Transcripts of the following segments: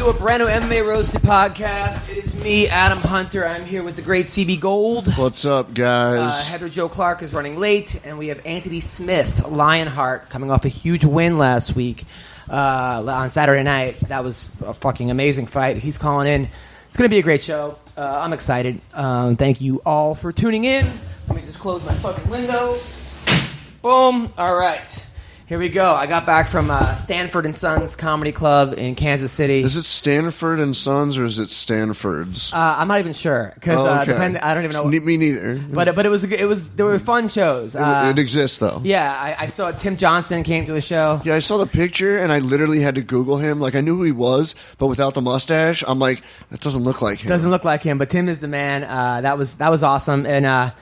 to a brand new MMA Roasted podcast. It is me, Adam Hunter. I'm here with the great CB Gold. What's up, guys? Heather Joe Clark is running late, and we have Anthony Smith, Lionheart, coming off a huge win last week on Saturday night. That was a fucking amazing fight. He's calling in. It's going to be a great show. I'm excited. Thank you all for tuning in. Let me just close my fucking window. Boom. All right. Here we go. I got back from Stanford and Sons Comedy Club in Kansas City. Is it Stanford and Sons or is it Stanford's? I'm not even sure because I don't even know. Me neither. But it was there were fun shows. It exists though. Yeah, I saw Tim Johnson came to a show. Yeah, I saw the picture and I literally had to Google him. Like I knew who he was, but without the mustache, I'm like, that doesn't look like him. Doesn't look like him, but Tim is the man. That was awesome. And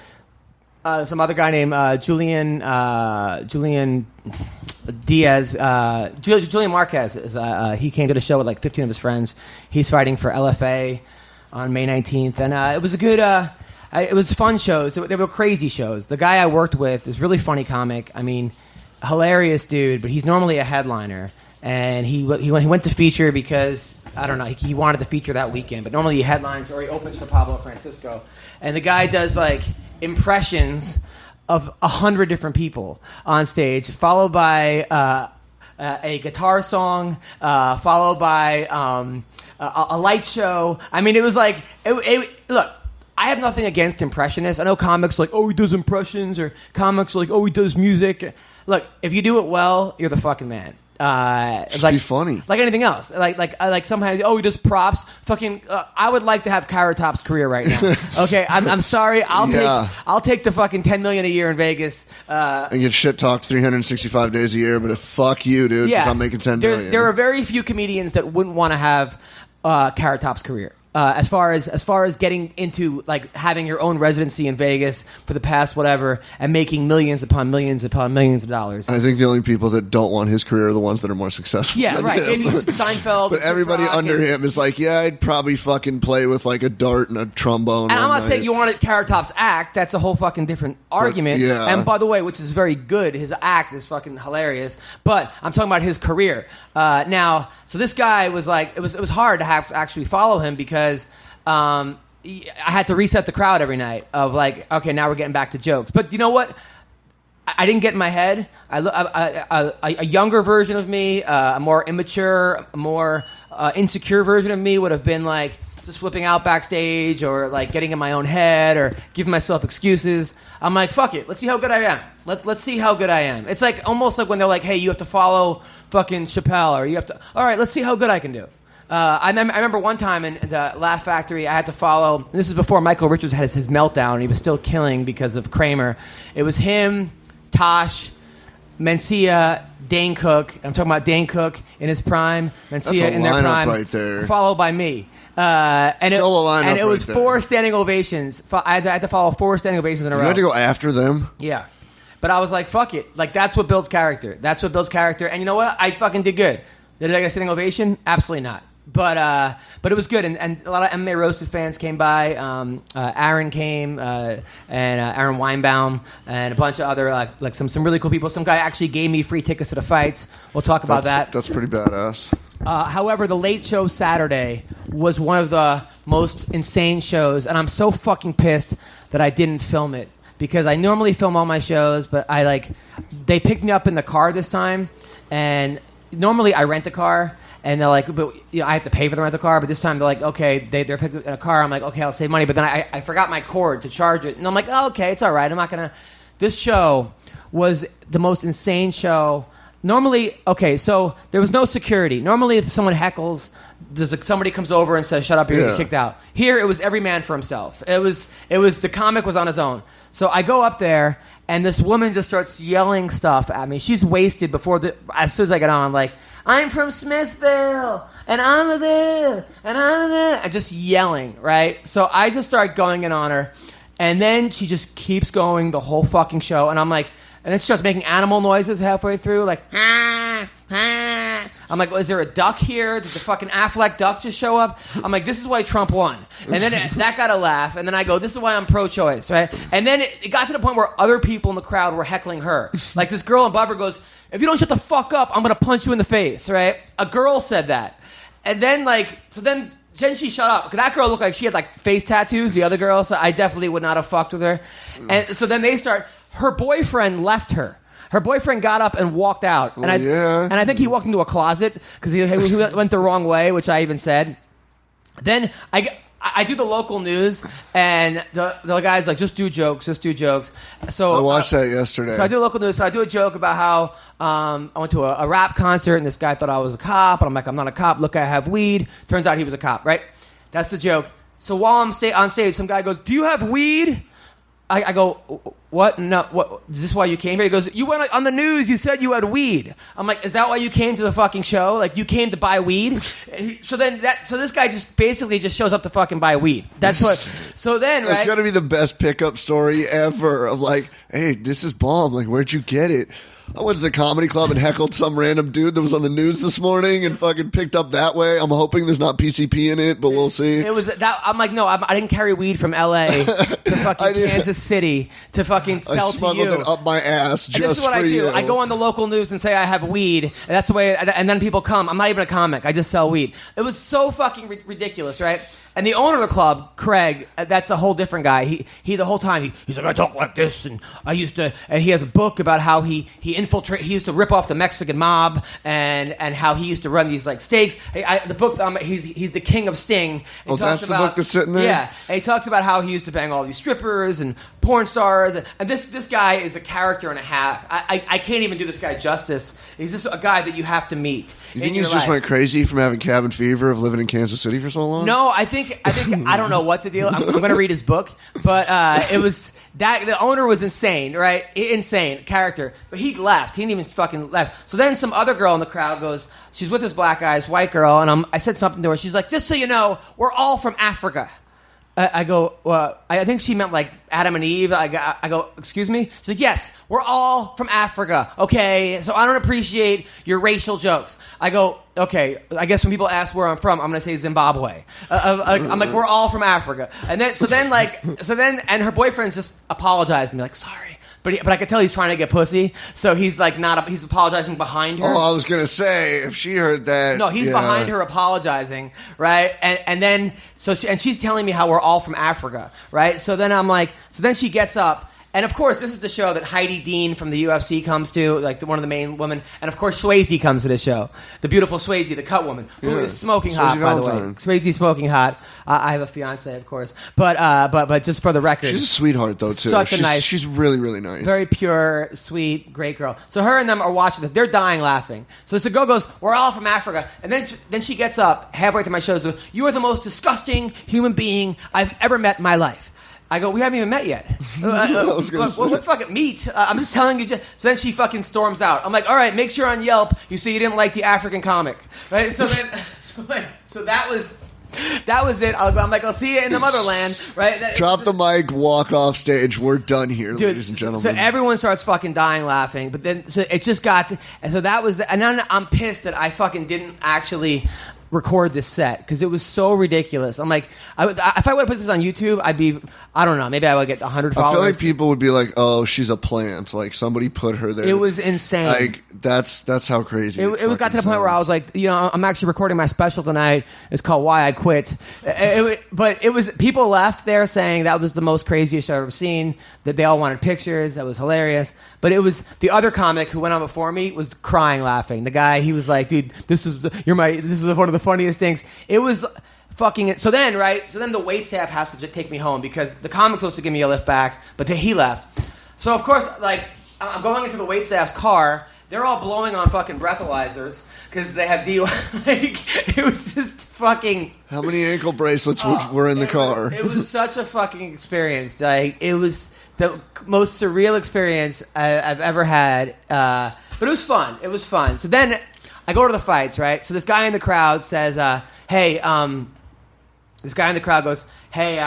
some other guy named Julian Diaz, Julian Marquez. He came to the show with like 15 of his friends. He's fighting for LFA on May 19th, and it was a good. It was fun shows. They were crazy shows. The guy I worked with is a really funny comic. I mean, hilarious dude, but he's normally a headliner. And he went to feature because, I don't know, he wanted to feature that weekend. But normally he headlines or he opens for Pablo Francisco. And the guy does, like, impressions of 100 different people on stage, followed by a guitar song, followed by a light show. I mean, it was like, look, I have nothing against impressionists. I know comics like, oh, he does impressions, or comics like, oh, he does music. Look, if you do it well, you're the fucking man. Just like, be funny, like anything else. Like sometimes, oh, he does props. Fucking, I would like to have KYRIE Top's career right now. Okay, I'm sorry. I'll take the fucking $10 million a year in Vegas. And get shit talked 365 days a year. But fuck you, dude. Because I'm making $10 million. There are very few comedians that wouldn't want to have KYRIE Top's career. As far as getting into like having your own residency in Vegas for the past whatever and making millions upon millions upon millions of dollars. I think the only people that don't want his career are the ones that are more successful. Yeah, right. Maybe Seinfeld. But everybody under him is like, yeah, I'd probably fucking play with like a dart and a trombone. And I'm not saying you want KYRIE Top's act. That's a whole fucking different argument. But, yeah. And by the way, which is very good. His act is fucking hilarious. But I'm talking about his career. Now, so this guy was like, it was hard to have to actually follow him because I had to reset the crowd every night of like, okay, now we're getting back to jokes. But you know what? I didn't get in my head. A younger version of me, a more immature, a more insecure version of me would have been like just flipping out backstage or like getting in my own head or giving myself excuses. I'm like, fuck it. Let's see how good I am. Let's see how good I am. It's like almost like when they're like, hey, you have to follow fucking Chappelle or you have to. All right, let's see how good I can do. I remember one time in the Laugh Factory, I had to follow. And this is before Michael Richards had his meltdown. And he was still killing because of Kramer. It was him, Tosh, Mencia, Dane Cook. I'm talking about Dane Cook in his prime, Mencia in their prime, right there. Followed by me. And still a lineup, and it was right 4 standing ovations. I had to follow 4 standing ovations in a row. You had to go after them. Yeah. But I was like, fuck it. Like, that's what builds character. That's what builds character. And you know what? I fucking did good. Did I get a standing ovation? Absolutely not. But it was good, and a lot of MMA Roasted fans came by. Aaron came, and Aaron Weinbaum, and a bunch of other like some really cool people. Some guy actually gave me free tickets to the fights. We'll talk about that. That's pretty badass. However, the late show Saturday was one of the most insane shows, and I'm so fucking pissed that I didn't film it because I normally film all my shows, but they picked me up in the car this time, and normally I rent a car. And they're like, but I have to pay for the rental car. But this time they're like, okay, they're picking up in a car. I'm like, okay, I'll save money. But then I forgot my cord to charge it. And I'm like, oh, okay, it's all right. I'm not going to. This show was the most insane show. Normally, okay, so there was no security. Normally, if someone heckles, somebody comes over and says, shut up, you're going to get kicked out. Here, it was every man for himself. It was the comic was on his own. So I go up there, and this woman just starts yelling stuff at me. She's wasted as soon as I get on, like, I'm from Smithville, and I'm there, and I'm there, and just yelling, right? So I just start going in on her, and then she just keeps going the whole fucking show, and I'm like, and then she starts making animal noises halfway through, like, ah, ah. I'm like, well, is there a duck here? Did the fucking Affleck duck just show up? I'm like, this is why Trump won. And then that got a laugh, and then I go, this is why I'm pro-choice, right? And then it got to the point where other people in the crowd were heckling her. Like this girl above her goes, if you don't shut the fuck up, I'm going to punch you in the face, right? A girl said that. And then then she shut up. Because that girl looked like she had like face tattoos, the other girl, so I definitely would not have fucked with her. And so then her boyfriend left her. Her boyfriend got up and walked out. And I think he walked into a closet because he went the wrong way, which I even said. Then I do the local news, and the guy's like, just do jokes. So I watched that yesterday. So I do local news. So I do a joke about how I went to a rap concert, and this guy thought I was a cop. And I'm like, I'm not a cop. Look, I have weed. Turns out he was a cop, right? That's the joke. So while I'm on stage, some guy goes, do you have weed? I go, what? No, what? Is this why you came here? He goes, you went on the news. You said you had weed. I'm like, is that why you came to the fucking show? Like, you came to buy weed? So this guy just basically just shows up to fucking buy weed. That's what. So then, right? It's got to be the best pickup story ever. Of like, hey, this is bomb. Like, where'd you get it? I went to the comedy club and heckled some random dude that was on the news this morning and fucking picked up that way. I'm hoping there's not PCP in it, but we'll see. It was that. I'm like, no, I didn't carry weed from L.A. to fucking Kansas City to fucking sell to you. I smuggled it up my ass just for you. This is what I do. I go on the local news and say I have weed, and that's the way. And then people come. I'm not even a comic. I just sell weed. It was so fucking ridiculous, right? And the owner of the club, Craig, that's a whole different guy. He the whole time he's like, I talk like this, and I used to, and he has a book about how he used to rip off the Mexican mob, and how he used to run these like stakes. The book's he's the king of Sting. Oh, that's the book that's sitting there. Yeah, and he talks about how he used to bang all these strippers and porn stars, and this guy is a character and a half. I can't even do this guy justice. He's just a guy that you have to meet. You think he's just went crazy from having cabin fever of living in Kansas City for so long? No, I think I don't know what the deal. I'm going to read his book, but it was that the owner was insane, right? Insane character, but he left. He didn't even fucking left. So then some other girl in the crowd goes. She's with this black guy's white girl, and I said something to her. She's like, "Just so you know, we're all from Africa." I go, well, I think she meant like Adam and Eve. I go, excuse me? She's like, yes, we're all from Africa, okay? So I don't appreciate your racial jokes. I go, okay, I guess when people ask where I'm from, I'm going to say Zimbabwe. I'm like, we're all from Africa. And then, and her boyfriend's just apologizing, like, sorry. But I could tell he's trying to get pussy, so he's like he's apologizing behind her. Oh, I was gonna say if she heard that. No, he's behind her apologizing, right? And then she's telling me how we're all from Africa, right? So then I'm like, then she gets up. And, of course, this is the show that Heidi Dean from the UFC comes to, like one of the main women. And, of course, Swayze comes to the show. The beautiful Swayze, the cut woman, who is smoking hot, by the way. Swayze smoking hot. I have a fiance, of course. But just for the record. She's a sweetheart, though, too. She's really, really nice. Very pure, sweet, great girl. So her and them are watching this. They're dying laughing. So this girl goes, we're all from Africa. And then she gets up halfway through my show and says, you are the most disgusting human being I've ever met in my life. I go, we haven't even met yet. What fucking meet? I'm just telling you. So then she fucking storms out. I'm like, all right, make sure on Yelp you say you didn't like the African comic, right? So that was it. I'm like, I'll see you in the motherland, right? Drop the mic, walk off stage. We're done here, dude, ladies and gentlemen. So everyone starts fucking dying laughing, but then so it just got to, and so that was and then I'm pissed that I fucking didn't actually record this set because it was so ridiculous. I'm like, if I would have put this on YouTube, I don't know, maybe I would get 100 followers. I feel like people would be like, oh, she's a plant. Like somebody put her there. It was insane. Like that's how crazy it got to the point where I was like, I'm actually recording my special tonight. It's called Why I Quit. But it was, people left there saying that was the most craziest show I've ever seen, that they all wanted pictures. That was hilarious. But it was the other comic who went on before me was crying laughing. The guy, he was like, dude, this was one of the funniest things. It was fucking. So then the wait staff has to take me home because the comic's supposed to give me a lift back, but he left. So of course, like, I'm going into the wait staff's car. They're all blowing on fucking breathalyzers because they have DUI. Like, it was just fucking. How many ankle bracelets were in the car? It was such a fucking experience. Like, it was the most surreal experience I've ever had. But it was fun. It was fun. So then I go to the fights, right? So this guy in the crowd says, hey, this guy in the crowd goes, hey,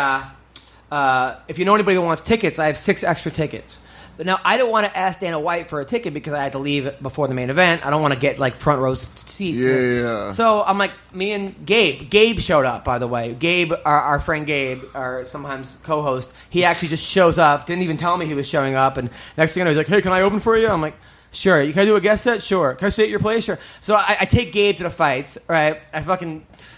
if you know anybody that wants tickets, I have 6 extra tickets. But now I don't want to ask Dana White for a ticket because I had to leave before the main event. I don't want to get like front row seats. Yeah. So I'm like, me and Gabe. Gabe showed up, by the way. Gabe, our friend Gabe, our sometimes co-host, he actually just shows up. Didn't even tell me he was showing up. And next thing I know, he's like, hey, can I open for you? I'm like, Sure. Can I do a guest set? Sure. Can I stay at your place? Sure. So I take Gabe to the fights, right?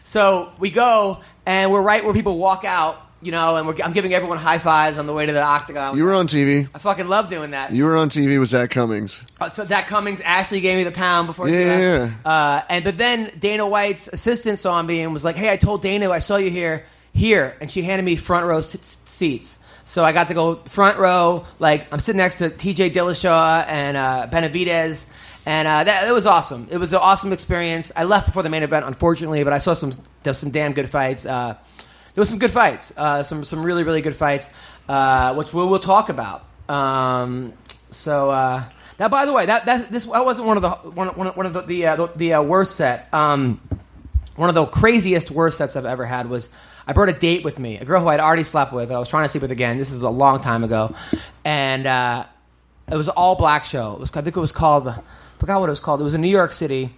So we go, and we're right where people walk out, and I'm giving everyone high fives on the way to the octagon. You were on TV. I fucking love doing that. You were on TV with Zach Cummings. So Zach Cummings, Ashley gave me the pound before she left. But then Dana White's assistant saw me and was like, hey, I told Dana I saw you here. And she handed me front row seats. So I got to go front row. Like, I'm sitting next to TJ Dillashaw and Benavidez. And it was awesome. It was an awesome experience. I left before the main event, unfortunately, but I saw some damn good fights. There were some good fights, some really, really good fights, which we'll talk about. Now, by the way, that wasn't one of the worst set. One of the craziest worst sets I've ever had was I brought a date with me, a girl who I'd already slept with. I was trying to sleep with again. This is a long time ago, and it was an all black show. I think it was called. I forgot what it was called. It was in New York City,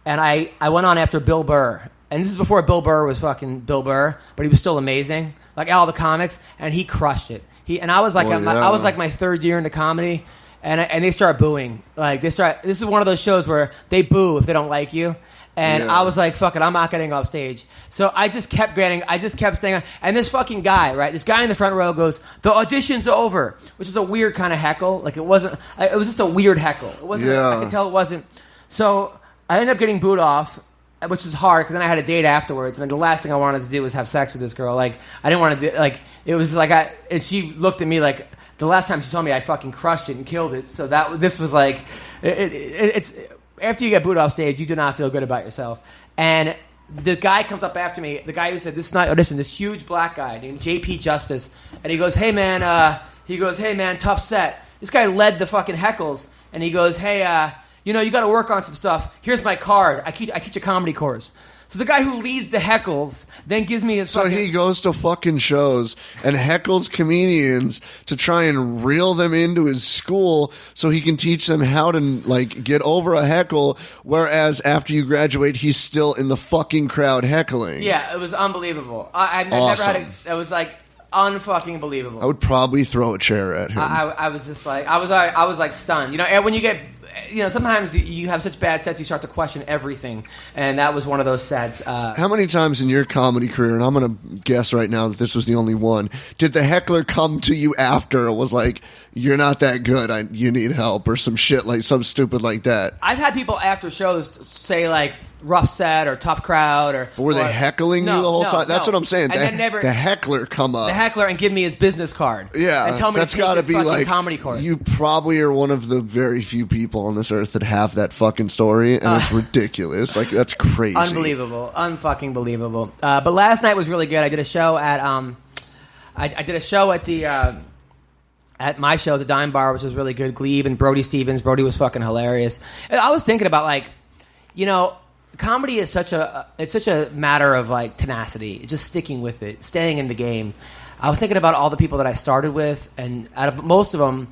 and I went on after Bill Burr. And this is before Bill Burr was fucking Bill Burr, but he was still amazing, like all the comics, and he crushed it. I was like my third year into comedy, and they start booing. This is one of those shows where they boo if they don't like you. And I was like, fuck it, I'm not getting off stage. So I just kept staying on. And this fucking guy, right? This guy in the front row goes, the audition's over, which is a weird kind of heckle. Like it was just a weird heckle. It wasn't. I could tell it wasn't. So I ended up getting booed off, which is hard because then I had a date afterwards, and then the last thing I wanted to do was have sex with this girl. Like I didn't want to do it was like and she looked at me like the last time she told me I fucking crushed it and killed it. So this was like it's after you get booed off stage, you do not feel good about yourself. And the guy comes up after me, the guy who said this is not audition, this huge black guy named JP Justice, and he goes, hey man, tough set. This guy led the fucking heckles, and he goes, hey, you got to work on some stuff. Here's my card. I teach a comedy course. So the guy who leads the heckles then gives me his So he goes to fucking shows and heckles comedians to try and reel them into his school so he can teach them how to, get over a heckle, whereas after you graduate, he's still in the fucking crowd heckling. Yeah, it was unbelievable. I've awesome. never had it was unfucking believable. I would probably throw a chair at him. I was just like, I was like stunned. And when you get, sometimes you have such bad sets, you start to question everything. And that was one of those sets. How many times in your comedy career, and I'm going to guess right now that this was the only one, did the heckler come to you after and was like, you're not that good, you need help, or some shit, some stupid like that? I've had people after shows say rough set or tough crowd or. But were they heckling you the whole time? That's what I'm saying. The heckler come up. The heckler and give me his business card. Yeah, and tell me that's to take this be fucking comedy course. You probably are one of the very few people on this earth that have that fucking story, and it's ridiculous. That's crazy. Unbelievable, unfucking believable. But last night was really good. I did a show at I did a show at the. At my show, the Dime Bar, which was really good. Glebe and Brody Stevens. Brody was fucking hilarious. And I was thinking about comedy is such a matter of tenacity, just sticking with it, staying in the game. I was thinking about all the people that I started with, and out of most of them,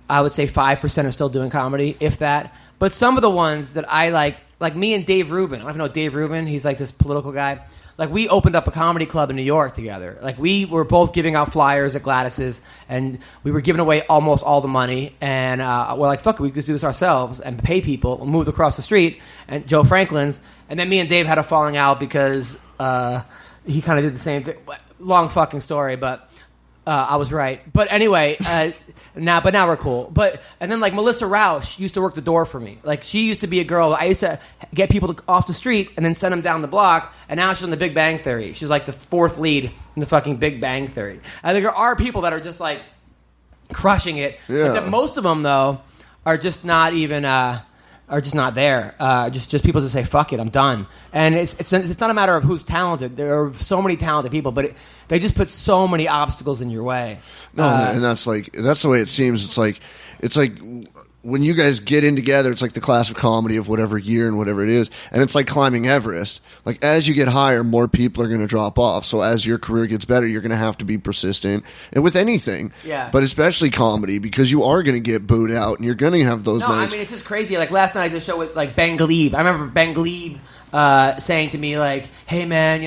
I would say 5% are still doing comedy, if that. But some of the ones that I like me and Dave Rubin. I don't know Dave Rubin. He's this political guy. We opened up a comedy club in New York together. We were both giving out flyers at Gladys's, and we were giving away almost all the money. And we're like, fuck it, we could just do this ourselves and pay people. We moved across the street, and Joe Franklin's. And then me and Dave had a falling out because he kind of did the same thing. Long fucking story, but I was right. But anyway, now we're cool. And then Melissa Rausch used to work the door for me. She used to be a girl. I used to get people off the street and then send them down the block. And now she's on the Big Bang Theory. She's the fourth lead in the fucking Big Bang Theory. I think there are people that are just crushing it. Yeah. But most of them though are just not even. Are just not there. Just people just say fuck it, I'm done. And it's not a matter of who's talented. There are so many talented people, but they just put so many obstacles in your way. No, and that's the way it seems. It's like when you guys get in together, it's like the class of comedy of whatever year and whatever it is, and it's like climbing Everest. As you get higher, more people are going to drop off. So as your career gets better, you're going to have to be persistent, and with anything, yeah. But especially comedy, because you are going to get booed out, and you're going to have those nights. I mean, it's just crazy. Last night I did a show with Ben Glebe. I remember Ben Glebe saying to me like, "Hey man,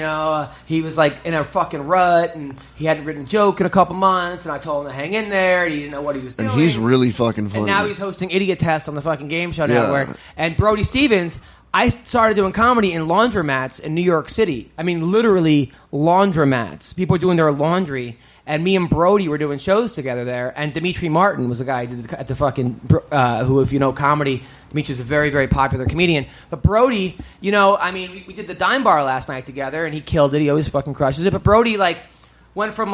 he was like in a fucking rut and he hadn't written a joke in a couple months, and I told him to hang in there, and he didn't know what he was doing." And he's really fucking funny. And now he's hosting Idiot Test on the fucking Game Show Network. And Brody Stevens, I started doing comedy in laundromats in New York City. I mean, literally laundromats. People were doing their laundry. And me and Brody were doing shows together there. And Dimitri Martin was the guy at the fucking, who, if you know comedy, Dimitri's a very, very popular comedian. But Brody, we did the Dime Bar last night together, and he killed it. He always fucking crushes it. But Brody, went from,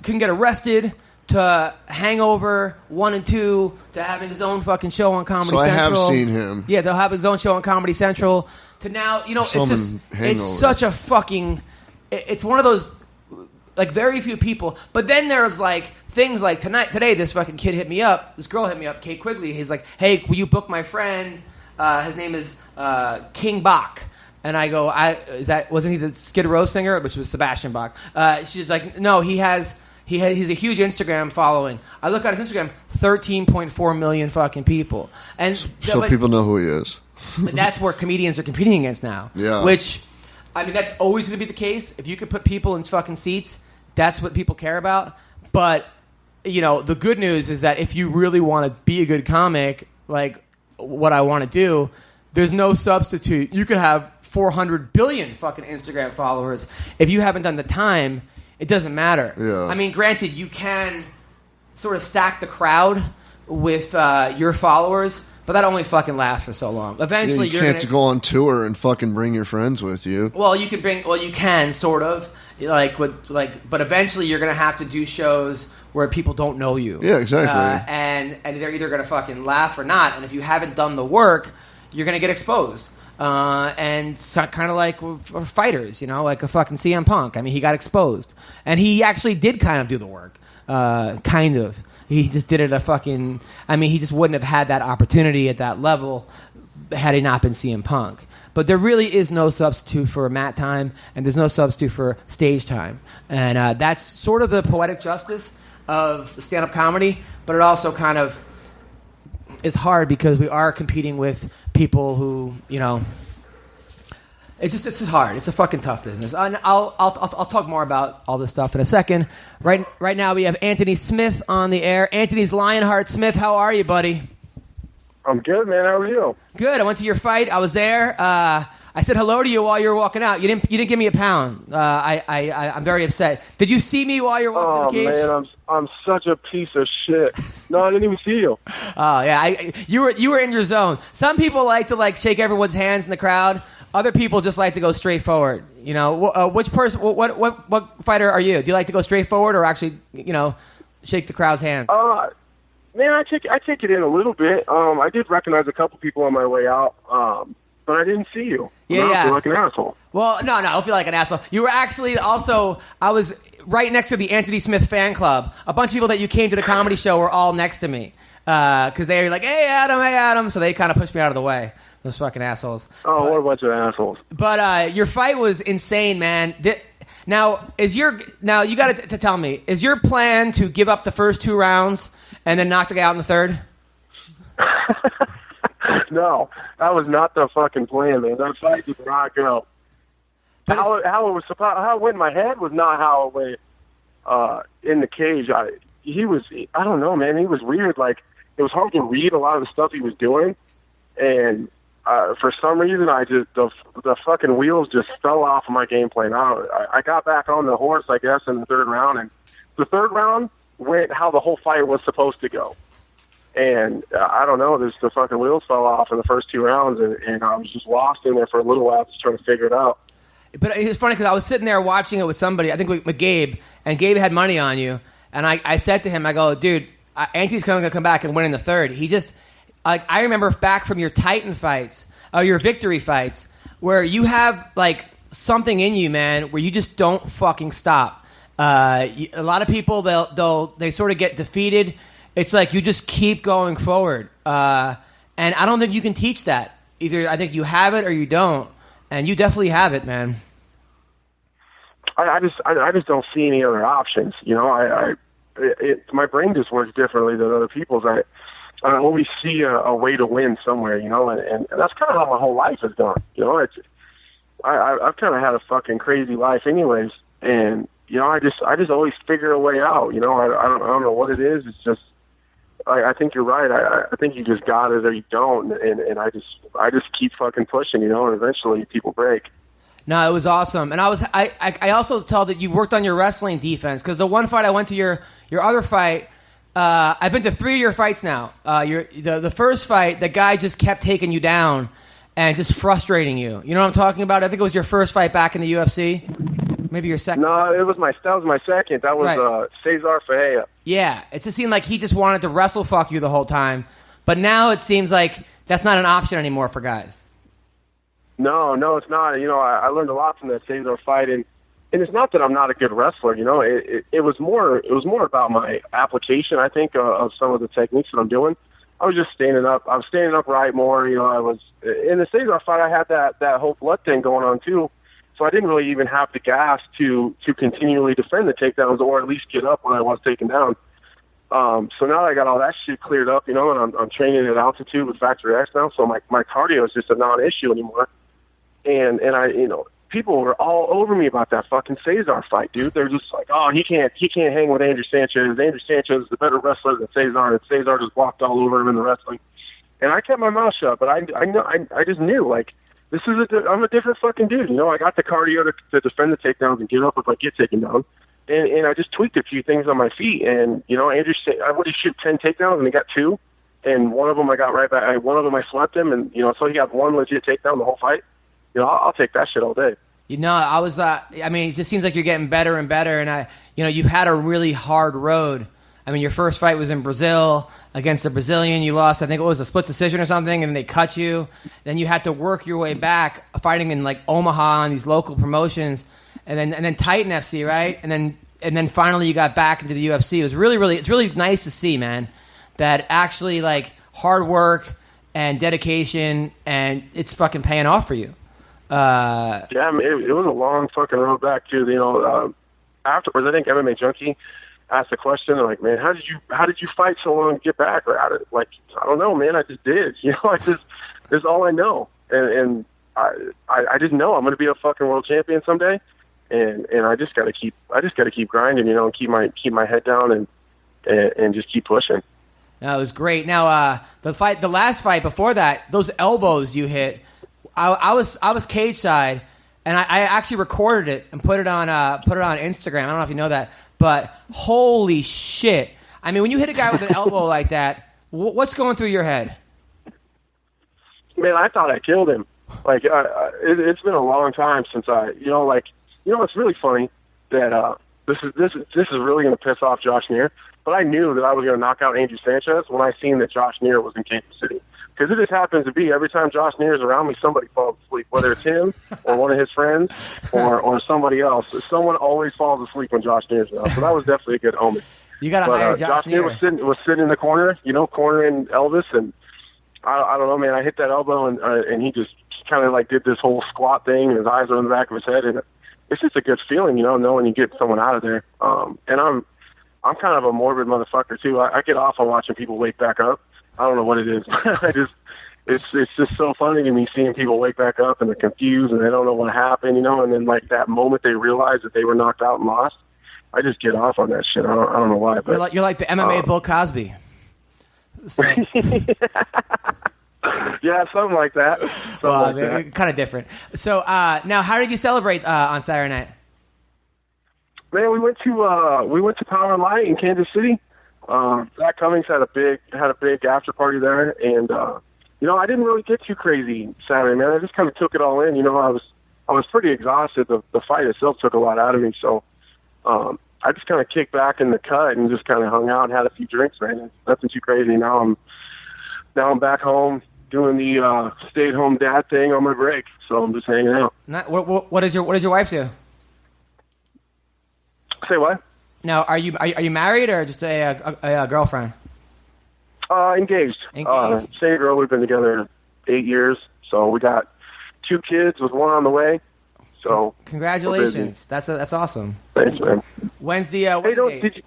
couldn't get arrested to Hangover 1 and 2 to having his own fucking show on Comedy Central. So I have seen him. Yeah, to have his own show on Comedy Central. To now, it's such a fucking, it's one of those, very few people. But then there's things like today this fucking kid hit me up. This girl hit me up, Kate Quigley. He's like, "Hey, will you book my friend? His name is King Bach." And I go, wasn't he the Skid Row singer, which was Sebastian Bach? She's like, "No, he's a huge Instagram following." I look at his Instagram, 13.4 million fucking people. And so people know who he is. But that's where comedians are competing against now. Yeah. Which, that's always going to be the case. If you could put people in fucking seats, that's what people care about. But, the good news is that if you really want to be a good comic, like what I want to do, there's no substitute. You could have 400 billion fucking Instagram followers. If you haven't done the time, it doesn't matter. Yeah. Granted, you can sort of stack the crowd with your followers, but that only fucking lasts for so long. Eventually, you can't go on tour and fucking bring your friends with you. Well, you can sort of. But eventually you're going to have to do shows where people don't know you. Yeah, exactly. And they're either going to fucking laugh or not. And if you haven't done the work, you're going to get exposed. And so, kind of like fighters, like a fucking CM Punk. He got exposed. And he actually did kind of do the work. Kind of. He just did it he just wouldn't have had that opportunity at that level had he not been CM Punk. But there really is no substitute for mat time, and there's no substitute for stage time. And that's sort of the poetic justice of stand-up comedy, but it also kind of is hard because we are competing with people who, it's just hard. It's a fucking tough business. And I'll talk more about all this stuff in a second. Right now we have Anthony Smith on the air. Anthony's Lionheart Smith. How are you, buddy? I'm good, man. How are you? Good. I went to your fight. I was there. I said hello to you while you were walking out. You didn't give me a pound. I'm very upset. Did you see me while you were walking in the cage? Oh man, I'm such a piece of shit. No, I didn't even see you. Oh yeah, you were in your zone. Some people like to shake everyone's hands in the crowd. Other people just like to go straight forward. Which person? What fighter are you? Do you like to go straight forward or actually shake the crowd's hands? Man, I take it in a little bit. I did recognize a couple people on my way out, but I didn't see you. Yeah, I feel like an asshole. Well, no, I don't feel like an asshole. You were actually also, I was right next to the Anthony Smith fan club. A bunch of people that you came to the comedy show were all next to me because they were like, hey, Adam. So they kind of pushed me out of the way. Those fucking assholes. Oh, what a bunch of assholes. But your fight was insane, man. Now you got to tell me, is your plan to give up the first 2 rounds and then knock the guy out in the third? No, that was not the fucking plan, man. That fight did not go. How it went in my head was not how it went in the cage. I don't know, man. He was weird. It was hard to read a lot of the stuff he was doing, and for some reason, the fucking wheels just fell off of my game plan. I got back on the horse, I guess, in the third round, and the third round went how the whole fight was supposed to go. And I don't know, the fucking wheels fell off in the first 2 rounds, and I was just lost in there for a little while just trying to figure it out. But it's funny because I was sitting there watching it with somebody, I think with Gabe, and Gabe had money on you. And I said to him, I go, dude, Anthony's going to come back and win in the third. He just, I remember back from your Titan fights, your victory fights, where you have something in you, man, where you just don't fucking stop. A lot of people, they sort of get defeated. It's like you just keep going forward. And I don't think you can teach that. Either I think you have it or you don't. And you definitely have it, man. I just don't see any other options. My brain just works differently than other people's. I always see a way to win somewhere, and that's kind of how my whole life has gone. I've kind of had a fucking crazy life, anyways, and I just always figure a way out. I don't know what it is. It's just I think you're right. I think you just got it or you don't, and I just keep fucking pushing, and eventually people break. No, it was awesome, and I also tell that you worked on your wrestling defense, because the one fight I went to, your other fight, I've been to 3 of your fights now. The first fight, the guy just kept taking you down and just frustrating you. You know what I'm talking about? I think it was your first fight back in the UFC. Maybe your second. No, that was my second. That was right. Cesar Ferreira. Yeah, it just seemed like he just wanted to wrestle fuck you the whole time, but now it seems like that's not an option anymore for guys. No, it's not. I learned a lot from that Cesar fight, and it's not that I'm not a good wrestler. It was more about my application, I think, of some of the techniques that I'm doing. I was just standing up. I was standing upright more. I was in the Cesar fight. I had that whole blood thing going on too, so I didn't really even have the gas to continually defend the takedowns, or at least get up when I was taken down. So now that I got all that shit cleared up, and I'm training at altitude with Factory X now, so my cardio is just a non-issue anymore. And I, people were all over me about that fucking Cesar fight, dude. They're just like, oh, he can't hang with Andrew Sanchez. Andrew Sanchez is the better wrestler than Cesar, and Cesar just walked all over him in the wrestling. And I kept my mouth shut, but I just knew, like, I'm a different fucking dude. I got the cardio to defend the takedowns and get up if I get taken down. And I just tweaked a few things on my feet. And, Andrew, I would have shoot 10 takedowns, and he got 2. And one of them I got right back. One of them I slept him, and, so he got 1 legit takedown the whole fight. I'll take that shit all day. It just seems like you're getting better and better, and you've had a really hard road. I mean, your first fight was in Brazil against a Brazilian. You lost, I think it was a split decision or something, and they cut you. Then you had to work your way back, fighting in like Omaha on these local promotions, and then Titan FC, right? And then finally you got back into the UFC. It was it's really nice to see, man, that actually like hard work and dedication, and it's fucking paying off for you. Yeah, it was a long fucking road back too. Afterwards, I think MMA Junkie asked the question, like, man, how did you fight so long to get back? Or I don't know, man. I just did. That's all I know. And I didn't know I'm going to be a fucking world champion someday. And I just got to keep grinding, and keep my head down and just keep pushing. That was great. Now, the last fight before that, those elbows you hit. I was cage side, and I actually recorded it and put it on Instagram. I don't know if you know that, but holy shit! I mean, when you hit a guy with an elbow like that, what's going through your head? Man, I thought I killed him. Like it's been a long time since it's really funny that this is really going to piss off Josh Neer, but I knew that I was going to knock out Andrew Sanchez when I seen that Josh Neer was in Kansas City. Because it just happens to be every time Josh Neer is around me, somebody falls asleep, whether it's him or one of his friends or somebody else. Someone always falls asleep when Josh Neer is around. So that was definitely a good omen. You got to hire Josh Neer was sitting in the corner, cornering Elvis, and I don't know, man. I hit that elbow, and he just kind of like did this whole squat thing, and his eyes are in the back of his head, and it's just a good feeling, knowing you get someone out of there. And I'm kind of a morbid motherfucker too. I get off on watching people wake back up. I don't know what it is. It's just so funny to me seeing people wake back up and they're confused and they don't know what happened, and then like that moment they realize that they were knocked out and lost. I just get off on that shit. I don't know why. But you're like the MMA Bill Cosby. So. Yeah, something like that. Kind of different. So now, how did you celebrate on Saturday night? Man, we went to Power and Light in Kansas City. Zach Cummings had a big after party there, and I didn't really get too crazy Saturday, man. I just kind of took it all in. I was pretty exhausted. The fight itself took a lot out of me, so I just kind of kicked back in the cut and just kind of hung out and had a few drinks, man. Nothing too crazy. Now I'm back home doing the stay-at-home dad thing on my break, so I'm just hanging out. What does your wife do? Say what? Now, are you married or just a girlfriend? Engaged. Same girl. We've been together 8 years, so we got 2 kids with 1 on the way. So congratulations. That's awesome. Thanks, man. When's the?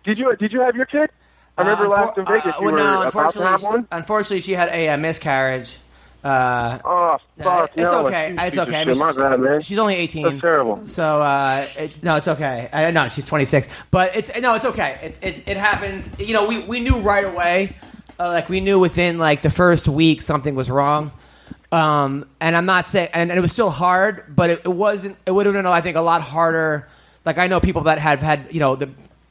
Did you have your kid? I remember last in Vegas you were about to have one. Unfortunately, she had a miscarriage, Oh, fuck. It's no, okay. It's okay. I mean, my bad, man. she's only 18. That's terrible. So no, it's okay. No, she's 26. But it's okay. It happens. You know, we knew right away. Like we knew within like the first week something was wrong. And I'm not saying, and it was still hard, but it wasn't. It would have been, I think, a lot harder. Like I know people that have had, you know,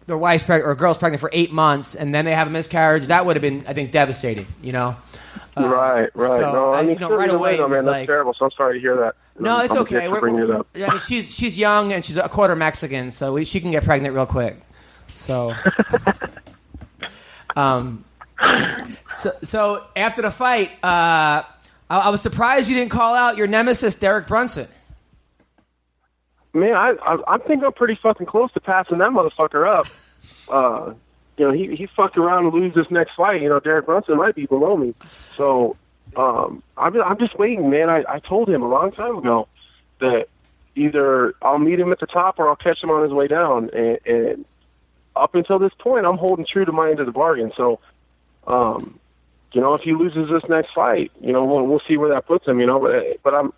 their wife's pregnant or girl's pregnant for 8 months, and then they have a miscarriage. That would have been, I think, devastating. You know. Right. So, no, I mean, right away, man, that's like, terrible. So I'm sorry to hear that. No, it's I'm okay. Bringing it up. I mean, she's young and she's a quarter Mexican, so she can get pregnant real quick. So, so after the fight, I was surprised you didn't call out your nemesis, Derek Brunson. Man, I think I'm pretty fucking close to passing that motherfucker up. You know, he fucked around and lose this next fight. You know, Derek Brunson might be below me. So I'm just waiting, man. I told him a long time ago that either I'll meet him at the top or I'll catch him on his way down. And up until this point, I'm holding true to my end of the bargain. So, you know, if he loses this next fight, you know, we'll see where that puts him. You know, but I'm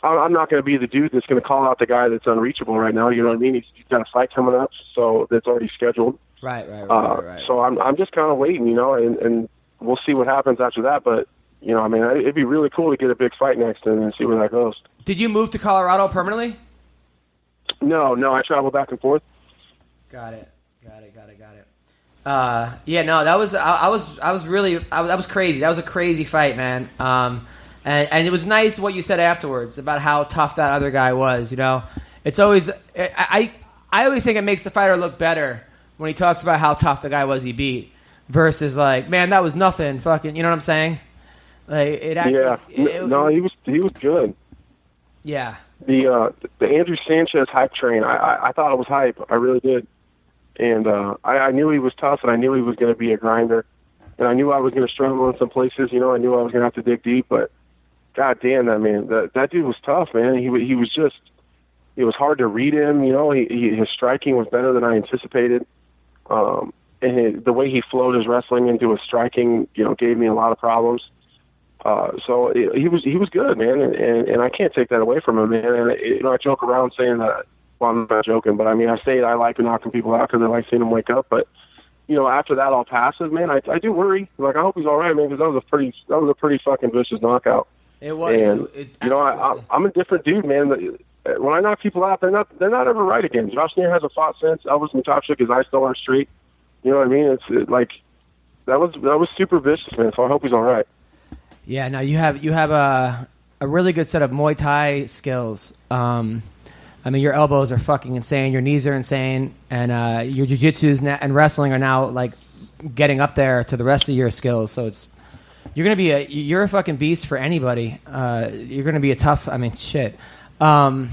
not going to be the dude that's going to call out the guy that's unreachable right now. You know what I mean? He's got a fight coming up, so that's already scheduled. Right. So I'm just kind of waiting, you know, and we'll see what happens after that. But, you know, I mean, it'd be really cool to get a big fight next and see where that goes. Did you move to Colorado permanently? No, I travel back and forth. Got it. Yeah, no, that was crazy. That was a crazy fight, man. And it was nice what you said afterwards about how tough that other guy was. You know, it's always I always think it makes the fighter look better when he talks about how tough the guy was he beat versus like, man, that was nothing. Fucking, you know what I'm saying? Like it actually. Yeah. No, he was good. Yeah. The Andrew Sanchez hype train. I thought it was hype. I really did. And I knew he was tough, and I knew he was going to be a grinder, and I knew I was going to struggle in some places. You know, I knew I was going to have to dig deep, but God damn, that dude was tough, man. He was just. It was hard to read him. You know, his striking was better than I anticipated. And the way he flowed his wrestling into his striking, you know, gave me a lot of problems. So he was good, man, and I can't take that away from him, man. And you know, I joke around saying that. Well, I'm not joking, but I mean, I say I like knocking people out because I like seeing them wake up. But you know, after that all passes, man, I do worry. Like, I hope he's all right, man, because that was a pretty fucking vicious knockout. It was, and you know, I'm a different dude, man. When I knock people out, they're not ever right again. Josh Neer hasn't fought since. Elvis Matopchik, his eyes still aren't straight. You know what I mean? It's like that was super vicious, man. So I hope he's all right. Yeah, no, you have a really good set of Muay Thai skills. I mean, your elbows are fucking insane. Your knees are insane, and your jiu-jitsu and wrestling are now like getting up there to the rest of your skills. So you're a fucking beast for anybody. You're gonna be a tough. I mean, shit. Who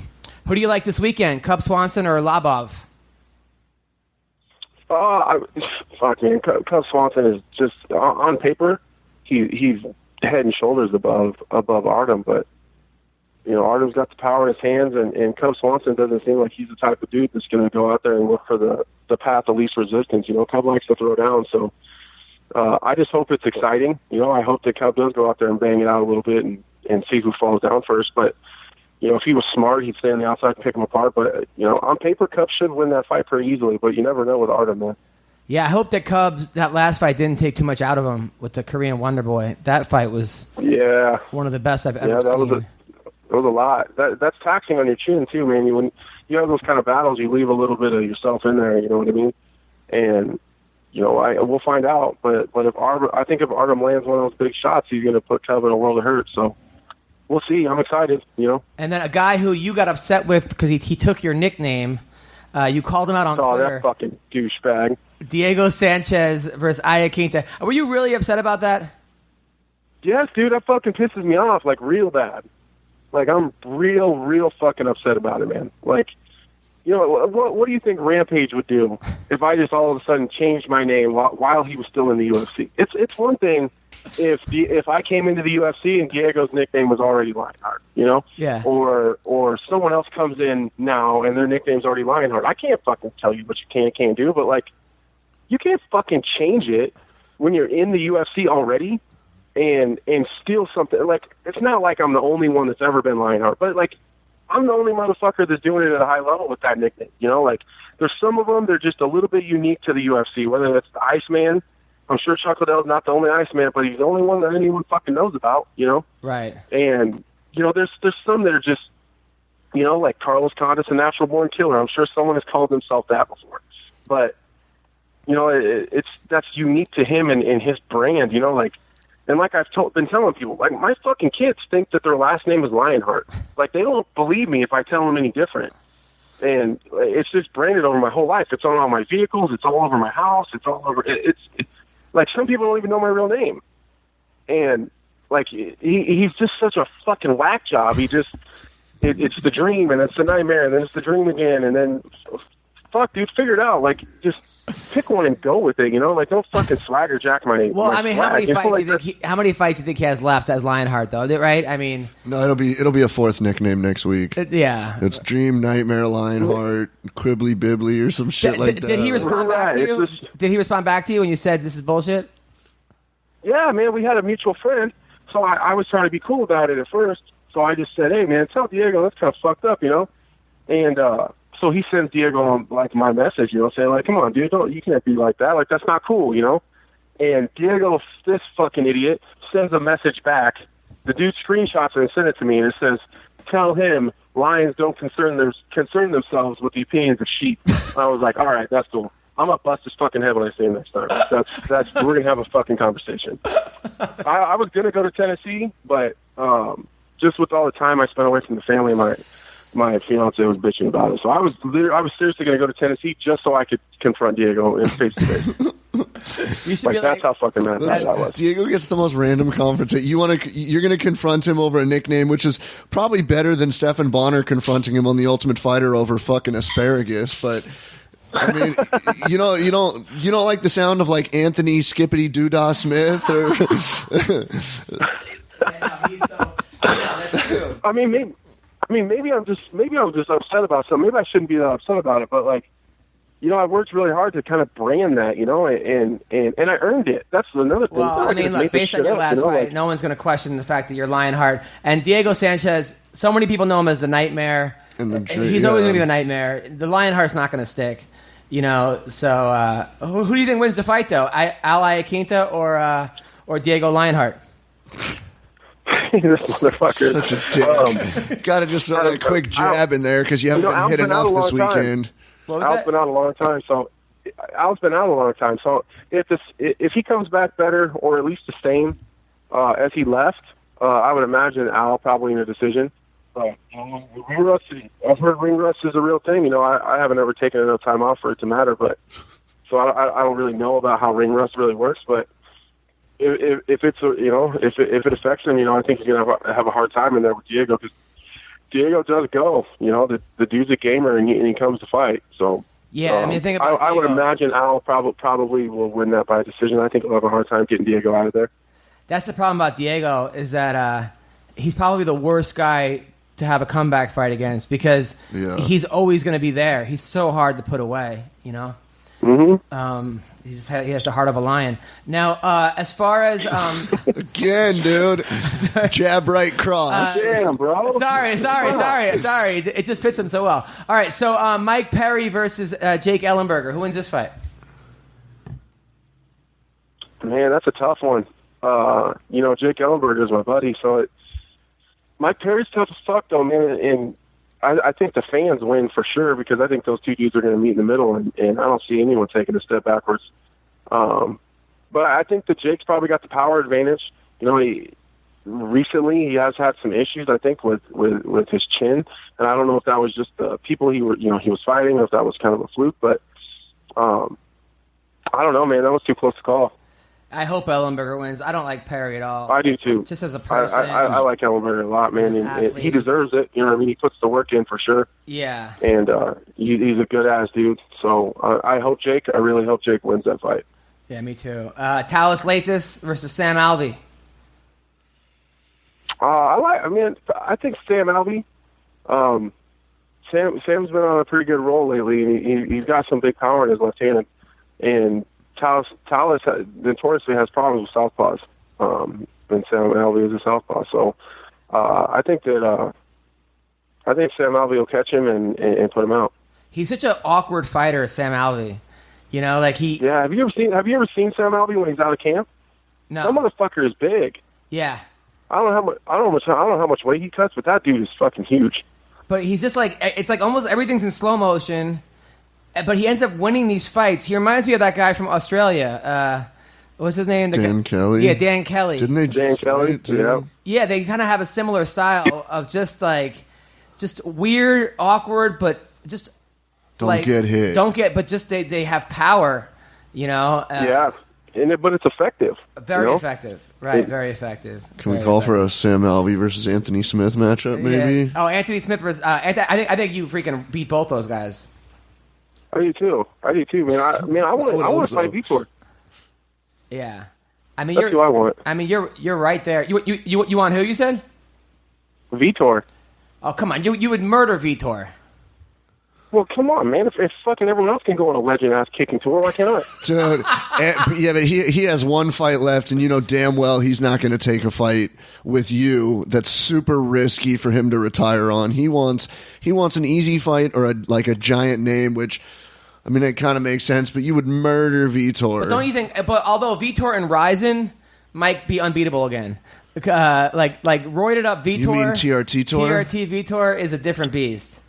do you like this weekend? Cub Swanson or Labov? Man, Cub Swanson is just on paper. He's head and shoulders above Artem, but you know, Artem's got the power in his hands, and Cub Swanson doesn't seem like he's the type of dude that's going to go out there and look for the path of least resistance. You know, Cub likes to throw down, so I just hope it's exciting. You know, I hope that Cub does go out there and bang it out a little bit and see who falls down first. But, you know, if he was smart, he'd stay on the outside and pick him apart. But, you know, on paper, Cub should win that fight pretty easily, but you never know with Artem, man. Yeah, I hope that that last fight didn't take too much out of him with the Korean Wonder Boy. That fight was one of the best I've ever seen. It was a lot. That's taxing on your chin too, man. When you have those kind of battles, you leave a little bit of yourself in there. You know what I mean? And you know, we'll find out. But if Artem lands one of those big shots, he's going to put Cub in a world of hurt. So we'll see. I'm excited. You know. And then a guy who you got upset with because he took your nickname. You called him out on Twitter. Oh, that fucking douchebag. Diego Sanchez versus Iaquinta. Were you really upset about that? Yes, dude. That fucking pisses me off, like, real bad. Like, I'm real fucking upset about it, man. Like, you know, what do you think Rampage would do if I just all of a sudden changed my name while he was still in the UFC? It's one thing if I came into the UFC and Diego's nickname was already Lionheart, you know? Yeah. Or someone else comes in now and their nickname's already Lionheart. I can't fucking tell you what you can't do, but, like, you can't fucking change it when you're in the UFC already. and steal something. Like, it's not like I'm the only one that's ever been Lionheart, but like, I'm the only motherfucker that's doing it at a high level with that nickname. You know, like, there's some of them, they're just a little bit unique to the UFC, whether that's the Iceman. I'm sure Chuck Liddell's not the only Iceman, but he's the only one that anyone fucking knows about, you know? Right. And, you know, there's some that are just, you know, like Carlos Condis, a natural born killer. I'm sure someone has called himself that before. But, you know, that's unique to him and his brand, you know, like, and like I've been telling people, like, my fucking kids think that their last name is Lionheart. Like, they don't believe me if I tell them any different. And it's just branded over my whole life. It's on all my vehicles. It's all over my house. It's all over. It's like, some people don't even know my real name. And, like, he's just such a fucking whack job. He just, it's the dream, and it's the nightmare, and then it's the dream again, and then, fuck, dude, figure it out. Like, just pick one and go with it, you know? Like, don't fucking swagger jack my name. Well, I mean, how many fights like, do you think how many fights do you think he has left as Lionheart, though? Right? I mean, No, it'll be a fourth nickname next week. Yeah. It's Dream, Nightmare, Lionheart, Quibbly Bibbly, or some shit like that. Did he respond back to you? Right, Did he respond back to you when you said this is bullshit? Yeah, man, we had a mutual friend, so I was trying to be cool about it at first. So I just said, hey, man, tell Diego that's kind of fucked up, you know? And so he sends Diego, like, my message, you know, saying, like, come on, dude, you can't be like that. Like, that's not cool, you know? And Diego, this fucking idiot, sends a message back. The dude screenshots it and sends it to me, and it says, tell him lions don't concern themselves with the opinions of sheep. I was like, all right, that's cool. I'm gonna bust his fucking head when I see him next time. That's we're gonna have a fucking conversation. I was gonna go to Tennessee, but just with all the time I spent away from the family, my fiance was bitching about it. So I was seriously gonna go to Tennessee just so I could confront Diego in face to face. You should Like, be that's how fucking mad that was. Diego gets the most random confrontation. You're going to confront him over a nickname, which is probably better than Stephan Bonner confronting him on The Ultimate Fighter over fucking asparagus. But I mean, you don't like the sound of, like, Anthony Skippity Doodah Smith or. That's true. I mean, maybe I'm just upset about something. Maybe I shouldn't be that upset about it, but, like, you know, I worked really hard to kind of brand that, you know, and I earned it. That's another thing. Well, I mean, look, based on your last fight, no one's going to question the fact that you're Lionheart. And Diego Sanchez, so many people know him as the Nightmare. He's always going to be the Nightmare. The Lionheart's not going to stick, you know. So who do you think wins the fight, though? Al Iaquinta or Diego Lionheart? This motherfucker. Such a dick. Got to just throw that quick jab in there because you haven't been hit enough this weekend. Al's been out a long time, so if he comes back better or at least the same as he left, I would imagine Al probably in a decision. Ring rust, I've heard ring rust is a real thing. You know, I haven't ever taken enough time off for it to matter, but so I don't really know about how ring rust really works. But if it's if it affects him, you know, I think he's gonna have a hard time in there with Diego because Diego does go. You know, the dude's a gamer and he comes to fight. So yeah, I mean, think about I would imagine Al probably will win that by decision. I think he'll have a hard time getting Diego out of there. That's the problem about Diego is that he's probably the worst guy to have a comeback fight against because he's always going to be there. He's so hard to put away, you know. Mm-hmm. He has the heart of a lion. Now, as far as again, dude, jab right cross. Damn, bro. Sorry. It just fits him so well. All right, so Mike Perry versus Jake Ellenberger. Who wins this fight? Man, that's a tough one. You know, Jake Ellenberger is my buddy, so Mike Perry's tough as fuck, though, man. And I think the fans win for sure because I think those two dudes are going to meet in the middle, and I don't see anyone taking a step backwards. But I think that Jake's probably got the power advantage. You know, recently he has had some issues, I think, with his chin, and I don't know if that was just the people he was fighting, or if that was kind of a fluke. But I don't know, man. That was too close to call. I hope Ellenberger wins. I don't like Perry at all. I do too. Just as a person, I like Ellenberger a lot, man, and he deserves it. You know what I mean? He puts the work in for sure. Yeah. And he's a good ass dude. So I really hope Jake wins that fight. Yeah, me too. Talis Latis versus Sam Alvey. I think Sam Alvey. Sam's been on a pretty good roll lately, and he's got some big power in his left hand, and Talis notoriously has problems with southpaws. and Sam Alvey is a southpaw. So I think Sam Alvey will catch him and put him out. He's such an awkward fighter, Sam Alvey. You know, like he. Yeah. Have you ever seen Sam Alvey when he's out of camp? No. That motherfucker is big. Yeah. I don't know how much weight he cuts, but that dude is fucking huge. But he's just like, it's like almost everything's in slow motion. But he ends up winning these fights. He reminds me of that guy from Australia. What's his name? Dan Kelly. Yeah, Dan Kelly. Didn't they Dan Kelly? Yeah. Yeah, they kind of have a similar style of just weird, awkward, but just Don't get hit. But just they have power, you know. Yeah, but it's effective. Very effective, right? Very effective. Can we call for a Sam Alvey versus Anthony Smith matchup, maybe? Yeah. Oh, Anthony Smith versus. I think you freaking beat both those guys. I do too, man. I want to fight Vitor. Yeah, I mean, That's who I want. I mean, you're right there. You want who? You said Vitor. Oh, come on, you would murder Vitor. Well, come on, man. If fucking everyone else can go on a legend-ass kicking tour, why can't I? Dude, yeah, but he has one fight left, and you know damn well he's not going to take a fight with you that's super risky for him to retire on. He wants an easy fight or a giant name, which, I mean, it kind of makes sense, but you would murder Vitor. But don't you think? But although Vitor and Ryzen might be unbeatable again, like roided up Vitor. You mean TRT Tour? TRT Vitor is a different beast.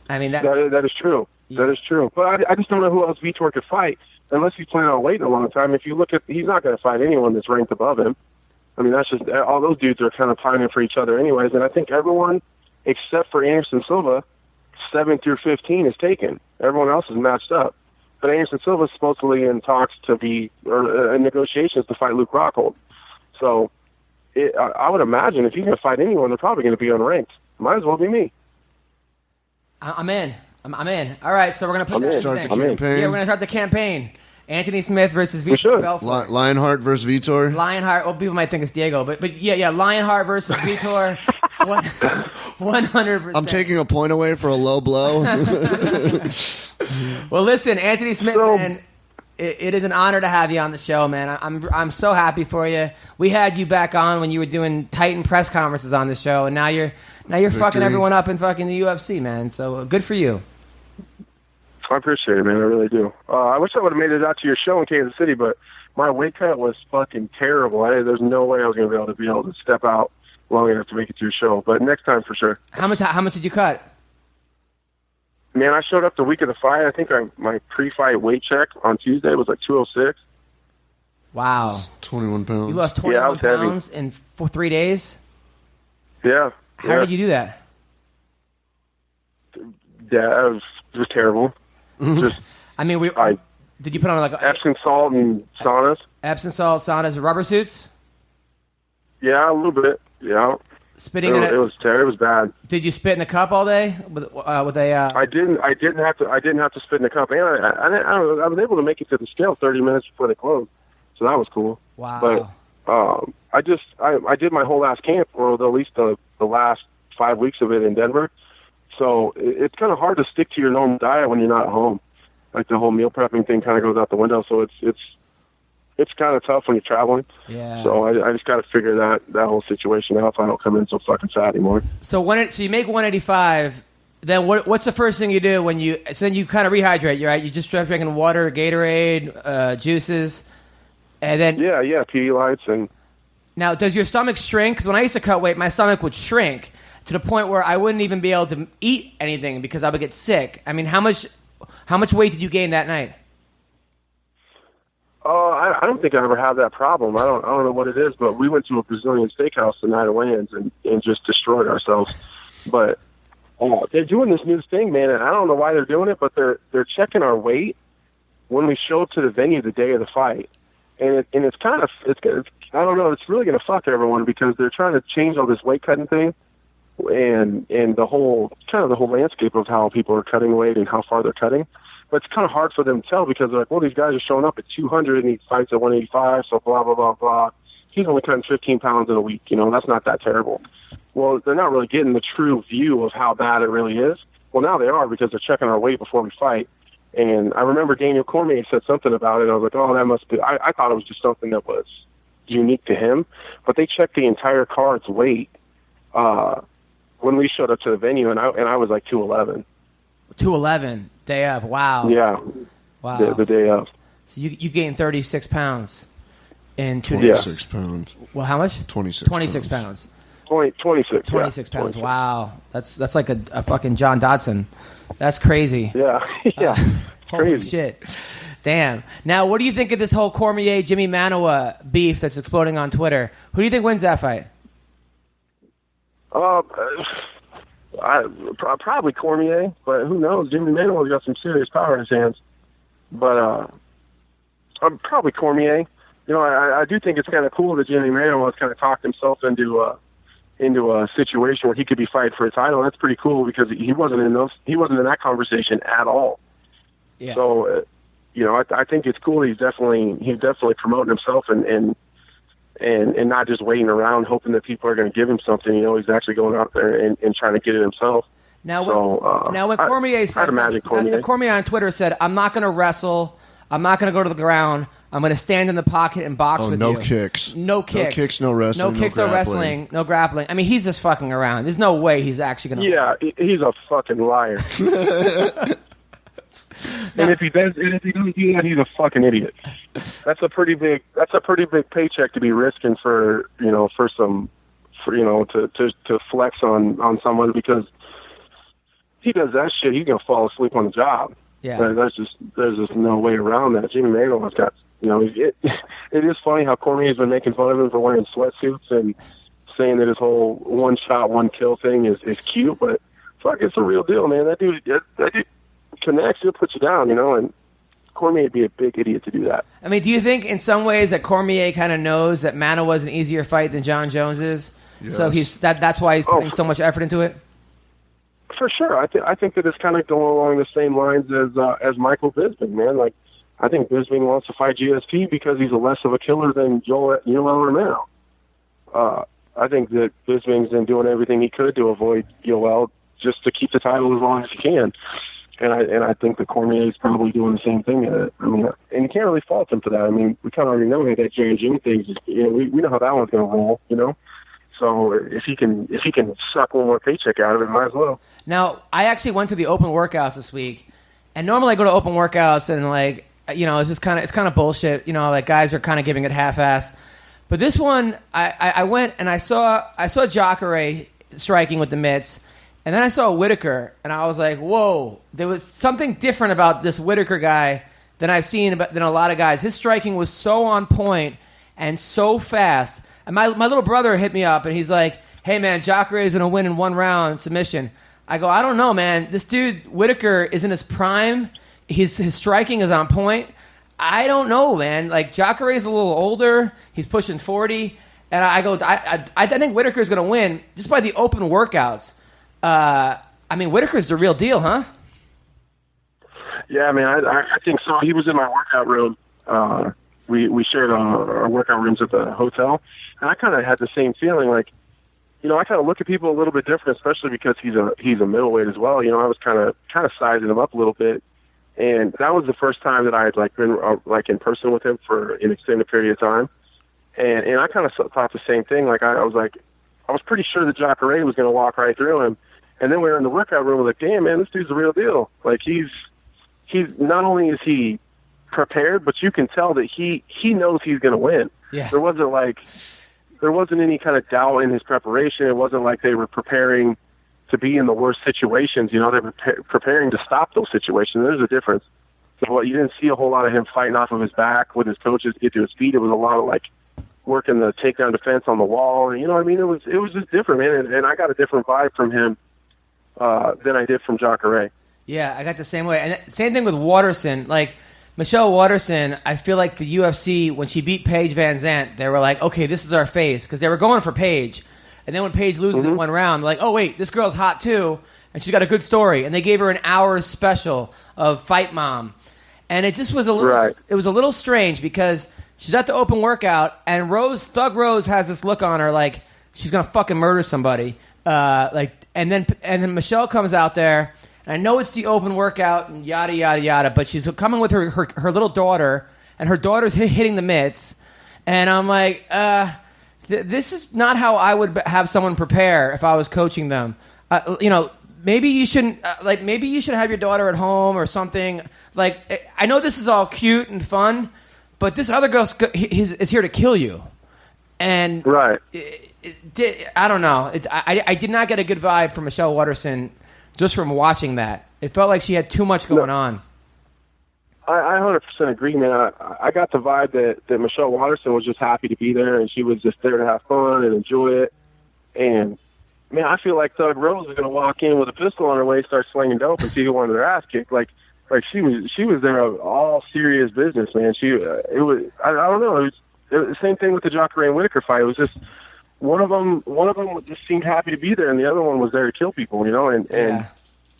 I mean, that is true. Yeah. That is true. But I just don't know who else Vitor could fight unless he's planning on waiting a long time. If you look at, he's not going to fight anyone that's ranked above him. I mean, that's just, all those dudes are kind of pining for each other anyways. And I think everyone except for Anderson Silva, 7 through 15 is taken. Everyone else is matched up. But Anderson Silva is supposedly in talks to be, or in negotiations to fight Luke Rockhold. So I would imagine if he's going to fight anyone, they're probably going to be unranked. Might as well be me. I'm in. I'm in. All right, so we're going to start the campaign. Yeah, we're going to start the campaign. Anthony Smith versus Vitor Belfort. Lionheart versus Vitor. Lionheart. Well, people might think it's Diego, but yeah, Lionheart versus Vitor. 100%. I'm taking a point away for a low blow. Well, listen, Anthony Smith, man, it is an honor to have you on the show, man. I'm so happy for you. We had you back on when you were doing Titan press conferences on the show, and now you're fucking everyone up in fucking the UFC, man. So good for you. I appreciate it, man. I really do. I wish I would have made it out to your show in Kansas City, but my weight cut was fucking terrible. There's no way I was going to be able to step out long enough to make it to your show. But next time for sure. How much did you cut? Man, I showed up the week of the fight. I think my pre-fight weight check on Tuesday was like 206. Wow. 21 pounds. You lost 21 pounds in 3 days? Yeah. How did you do that? Yeah, it was terrible. Just, I mean, did you put on like Epsom salt and saunas? Epsom salt, saunas, rubber suits? Yeah, a little bit. Yeah. Spitting it was terrible. It was bad. Did you spit in the cup all day with a? I didn't have to spit in the cup, and I was able to make it to the scale 30 minutes before they closed, so that was cool. Wow. But I did my whole last camp, or at least the last 5 weeks of it in Denver. So it's kind of hard to stick to your normal diet when you're not at home. Like the whole meal prepping thing kind of goes out the window. So it's kind of tough when you're traveling. Yeah. So I just got to figure that whole situation out so I don't come in so fucking fat anymore. So so you make 185. Then what's the first thing you do when you? So then you kind of rehydrate. Right? You just start drinking water, Gatorade, juices, and then yeah, Pedialytes and. Now, does your stomach shrink? Because when I used to cut weight, my stomach would shrink to the point where I wouldn't even be able to eat anything because I would get sick. I mean, how much weight did you gain that night? I don't think I ever had that problem. I don't know what it is, but we went to a Brazilian steakhouse the night of weigh-ins and just destroyed ourselves. But they're doing this new thing, man, and I don't know why they're doing it, but they're checking our weight when we show up to the venue the day of the fight, and it's kind of I don't know, it's really going to fuck everyone because they're trying to change all this weight cutting thing. And the whole landscape of how people are cutting weight and how far they're cutting, but it's kind of hard for them to tell because they're like, well, these guys are showing up at 200 and he fights at 185, so blah blah blah blah. He's only cutting 15 pounds in a week, that's not that terrible. Well, they're not really getting the true view of how bad it really is. Well, now they are because they're checking our weight before we fight. And I remember Daniel Cormier said something about it. And I was like, oh, that must be. I thought it was just something that was unique to him, but they checked the entire card's weight when we showed up to the venue, and I was like 211. 211 day of. Wow. Yeah. Wow. The day of. So you gained 36 pounds in 2 Yeah. days. 26 pounds. Well, how much? 26 pounds. 26. 26 yeah. pounds. Wow. That's like a fucking John Dodson. That's crazy. Yeah. Yeah. Holy Crazy. shit. Damn. Now, what do you think of this whole Cormier-Jimmy Manuwa beef that's exploding on Twitter? Who do you think wins that fight? Probably Cormier, but who knows? Jimmy Manuwa's got some serious power in his hands. But probably Cormier. You know, I do think it's kind of cool that Jimmy Manuwa's kind of talked himself into a situation where he could be fighting for a title. That's pretty cool because he wasn't in that conversation at all. Yeah. So, you know, I think it's cool. He's definitely promoting himself and not just waiting around hoping that people are going to give him something. You know, he's actually going out there and trying to get it himself. Now, when Cormier said, Cormier on Twitter said, "I'm not going to wrestle. I'm not going to go to the ground. I'm going to stand in the pocket and box with you." No kicks. No kicks. No kicks, no wrestling. No kicks, no wrestling. No grappling. I mean, he's just fucking around. There's no way he's actually going to. Yeah, he's a fucking liar. And if he doesn't do that, he's a fucking idiot. That's a pretty big paycheck to be risking to flex on someone, because he does that shit, he's gonna fall asleep on the job. Yeah. There's just no way around that. Jimmy Manuwa's got, you know, it is funny how Cormier's been making fun of him for wearing sweatsuits and saying that his whole one shot, one kill thing is cute, but fuck, it's a real deal, man. That dude connects, he'll put you down, you know, and Cormier would be a big idiot to do that. I mean, do you think in some ways that Cormier kind of knows that Manuwa's an easier fight than John Jones is? Yes. So that's why he's putting so much effort into it? For sure. I think that it's kind of going along the same lines as Michael Bisping, man. Like, I think Bisping wants to fight GSP because he's less of a killer than Yoel Romero. I think that Bisping's been doing everything he could to avoid Yoel just to keep the title as long as he can. And I think that Cormier is probably doing the same thing. I mean, and you can't really fault him for that. I mean, we kind of already know that J and June thing. You know, we know how that one's going to roll. You know, so if he can suck one more paycheck out of it, might as well. Now, I actually went to the open workouts this week, and normally I go to open workouts and, like, you know, it's kind of bullshit. You know, like, guys are kind of giving it half-ass. But this one, I went and I saw Jacare striking with the mitts. And then I saw Whitaker, and I was like, whoa, there was something different about this Whitaker guy than I've seen than a lot of guys. His striking was so on point and so fast. And my little brother hit me up, and he's like, hey, man, Jacare is going to win in one round submission. I go, I don't know, man. This dude, Whitaker, is in his prime. His striking is on point. I don't know, man. Like, Jacare is a little older. He's pushing 40. And I go, I think Whitaker is going to win just by the open workouts. I mean, Whitaker's the real deal, huh? Yeah, man, I think so. He was in my workout room. We shared our workout rooms at the hotel, and I kind of had the same feeling. Like, you know, I kind of look at people a little bit different, especially because he's a middleweight as well. You know, I was kind of sizing him up a little bit, and that was the first time that I had been in person with him for an extended period of time, and I kind of thought the same thing. Like, I was pretty sure that Jacare was going to walk right through him. And then we were in the workout room, like, damn, man, this dude's the real deal. Like, he's not only is he prepared, but you can tell that he knows he's going to win. Yeah. There wasn't any kind of doubt in his preparation. It wasn't like they were preparing to be in the worst situations. You know, they were preparing to stop those situations. There's a difference. So you didn't see a whole lot of him fighting off of his back with his coaches to get to his feet. It was a lot of, like, working the takedown defense on the wall. You know what I mean? It was just different, man. And I got a different vibe from him than I did from Jacare. Yeah, I got the same way. And same thing with Waterson. Like, Michelle Waterson, I feel like the UFC, when she beat Paige Van Zandt, they were like, okay, this is our face. Because they were going for Paige. And then when Paige loses in one round, they're like, oh, wait, this girl's hot too. And she's got a good story. And they gave her an hour special of Fight Mom. And it just was a little strange because she's at the open workout, and Thug Rose has this look on her like she's going to fucking murder somebody. And then Michelle comes out there, and I know it's the open workout and yada, yada, yada, but she's coming with her little daughter, and her daughter's hitting the mitts, And I'm like, this is not how I would have someone prepare if I was coaching them. Maybe you shouldn't. Maybe you should have your daughter at home or something. Like, I know this is all cute and fun, but this other girl is here to kill you. And right. I don't know. I did not get a good vibe from Michelle Watterson just from watching that. It felt like she had too much going on. I 100% agree, man. I got the vibe that Michelle Watterson was just happy to be there, and she was just there to have fun and enjoy it. And, man, I feel like Thug Rose is going to walk in with a pistol on her waist, start slinging dope, and see who wanted their ass kicked. Like she was there all serious business, man. It was I don't know. It was the same thing with the Jacare and Whitaker fight. It was just one of them just seemed happy to be there, and the other one was there to kill people, you know. And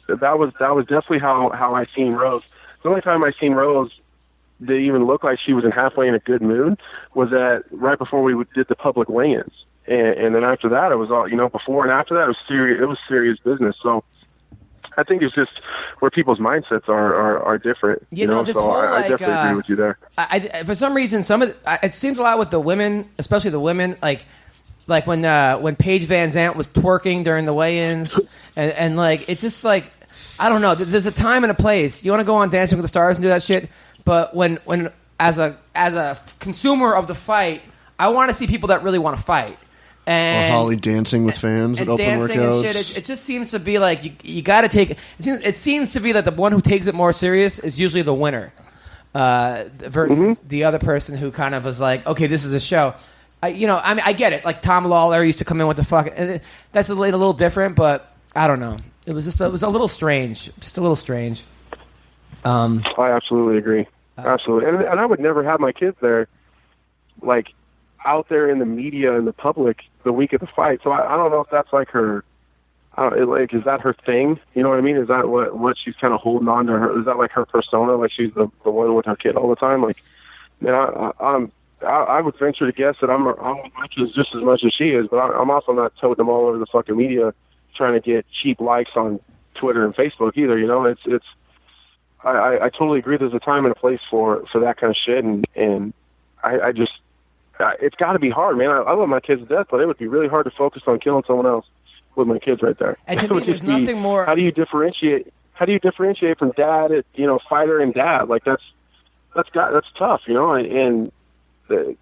that was definitely how I seen Rose. The only time I seen Rose that even looked like she was halfway in a good mood was that right before we did the public weigh-ins, and then after that it was all, you know, before and after that it was serious. It was serious business. So I think it's just where people's mindsets are different. You know, this so whole, I definitely agree with you there. For some reason, it seems a lot with the women, especially the women, like when Paige Van Zandt was twerking during the weigh-ins, and like it's just like, I don't know. There's a time and a place. You want to go on Dancing with the Stars and do that shit, but when as a consumer of the fight, I want to see people that really want to fight. And Holly dancing with fans at open dancing workouts. And shit. It just seems to be like you got to take. It seems to be that the one who takes it more serious is usually the winner, versus the other person who kind of was like, okay, this is a show. I get it. Like Tom Lawler used to come in with the fuck. And that's a little different, but I don't know. It was a little strange. Just a little strange. I absolutely agree. Absolutely, and I would never have my kids there, like out there in the media and the public the week of the fight. So I don't know if that's like her. Is that her thing? You know what I mean? Is that what she's kind of holding on to her? Is that like her persona? Like she's the one with her kid all the time? Like, man, I would venture to guess that I'm with my kids just as much as she is, but I'm also not toting them all over the fucking media trying to get cheap likes on Twitter and Facebook either. You know, I totally agree. There's a time and a place for that kind of shit, and I just it's got to be hard, man. I love my kids to death, but it would be really hard to focus on killing someone else with my kids right there. And to me, there's nothing more. How do you differentiate from dad, fighter and dad? Like that's tough, you know. And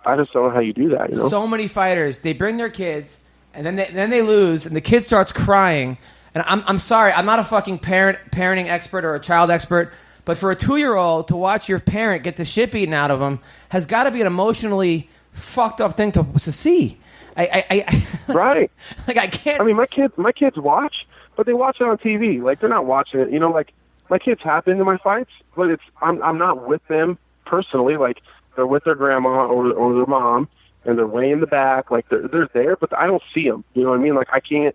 I just don't know how you do that. You know, so many fighters, they bring their kids. And then they lose, and the kid starts crying. And I'm sorry, I'm not a fucking parenting expert or a child expert, but for a 2-year-old to watch your parent get the shit beaten out of them has got to be an emotionally fucked up thing to see. Right. Like I can't. I mean, my kids watch, but they watch it on TV. Like they're not watching it. You know, like my kids have been to my fights, but I'm not with them personally. Like they're with their grandma or their mom. And they're way in the back, like they're there, but I don't see them. You know what I mean? Like I just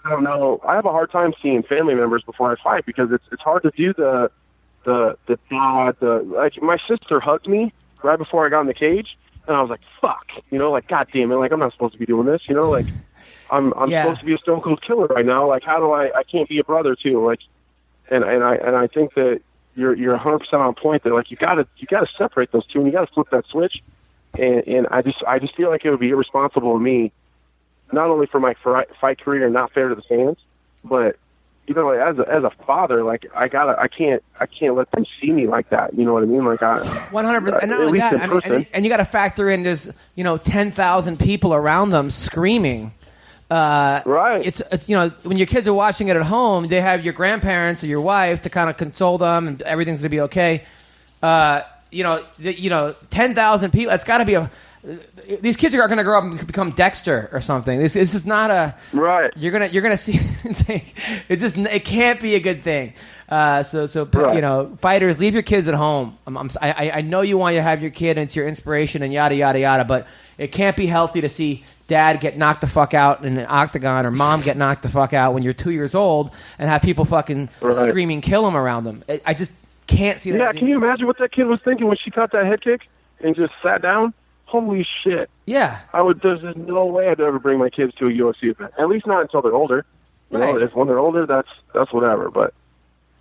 don't know. I have a hard time seeing family members before I fight because it's hard to do the dad. Like my sister hugged me right before I got in the cage, and I was like, fuck, you know, like God damn it, like I'm not supposed to be doing this, you know, like I'm supposed to be a stone cold killer right now. Like how do I can't be a brother too? Like, and I think that you're 100% on point that like you gotta separate those two and you gotta flip that switch. And I just feel like it would be irresponsible of me, not only for my fight career and not fair to the fans, but you know, like, as a father, like I can't let them see me like that. You know what I mean? Like 100%. And not only that, and you got to factor in there's 10,000 people around them screaming. Right. It's when your kids are watching it at home, they have your grandparents or your wife to kind of console them, and everything's gonna be okay. 10,000 people. It's got to be these kids are going to grow up and become Dexter or something. This is not a right. You're gonna see. It's just it can't be a good thing. So right. Fighters, leave your kids at home. I know you want to have your kid and it's your inspiration and yada yada yada, but it can't be healthy to see dad get knocked the fuck out in an octagon or mom get knocked the fuck out when you're 2 years old and have people fucking screaming kill them around them. I just can't see that. Yeah, can you imagine what that kid was thinking when she caught that head kick and just sat down? Holy shit. Yeah. There's no way I'd ever bring my kids to a UFC event. At least not until they're older. You know, if when they're older, that's whatever. But,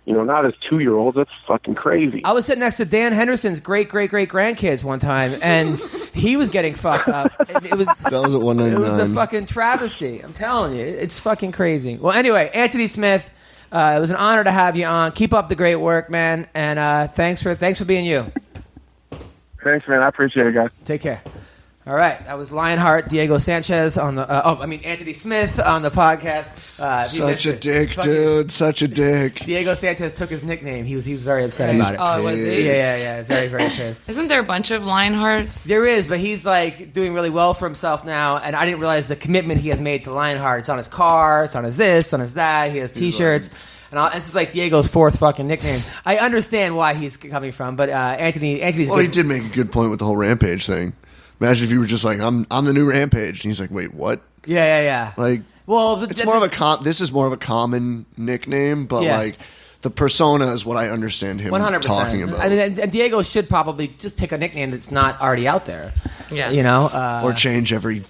not as 2-year-olds. That's fucking crazy. I was sitting next to Dan Henderson's great grandkids one time, and he was getting fucked up. And it was That was at It was a $1.99. fucking travesty. I'm telling you, it's fucking crazy. Well, anyway, Anthony Smith, it was an honor to have you on. Keep up the great work, man, and thanks for being you. Thanks, man. I appreciate it, guys. Take care. All right, that was Lionheart Diego Sanchez on the. Anthony Smith on the podcast. Such a dick, dude. Such a dick. Diego Sanchez took his nickname. He was very upset about it. Oh, was he? Yeah. Very, very pissed. Isn't there a bunch of Lionhearts? There is, but he's like doing really well for himself now, and I didn't realize the commitment he has made to Lionheart. It's on his car, it's on his this, on his that. He has T-shirts. And this is like Diego's fourth fucking nickname. I understand why he's coming from, but Anthony's. Well, good. he did make a good point with the whole Rampage thing. Imagine if you were just like, I'm the new Rampage, and he's like, wait, what? Yeah. Like, well, it's more of a this is more of a common nickname, but like the persona is what I understand him 100%. talking about. I mean, and Diego should probably just pick a nickname that's not already out there. Yeah. You know, or change every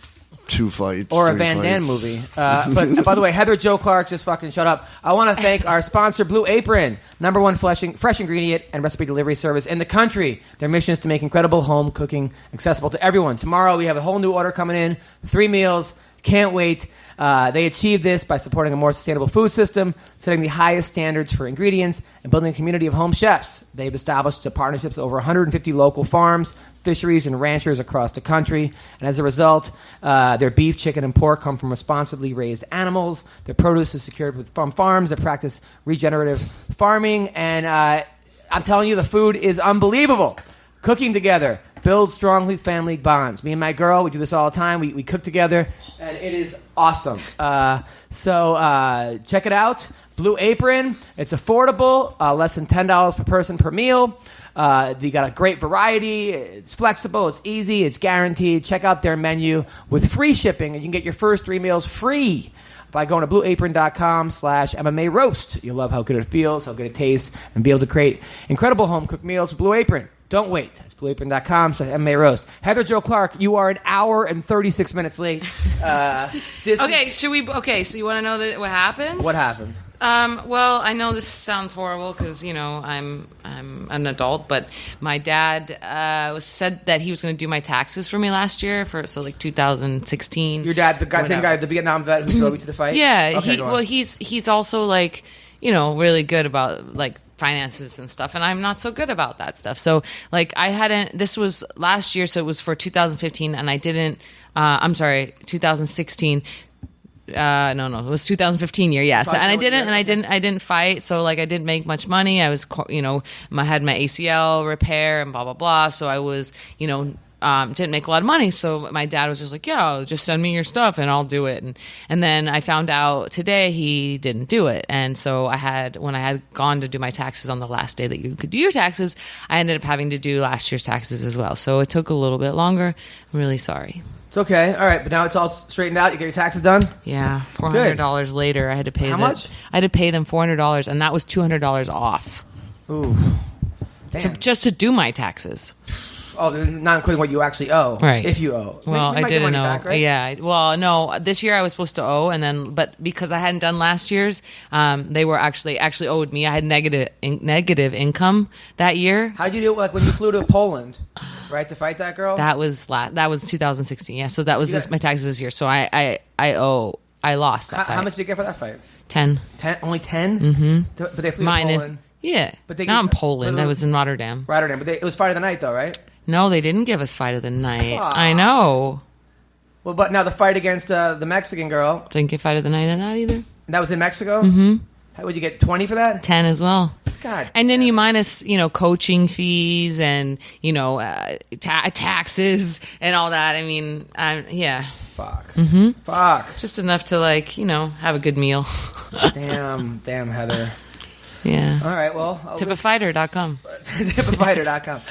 2 fights. or a 3 Van Damme fights. movie. But by the way, Heather Jo Clark, just fucking shut up. I want to thank our sponsor, Blue Apron, #1 fresh ingredient and recipe delivery service in the country. Their mission is to make incredible home cooking accessible to everyone. Tomorrow we have a whole new order coming in, 3 meals. Can't wait. They achieve this by supporting a more sustainable food system, setting the highest standards for ingredients, and building a community of home chefs. They've established partnerships with over 150 local farms, fisheries, and ranchers across the country. And as a result, their beef, chicken, and pork come from responsibly raised animals. Their produce is secured from farms that practice regenerative farming. And I'm telling you, the food is unbelievable. Cooking together builds strong family bonds. Me and my girl, we do this all the time. We cook together, and it is awesome. So check it out. Blue Apron. It's affordable, less than $10 per person per meal. You got a great variety. It's flexible. It's easy. It's guaranteed. Check out their menu with free shipping, and you can get your first 3 meals free by going to blueapron.com/MMA roast. You'll love how good it feels, how good it tastes, and be able to create incredible home-cooked meals with Blue Apron. Don't wait. It's blueapron.com/MMA roast. Heather Jo Clark, you are 1 hour and 36 minutes late. Okay, so you want to know what happened? What happened? Well, I know this sounds horrible because I'm an adult, but my dad said that he was going to do my taxes for me last year like 2016. Your dad, same guy, the Vietnam vet who drove you to the fight. Yeah. Okay, he's also like really good about like finances and stuff, and I'm not so good about that stuff. So like this was last year, so it was for 2015, and I didn't. 2016. No, it was 2015 year. Yes, and I didn't fight. So like I didn't make much money. I was, I had my ACL repair and blah blah blah. So I was, didn't make a lot of money. So my dad was just like, yeah, just send me your stuff and I'll do it. And then I found out today he didn't do it. And so when I had gone to do my taxes on the last day that you could do your taxes, I ended up having to do last year's taxes as well. So it took a little bit longer. I'm really sorry. It's okay. All right, but now it's all straightened out. You get your taxes done? Yeah, $400 later. I had to pay How much? I had to pay them $400, and that was $200 off. Ooh. Damn. Just to do my taxes. Oh, not including what you actually owe. Right. If you owe. Well, you might I get didn't money know. back, right? Yeah. Well, no. This year I was supposed to owe, but because I hadn't done last year's, they were actually owed me. I had negative income that year. How'd you do it like when you flew to Poland, right, to fight that girl? That was 2016. Yeah. So that was my taxes this year. So I lost that fight. How much did you get for that fight? 10. 10? Only 10? Mm-hmm. But they flew to Poland. Yeah. But they not in Poland. That was in Rotterdam. But it was fight of the night, though, right? No, they didn't give us fight of the night. Aww. I know. Well, but now the fight against the Mexican girl. Didn't get fight of the night in that either. That was in Mexico? Mm-hmm. How would you get 20 for that? 10 as well. God. And then you minus, coaching fees and, taxes and all that. I mean, yeah. Fuck. Mm-hmm. Fuck. Just enough to have a good meal. Damn, Heather. Yeah. All right, well. Tipafighter.com. Tipafighter.com.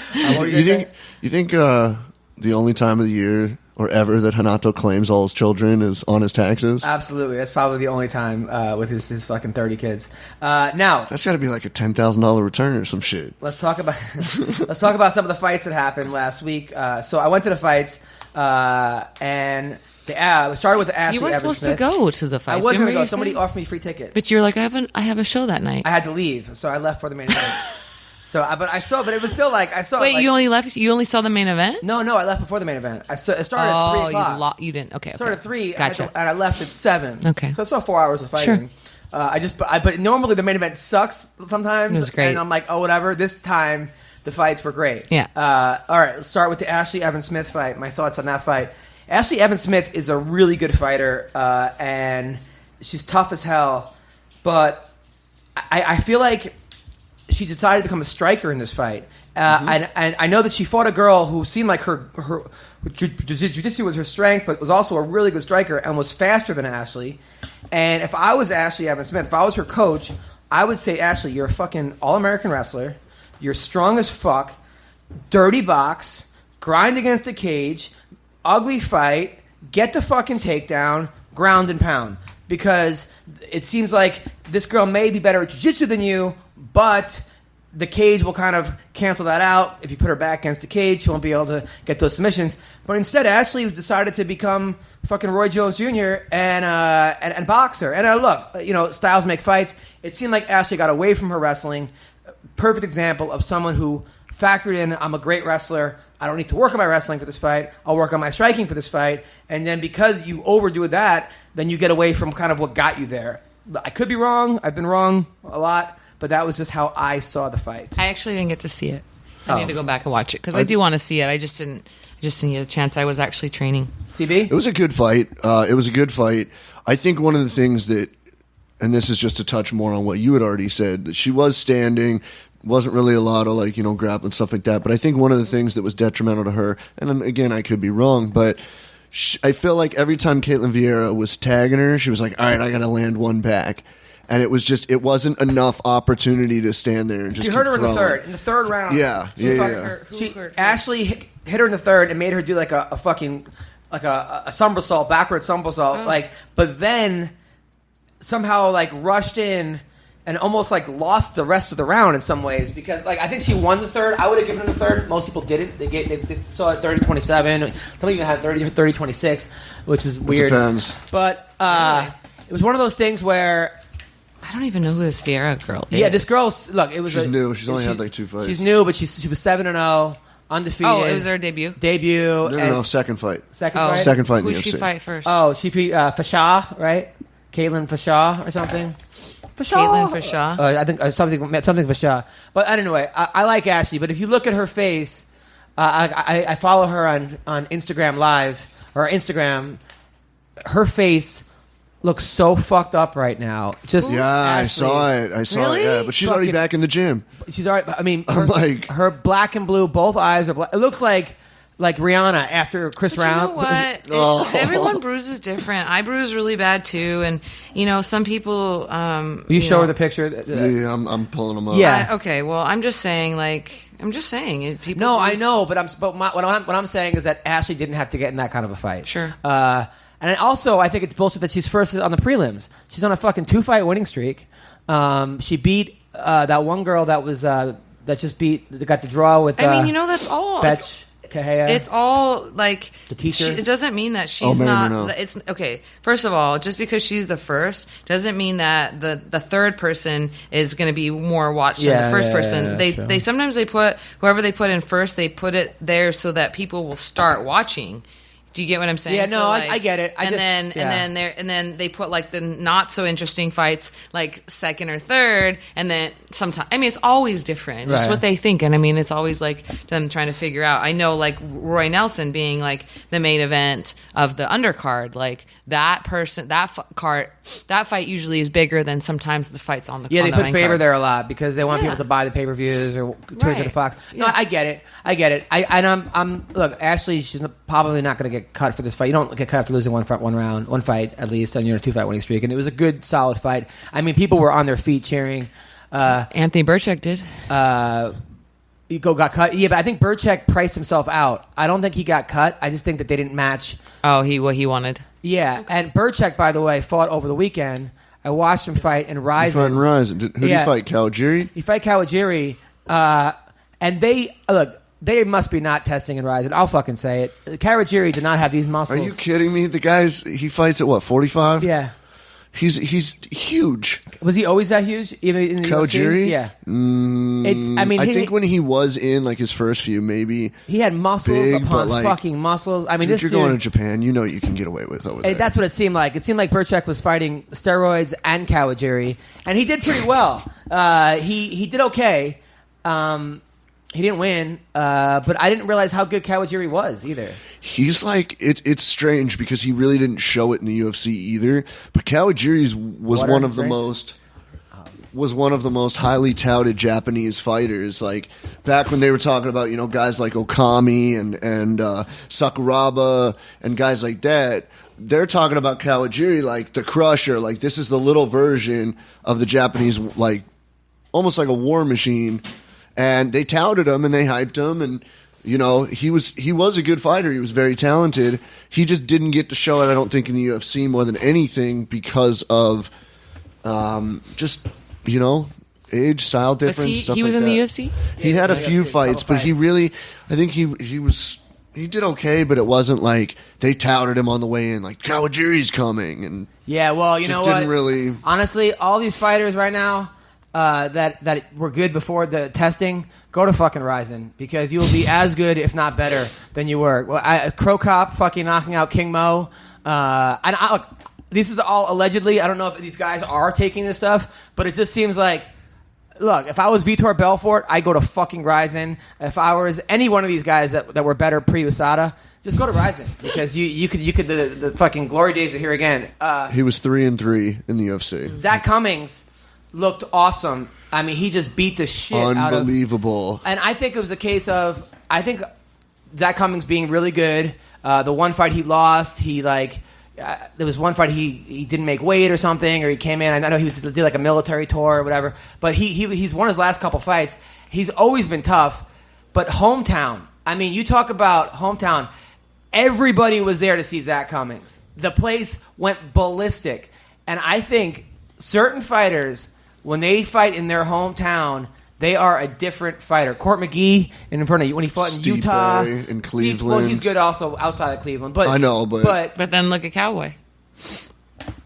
You think the only time of the year or ever that Hanato claims all his children is on his taxes? Absolutely. That's probably the only time with his fucking 30 kids. Now. That's got to be like a $10,000 return or some shit. Let's talk about some of the fights that happened last week. So I went to the fights, and we started with the Ashley You weren't Evans supposed Smith. to go to the fights. I was going to go. You Somebody said? offered me free tickets. But you're like, I have a show that night. I had to leave, so I left for the main event. So, but it was still like I saw. Wait, like, you only left? You only saw the main event? No, I left before the main event. It started at 3 o'clock. You didn't. Okay. Started at 3. Gotcha. And I left at 7. Okay. So I saw 4 hours of fighting. Sure. But normally the main event sucks sometimes. It was great. And I'm like, oh, whatever. This time the fights were great. Yeah. All right, let's start with the Ashley Evans Smith fight. My thoughts on that fight. Ashley Evans Smith is a really good fighter, and she's tough as hell. But I feel like she decided to become a striker in this fight. And I know that she fought a girl who seemed like her jiu-jitsu was her strength, but was also a really good striker and was faster than Ashley. And if I was Ashley Evans Smith, if I was her coach, I would say, Ashley, you're a fucking all-American wrestler. You're strong as fuck. Dirty box. Grind against a cage. Ugly fight. Get the fucking takedown. Ground and pound. Because it seems like this girl may be better at jiu-jitsu than you, but the cage will kind of cancel that out. If you put her back against the cage, she won't be able to get those submissions. But instead, Ashley decided to become fucking Roy Jones Jr. and boxer. And look, styles make fights. It seemed like Ashley got away from her wrestling. Perfect example of someone who factored in, I'm a great wrestler. I don't need to work on my wrestling for this fight. I'll work on my striking for this fight. And then because you overdo that, then you get away from kind of what got you there. I could be wrong. I've been wrong a lot. But that was just how I saw the fight. I actually didn't get to see it. I need to go back and watch it because I do want to see it. I just didn't get a chance. I was actually training. CB? It was a good fight. I think one of the things that, and this is just to touch more on what you had already said, that she was standing, wasn't really a lot of grappling, stuff like that. But I think one of the things that was detrimental to her, and then again, I could be wrong, but I feel like every time Caitlin Vieira was tagging her, she was like, all right, I got to land one back. And it wasn't enough opportunity to stand there and just. You heard her in the third. In the third round. Yeah. Ashley hit her in the third and made her do like a fucking a somersault, backward somersault, but then somehow rushed in and almost lost the rest of the round in some ways because I think she won the third. I would have given her the third. Most people didn't. They saw it 30-27. Some even had 30-26, which is weird. Depends. But it was one of those things where. I don't even know who this Vieira girl is. Yeah, this girl. Look, it was. She's new. She's only had 2 fights. She's new, but she was 7-0, undefeated. Oh, it was her debut. No, second fight. Second fight. Second fight in the Who UFC. did she fight first? Oh, she beat Fashaw, right? Caitlin Fashaw or something. Caitlin Fashaw. I think something Fashaw. But anyway, I like Ashley. But if you look at her face, I follow her on Instagram Live or Instagram. Her face looks so fucked up right now. I saw it. Really? Yeah, but she's already back in the gym. She's already. I mean, her black and blue, both eyes are black. It looks like Rihanna after Chris Round. You know what? Everyone bruises different. I bruise really bad too, and some people. Will you show her the picture? Yeah, I'm pulling them up. Yeah. Okay. Well, I'm just saying. People. No, I know, but what I'm saying is that Ashley didn't have to get in that kind of a fight. Sure. And also, I think it's bullshit that she's first on the prelims. She's on a fucking 2-fight winning streak. She beat that one girl that was that got the draw with. That's all. Betch Kahea. It's all the teacher. It doesn't mean that she's not. No. It's okay. First of all, just because she's the first doesn't mean that the third person is going to be more watched than the first person. They sometimes they put whoever they put in first. They put it there so that people will start watching. Do you get what I'm saying? Yeah, no, I get it. And then they put the not so interesting fights second or third, and then sometimes it's always different. Just what they think, and it's always them trying to figure out. I know Roy Nelson being the main event of the undercard, that person that fight usually is bigger than sometimes the fights on the they put favor card. there a lot because they want people to buy the pay-per-views or turn to the Fox. No, I get it. I'm look, Ashley, she's probably not going to get cut for this fight. You don't get cut after losing one fight at least, and you're in a 2-fight winning streak. And it was a good, solid fight. I mean, people were on their feet cheering. Anthony Burchak did. Ego got cut. Yeah, but I think Burchak priced himself out. I don't think he got cut. I just think that they didn't match. Oh, what he wanted. Yeah, okay. And Burchak, by the way, fought over the weekend. I watched him fight in Ryzen. He fought in Ryzen. Who did he fight? Kawajiri? He fight Kawajiri. And they must be not testing in Ryzen. I'll fucking say it. Kawajiri did not have these muscles. Are you kidding me? The guy's, he fights at what, 45? Yeah. He's huge. Was he always that huge? Even in the KYRIE? UFC? Yeah. I think when he was in like his first few, maybe he had muscles big, upon but, like, fucking muscles. I mean, dude, this you're dude, going to Japan. You know you can get away with over there. that's what it seemed like. It seemed like Burchak was fighting steroids and KYRIE, and he did pretty well. He did okay. He didn't win, but I didn't realize how good KYRIE was either. He's like it's strange because he really didn't show it in the UFC either. But KYRIE was one of the most highly touted Japanese fighters. Like back when they were talking about guys like Okami and Sakuraba and guys like that. They're talking about KYRIE like the Crusher. Like this is the little version of the Japanese, like almost like a war machine. And they touted him and they hyped him, and he was a good fighter. He was very talented. He just didn't get to show it, I don't think, in the UFC more than anything because of just age, style difference. Stuff he was like in the that. UFC. He had a few fights, but he really, I think he did okay, but it wasn't like they touted him on the way in, like KYRIE's coming, and yeah, well, you know what? Didn't really. Honestly, all these fighters right now. That were good before the testing, go to fucking Ryzen because you will be as good, if not better, than you were. Well, Crow Cop fucking knocking out King Mo. Look, this is all allegedly. I don't know if these guys are taking this stuff, but it just seems like, look, if I was Vitor Belfort, I'd go to fucking Ryzen. If I was any one of these guys that were better pre-USADA, just go to Ryzen because you could the fucking glory days are here again. He was 3-3 in the UFC. Zach Cummings looked awesome. I mean, he just beat the shit out of... Unbelievable. And I think it was a case of... I think Zach Cummings being really good. The one fight he lost, there was one fight he didn't make weight or something, or he came in... I know he did like a military tour or whatever. But he's won his last couple fights. He's always been tough. But hometown... I mean, you talk about hometown. Everybody was there to see Zach Cummings. The place went ballistic. And I think certain fighters... When they fight in their hometown, they are a different fighter. Court McGee in front of you when he fought in Utah, in Cleveland. Well, he's good also outside of Cleveland. But I know, but then look at Cowboy.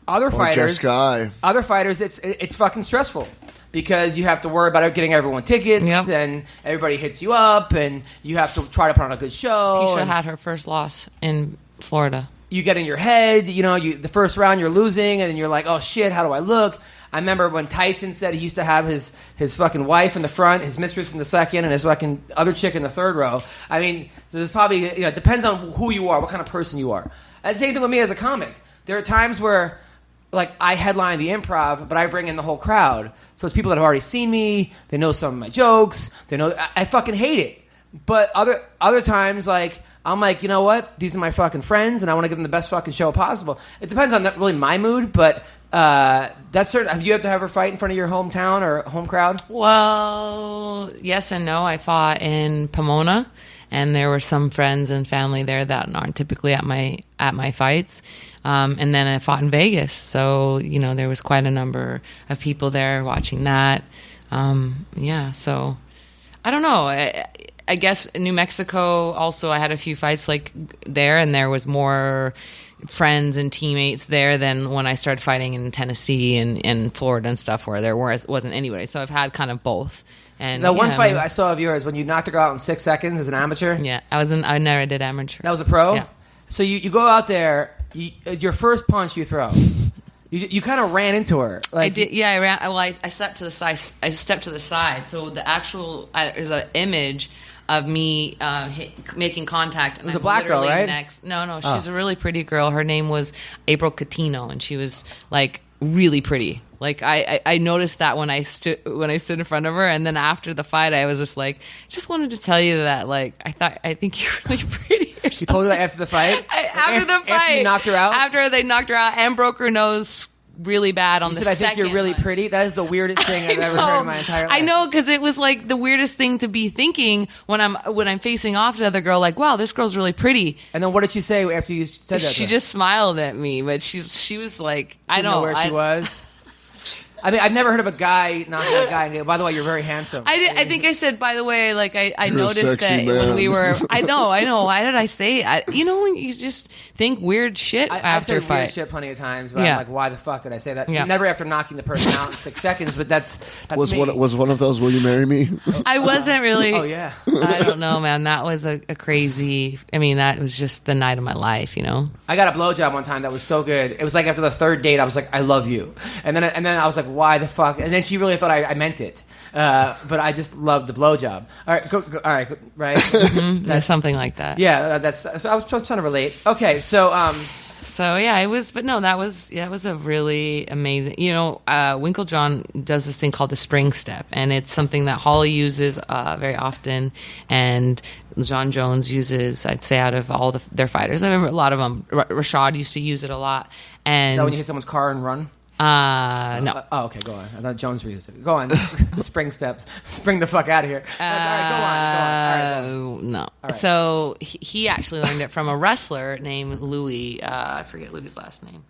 Other fighters, Sky. Other fighters, it's fucking stressful because you have to worry about getting everyone tickets, and everybody hits you up, and you have to try to put on a good show. Tisha had her first loss in Florida. You get in your head, the first round you're losing, and then you're like, oh shit, how do I look? I remember when Tyson said he used to have his fucking wife in the front, his mistress in the second, and his fucking other chick in the third row. I mean, so there's probably, it depends on who you are, what kind of person you are. And the same thing with me as a comic. There are times where, like, I headline the Improv, but I bring in the whole crowd. So it's people that have already seen me, they know some of my jokes, they know, I fucking hate it. But other times, like, I'm like, you know what? These are my fucking friends, and I want to give them the best fucking show possible. It depends on really my mood, but that's certain. Have you had to have her fight in front of your hometown or home crowd? Well, yes and no. I fought in Pomona, and there were some friends and family there that aren't typically at my fights. And then I fought in Vegas, so there was quite a number of people there watching that. So I don't know. I guess in New Mexico also I had a few fights like there, and there was more friends and teammates there than when I started fighting in Tennessee and Florida and stuff where there wasn't anybody. So I've had kind of both. And the one fight I saw of yours when you knocked a girl out in 6 seconds as an amateur. Yeah, I never did amateur. That was a pro. Yeah. So you go out there, your first punch you throw. You kind of ran into her. Like, I did. Yeah, I ran. Well, I stepped to the side. So the actual there's an image of me making contact. And it was a black girl, right? No, she's a really pretty girl. Her name was April Catino, and she was like really pretty. Like I noticed that when I stood in front of her, and then after the fight, I was just like, just wanted to tell you that like I think you're really pretty. You told her that after the fight? After you knocked her out? After they knocked her out and broke her nose really bad on you the said, second I think you're really punch. pretty. That is the weirdest thing I've ever heard in my entire life. I know, because it was like the weirdest thing to be thinking when I'm facing off the other girl. Like, wow, this girl's really pretty. And then what did she say after you said that? She just smiled at me, but she was like, I don't know where she was. I mean, I've never heard of a guy knocking a guy and go, by the way, you're very handsome. I think I said, by the way, like I You're a noticed sexy that when man. we were, I know. Why did I say it? You know, when you just think weird shit I've after a said fight. weird shit plenty of times, but Yeah. I'm like, why the fuck did I say that? Yeah. Never after knocking the person out in 6 seconds, but that's Was me. one of those? Will you marry me? I wasn't really. Oh, yeah. I don't know, man. That was a crazy. I mean, that was just the night of my life. You know. I got a blowjob one time that was so good. It was like after the third date, I was like, I love you. And then I was like, why the fuck? And then she really thought I meant it. But I just loved the blowjob. All right, all right, right? That's something like that. Yeah, so I was trying to relate. Okay, so So yeah, it was, but no, that was a really amazing. You know, Winklejohn does this thing called the spring step, and it's something that Holly uses very often, and John Jones uses. I'd say out of all their fighters, I remember a lot of them. Rashad used to use it a lot, and is that when you hit someone's car and run? no. Oh, okay, go on. I thought Jones used it. Go on. Spring steps. Spring the fuck out of here. All right, go on. All right, go on. No. right. So he actually learned it from a wrestler named Louis. I forget Louis' last name,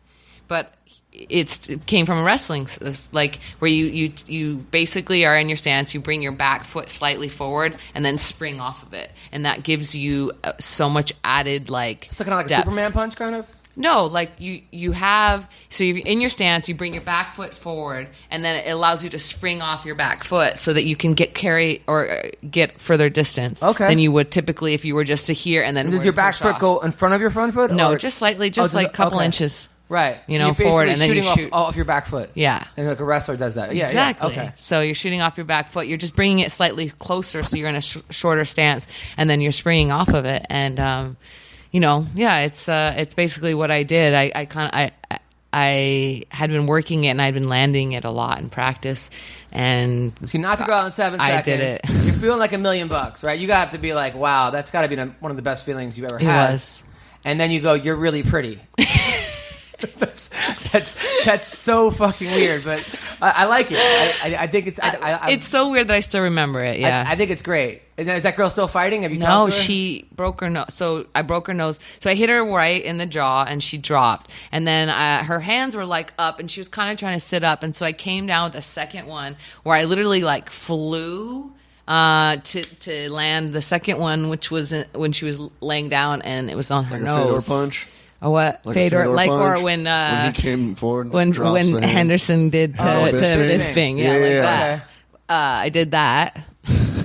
but it came from a wrestling, like where you basically are in your stance, you bring your back foot slightly forward and then spring off of it, and that gives you so much added like. It's kind of like depth. a Superman punch, kind of. No, like you have, so you're in your stance, you bring your back foot forward, and then it allows you to spring off your back foot so that you can get further distance than you would typically if you were just to here and then. And does your back foot go in front of your front foot? No, or? just slightly, just like a couple inches. Right. You So know, you're forward, basically and then you shooting shoot. off your back foot. Yeah. And like a wrestler does that. Yeah, exactly. Yeah. Okay. So you're shooting off your back foot. You're just bringing it slightly closer, so you're in a shorter stance, and then you're springing off of it. And you know, yeah, it's basically what I did. I had been working it, and I'd been landing it a lot in practice. And so you knocked the girl out in 7 seconds. I did it. You're feeling like $1 million, right? You got to be like, wow, that's got to be one of the best feelings you've ever had. It was. And then you go, you're really pretty. That's so fucking weird, but I like it. I think it's. It's so weird that I still remember it. Yeah, I think it's great. And is that girl still fighting? Have you No, talked to her? she broke her nose. So I broke her nose. So I hit her right in the jaw, and she dropped. And then her hands were like up, and she was kind of trying to sit up. And so I came down with a second one where I literally like flew to land the second one, which was when she was laying down, and it was on her Like a nose. Fedor punch. A what? Like Fedor, a Fedor like punch? or when he came forward, when drops the hand. Henderson did to Bisping. Yeah, like that. Okay. I did that.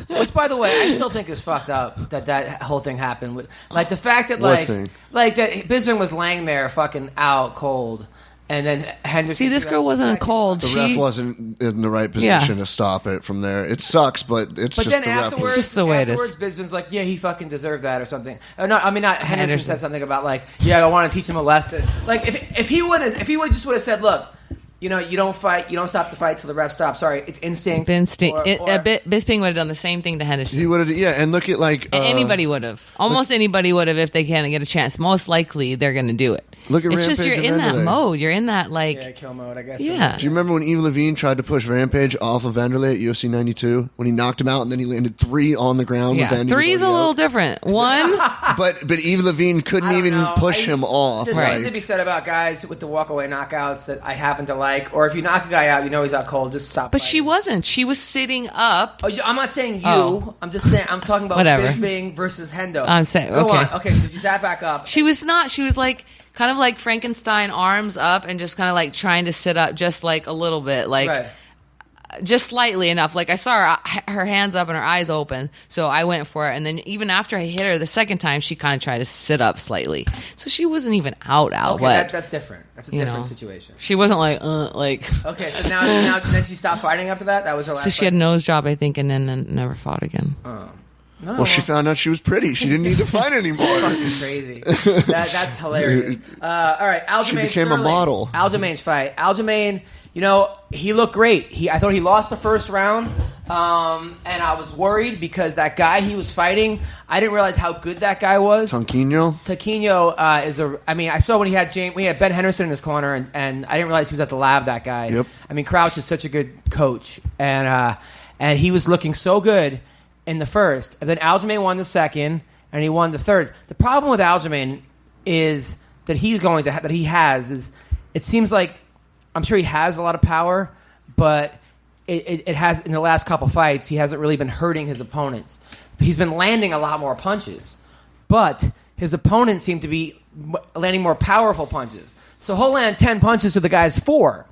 Which, by the way, I still think is fucked up that whole thing happened. Like the fact that What thing? like that Bisping was laying there fucking out cold, and then Henderson. See, this girl wasn't cold. The She ref wasn't in the right position to stop it from there. It sucks, but it's But just then the ref. afterwards, It's just the way it is. Bisping's like, yeah, he fucking deserved that or something. No, I mean, not Henderson said something about like, yeah, I want to teach him a lesson. Like if he would just would have said, look, you know, you don't fight, you don't stop the fight till the ref stops. Sorry, it's instinct. Bisping would have done the same thing to Henderson. He would have, yeah. And look at like Anybody would have. Almost anybody would have if they can get a chance. Most likely, they're going to do it. Look at it's just Rampage you're in that Vanderlei. mode. You're in that like Yeah, kill mode, I guess. Yeah. Do you remember when Eve Levine tried to push Rampage off of Vanderlei at UFC 92 when he knocked him out and then he landed 3 on the ground? Yeah, with Vandy was three's a already little out? different. One, But Eve Levine couldn't I don't even know. push him off. There's Like, something to be said about guys with the walkaway knockouts that I happen to like. Or if you knock a guy out, you know he's out cold. Just stop. but fighting. she wasn't. She was sitting up. Oh, I'm not saying you. Oh. I'm just saying. I'm talking about Whatever. Bisping versus Hendo. I'm saying- Go okay. on. Okay, so she sat back up. She was not. She was like kind of like Frankenstein, arms up, and just kind of like trying to sit up, just like a little bit, like. Right. Just slightly enough. Like I saw her hands up and her eyes open, so I went for it. And then even after I hit her the second time, she kind of tried to sit up slightly. So she wasn't even out. Okay, but that's different. That's a you different know, situation. she wasn't like. Okay, so now then she stopped fighting after that. That was her last. So she had a fight? nose job, I think, and then never fought again. No, well, she found out she was pretty. She didn't need to fight anymore. fucking crazy. That's hilarious. All right, Aljamain She became a Sterling. model. Aljamain's fight. Aljamain, you know, he looked great. I thought he lost the first round, and I was worried because that guy he was fighting, I didn't realize how good that guy was. Tonquinho? Taquinho is a. I mean, I saw when he had Ben Henderson in his corner, and I didn't realize he was at the lab. That guy. Yep. I mean, Crouch is such a good coach, and he was looking so good in the first, and then Aljamain won the second, and he won the third. The problem with Aljamain is that it seems like I'm sure he has a lot of power, but it has in the last couple fights he hasn't really been hurting his opponents. He's been landing a lot more punches, but his opponents seem to be landing more powerful punches. So he'll land 10 punches to the guy's 4,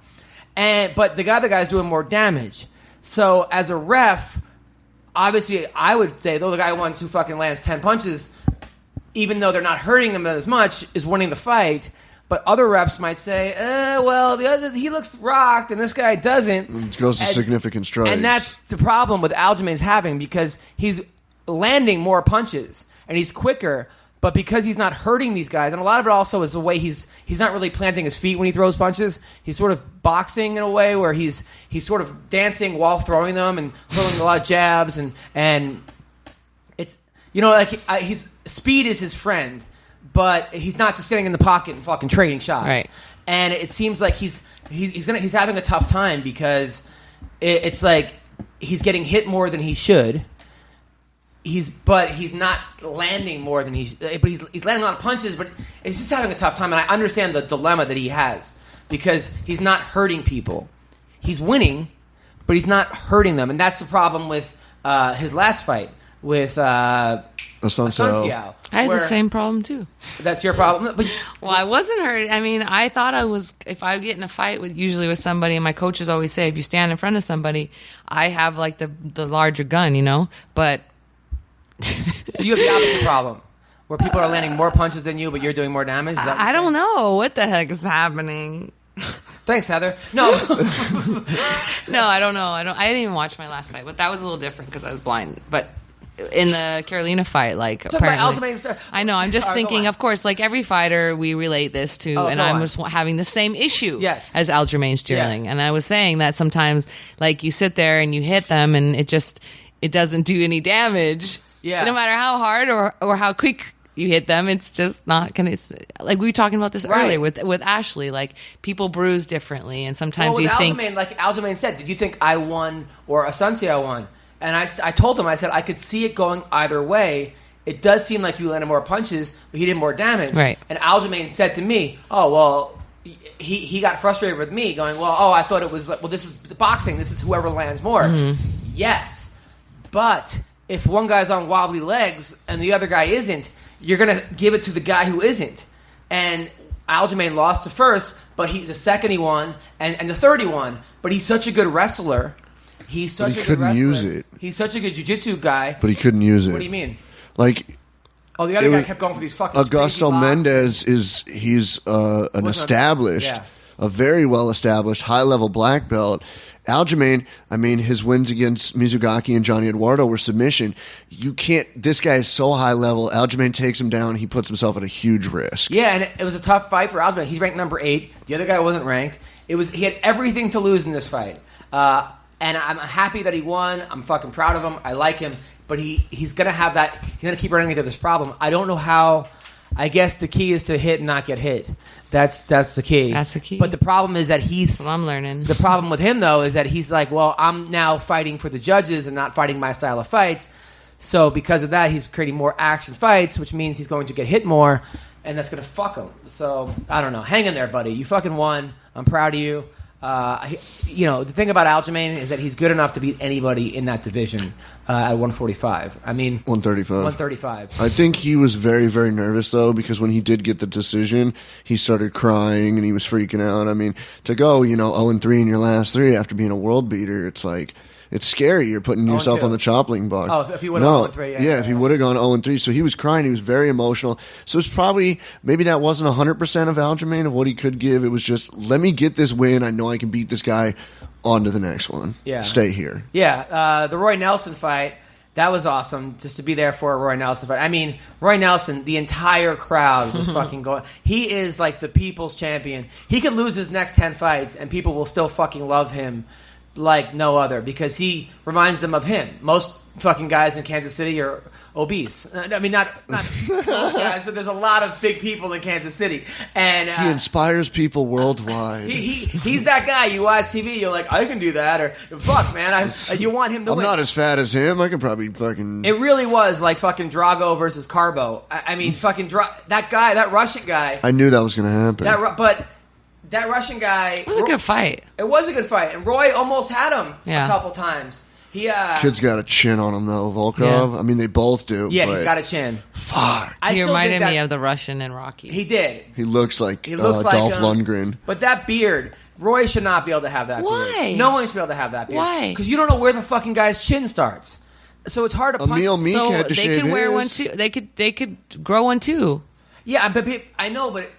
but the guy's doing more damage. So as a ref, obviously I would say though the guy who fucking lands 10 punches, even though they're not hurting him as much, is winning the fight. But other refs might say, well, he looks rocked and this guy doesn't. It goes to significant strikes. And that's the problem with Aljamain's having, because he's landing more punches and he's quicker, but because he's not hurting these guys, and a lot of it also is the way he's not really planting his feet when he throws punches. He's sort of boxing in a way where he's sort of dancing while throwing them and throwing a lot of jabs, and it's, his speed is his friend, but he's not just sitting in the pocket and fucking trading shots. Right. And it seems like he's having a tough time because it's like he's getting hit more than he should. But he's not landing more than he's landing a lot of punches, but he's just having a tough time. And I understand the dilemma that he has because he's not hurting people. He's winning, but he's not hurting them, and that's the problem with his last fight with Asunciao. I had the same problem too. That's your problem. But, well, I wasn't hurt. I mean, I thought if I get in a fight usually with somebody, and my coaches always say, if you stand in front of somebody, I have like the larger gun, but. So you have the opposite problem, where people are landing more punches than you, but you're doing more damage? Is that what I don't know what the heck is happening. Thanks, Heather. No, no, I don't know. I didn't even watch my last fight, but that was a little different because I was blind. But in the Carolina fight, like apparently, I know. I'm just thinking, of course, like every fighter, we relate this to, and I was having the same issue as Aljamain Sterling, and I was saying that sometimes, like you sit there and you hit them, and it doesn't do any damage. Yeah. No matter how hard or how quick you hit them, it's just not gonna. Like we were talking about this earlier with Ashley. Like people bruise differently, and sometimes you think. Like Aljamain said, did you think I won or Asunciao won? And I told him, I said I could see it going either way. It does seem like you landed more punches, but he did more damage. Right. And Aljamain said to me, "Oh well." He got frustrated with me, going, "Well, I thought it was like, well, this is boxing. This is whoever lands more." Mm-hmm. Yes, but if one guy's on wobbly legs and the other guy isn't, you're going to give it to the guy who isn't. And Aljamain lost the first, but the second he won, and the third he won. But he's such a good wrestler. He's such a good wrestler. He couldn't use it. He's such a good jiu-jitsu guy. But he couldn't use it. What do you mean? Like... Oh, the other guy kept going for these fucking Augusto Mendez he's an established, a very well-established, high-level black belt. Aljamain, I mean, his wins against Mizugaki and Johnny Eduardo were submission. You can't. This guy is so high level. Aljamain takes him down. He puts himself at a huge risk. Yeah, and it was a tough fight for Aljamain. He's ranked number 8. The other guy wasn't ranked. He had everything to lose in this fight. And I'm happy that he won. I'm fucking proud of him. I like him. But he's gonna have that. He's gonna keep running into this problem. I don't know how. I guess the key is to hit and not get hit. That's the key. That's the key. But the problem is that That's what I'm learning. The problem with him, though, is that he's like, well, I'm now fighting for the judges and not fighting my style of fights. So because of that, he's creating more action fights, which means he's going to get hit more, and that's going to fuck him. So I don't know. Hang in there, buddy. You fucking won. I'm proud of you. The thing about Aljamain is that he's good enough to beat anybody in that division at 145. I mean, 135. I think he was very, very nervous though, because when he did get the decision, he started crying and he was freaking out. I mean, to go 0-3 in your last 3 after being a world beater, it's like. It's scary. You're putting yourself on the chopping block. Oh, if he would have gone 0-3. Yeah, if he would have gone 0-3. So he was crying. He was very emotional. So it's probably, maybe that wasn't 100% of Aljamain of what he could give. It was just, let me get this win. I know I can beat this guy. On to the next one. Yeah. Stay here. Yeah. The Roy Nelson fight, that was awesome just to be there for a Roy Nelson fight. I mean, Roy Nelson, the entire crowd was fucking going. He is like the people's champion. He could lose his next 10 fights and people will still fucking love him like no other, because he reminds them of him. Most fucking guys in Kansas City are obese. I mean, not most guys, but there's a lot of big people in Kansas City, and he inspires people worldwide. He's that guy. You watch TV, you're like, I can do that, or fuck, man, you want him to win. I'm not as fat as him. I can probably fucking. It really was like fucking Drago versus Carbo. I mean, fucking that guy, that Russian guy. I knew that was going to happen. But that Russian guy. It was a good fight. It was a good fight, and Roy almost had him a couple times. Kid's got a chin on him though, Volkov. I mean, they both do. Yeah, he's got a chin. Fuck. He reminded me of the Russian in Rocky. He did. He looks like Dolph Lundgren. But that beard, Roy should not be able to have that beard. Why? No one should be able to have that beard. Why? Because you don't know where the fucking guy's chin starts. So it's hard to punch. Emil Meek so had to they shave could wear his. one too. They could grow one too. Yeah, but I know, but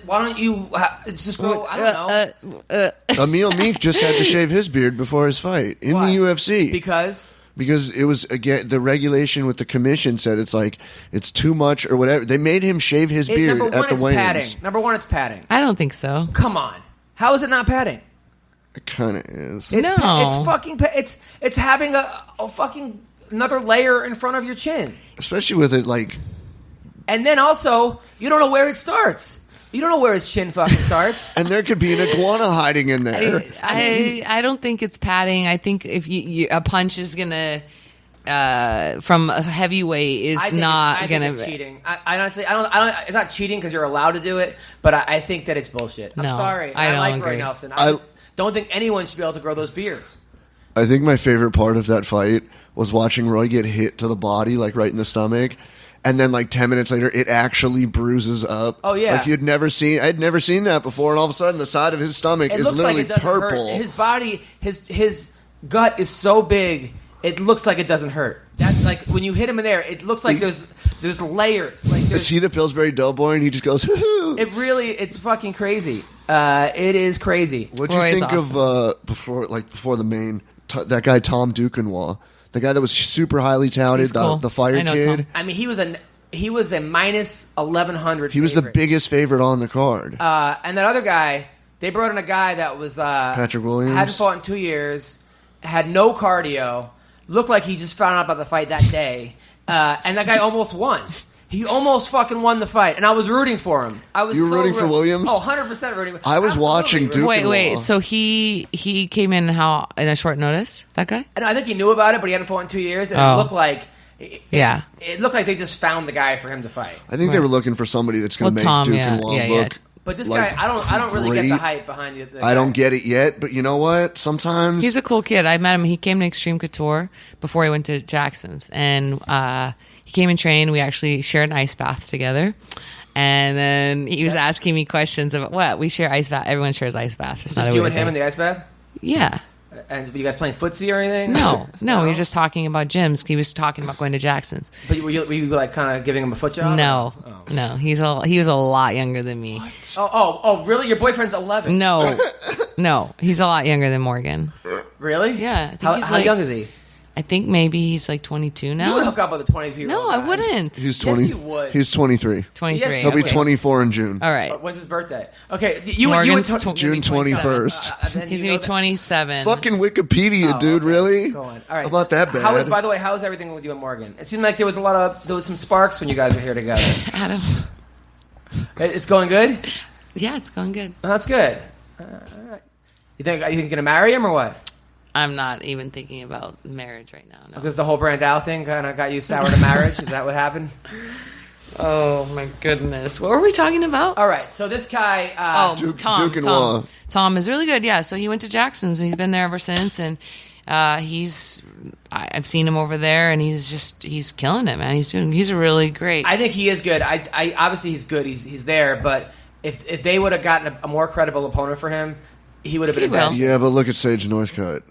why don't you just grow? I don't know. Emil Meek just had to shave his beard before his fight in Why? the UFC Because it was again the regulation with the commission said it's too much or whatever. They made him shave his beard number one, at the it's weigh-ins. padding. Number one, it's padding. I don't think so. Come on, how is it not padding? It kind of is. It's No. it's fucking. It's having a fucking another layer in front of your chin, Especially with it like. and then also you don't know where it starts. You don't know where his chin fucking starts. And there could be an iguana hiding in there. I don't think it's padding. I think if a punch is gonna from a heavyweight is I think it's cheating. I honestly, I don't. It's not cheating because you're allowed to do it, but I think that it's bullshit. I'm No, sorry. I don't like agree. Roy Nelson. I just don't think anyone should be able to grow those beards. I think my favorite part of that fight was watching Roy get hit to the body, like right in the stomach. And then, like 10 minutes later, it actually bruises up. Oh yeah, like I'd never seen that before. And all of a sudden, the side of his stomach is literally it doesn't purple. hurt. His body, his gut is so big, it looks like it doesn't hurt. That like when you hit him in there, it looks like there's layers. Like Is he the Pillsbury Doughboy? And he just goes. Hoo-hoo. It's fucking crazy. It is crazy. What'd you Roy's think awesome. of before the main that guy Tom Duquesnoy, the guy that was super highly touted, He's cool. the fire I know kid? Tom. I mean, he was a minus 1100. He was the biggest favorite on the card. And that other guy, they brought in a guy that was Patrick Williams. hadn't fought in 2 years, had no cardio, looked like he just found out about the fight that day, and that guy almost won. He almost fucking won the fight, and I was rooting for him. You were rooting for Williams? Oh, 100% rooting. I was watching Duke. Wait. So he came in in a short notice? That guy? And I think he knew about it, but he hadn't fought in 2 years, and Oh. it looked like. Yeah. It looked like they just found the guy for him to fight. I think they were looking for somebody that's going to Well, make Tom, Duquesnoy yeah, look. But this like guy, I don't really get the great. hype behind it. I don't get it yet, but you know what? Sometimes He's a cool kid. I met him. He came to Extreme Couture before he went to Jackson's, and he came and trained. We actually shared an ice bath together, and then he was asking me questions about what we share ice bath. Everyone shares ice bath. It's not Just a you weird and him in thing. the ice bath. Yeah. And were you guys playing footsie or anything? No, we were just talking about gyms. He was talking about going to Jackson's. But were you like kind of giving him a foot job? No, Oh. no, he was a lot younger than me. Oh, really? Your boyfriend's 11? No, he's a lot younger than Morgan. Really? Yeah, I think How, he's how like- young is he? I think maybe he's like 22 You would now. hook up with a 22-year-old No, I wouldn't. he's 20. Yes, you would. He's 23. 23. Yes, He'll be Okay. 24 in June. All right. When's his birthday? Okay, you Morgan's and June 21st. He's gonna be 27. Fucking Wikipedia, dude. okay. Really? Go on. All right. How about that bad? By the way, how was everything with you and Morgan? It seemed like there was some sparks when you guys were here together. Adam. It's going good. Yeah, it's going good. Oh, that's good. All right. You think you're gonna marry him or what? I'm not even thinking about marriage right now. No. Because the whole Brandau thing kind of got you sour to marriage. Is that what happened? Oh my goodness, what were we talking about? All right. So this guy. Tom. Tom is really good. Yeah. So he went to Jackson's and he's been there ever since. And I've seen him over there, and he's killing it, man. He's a really great. I think he is good. I obviously he's good. He's there, but if they would have gotten a more credible opponent for him, he would have been a better. Yeah, but look at Sage Northcutt.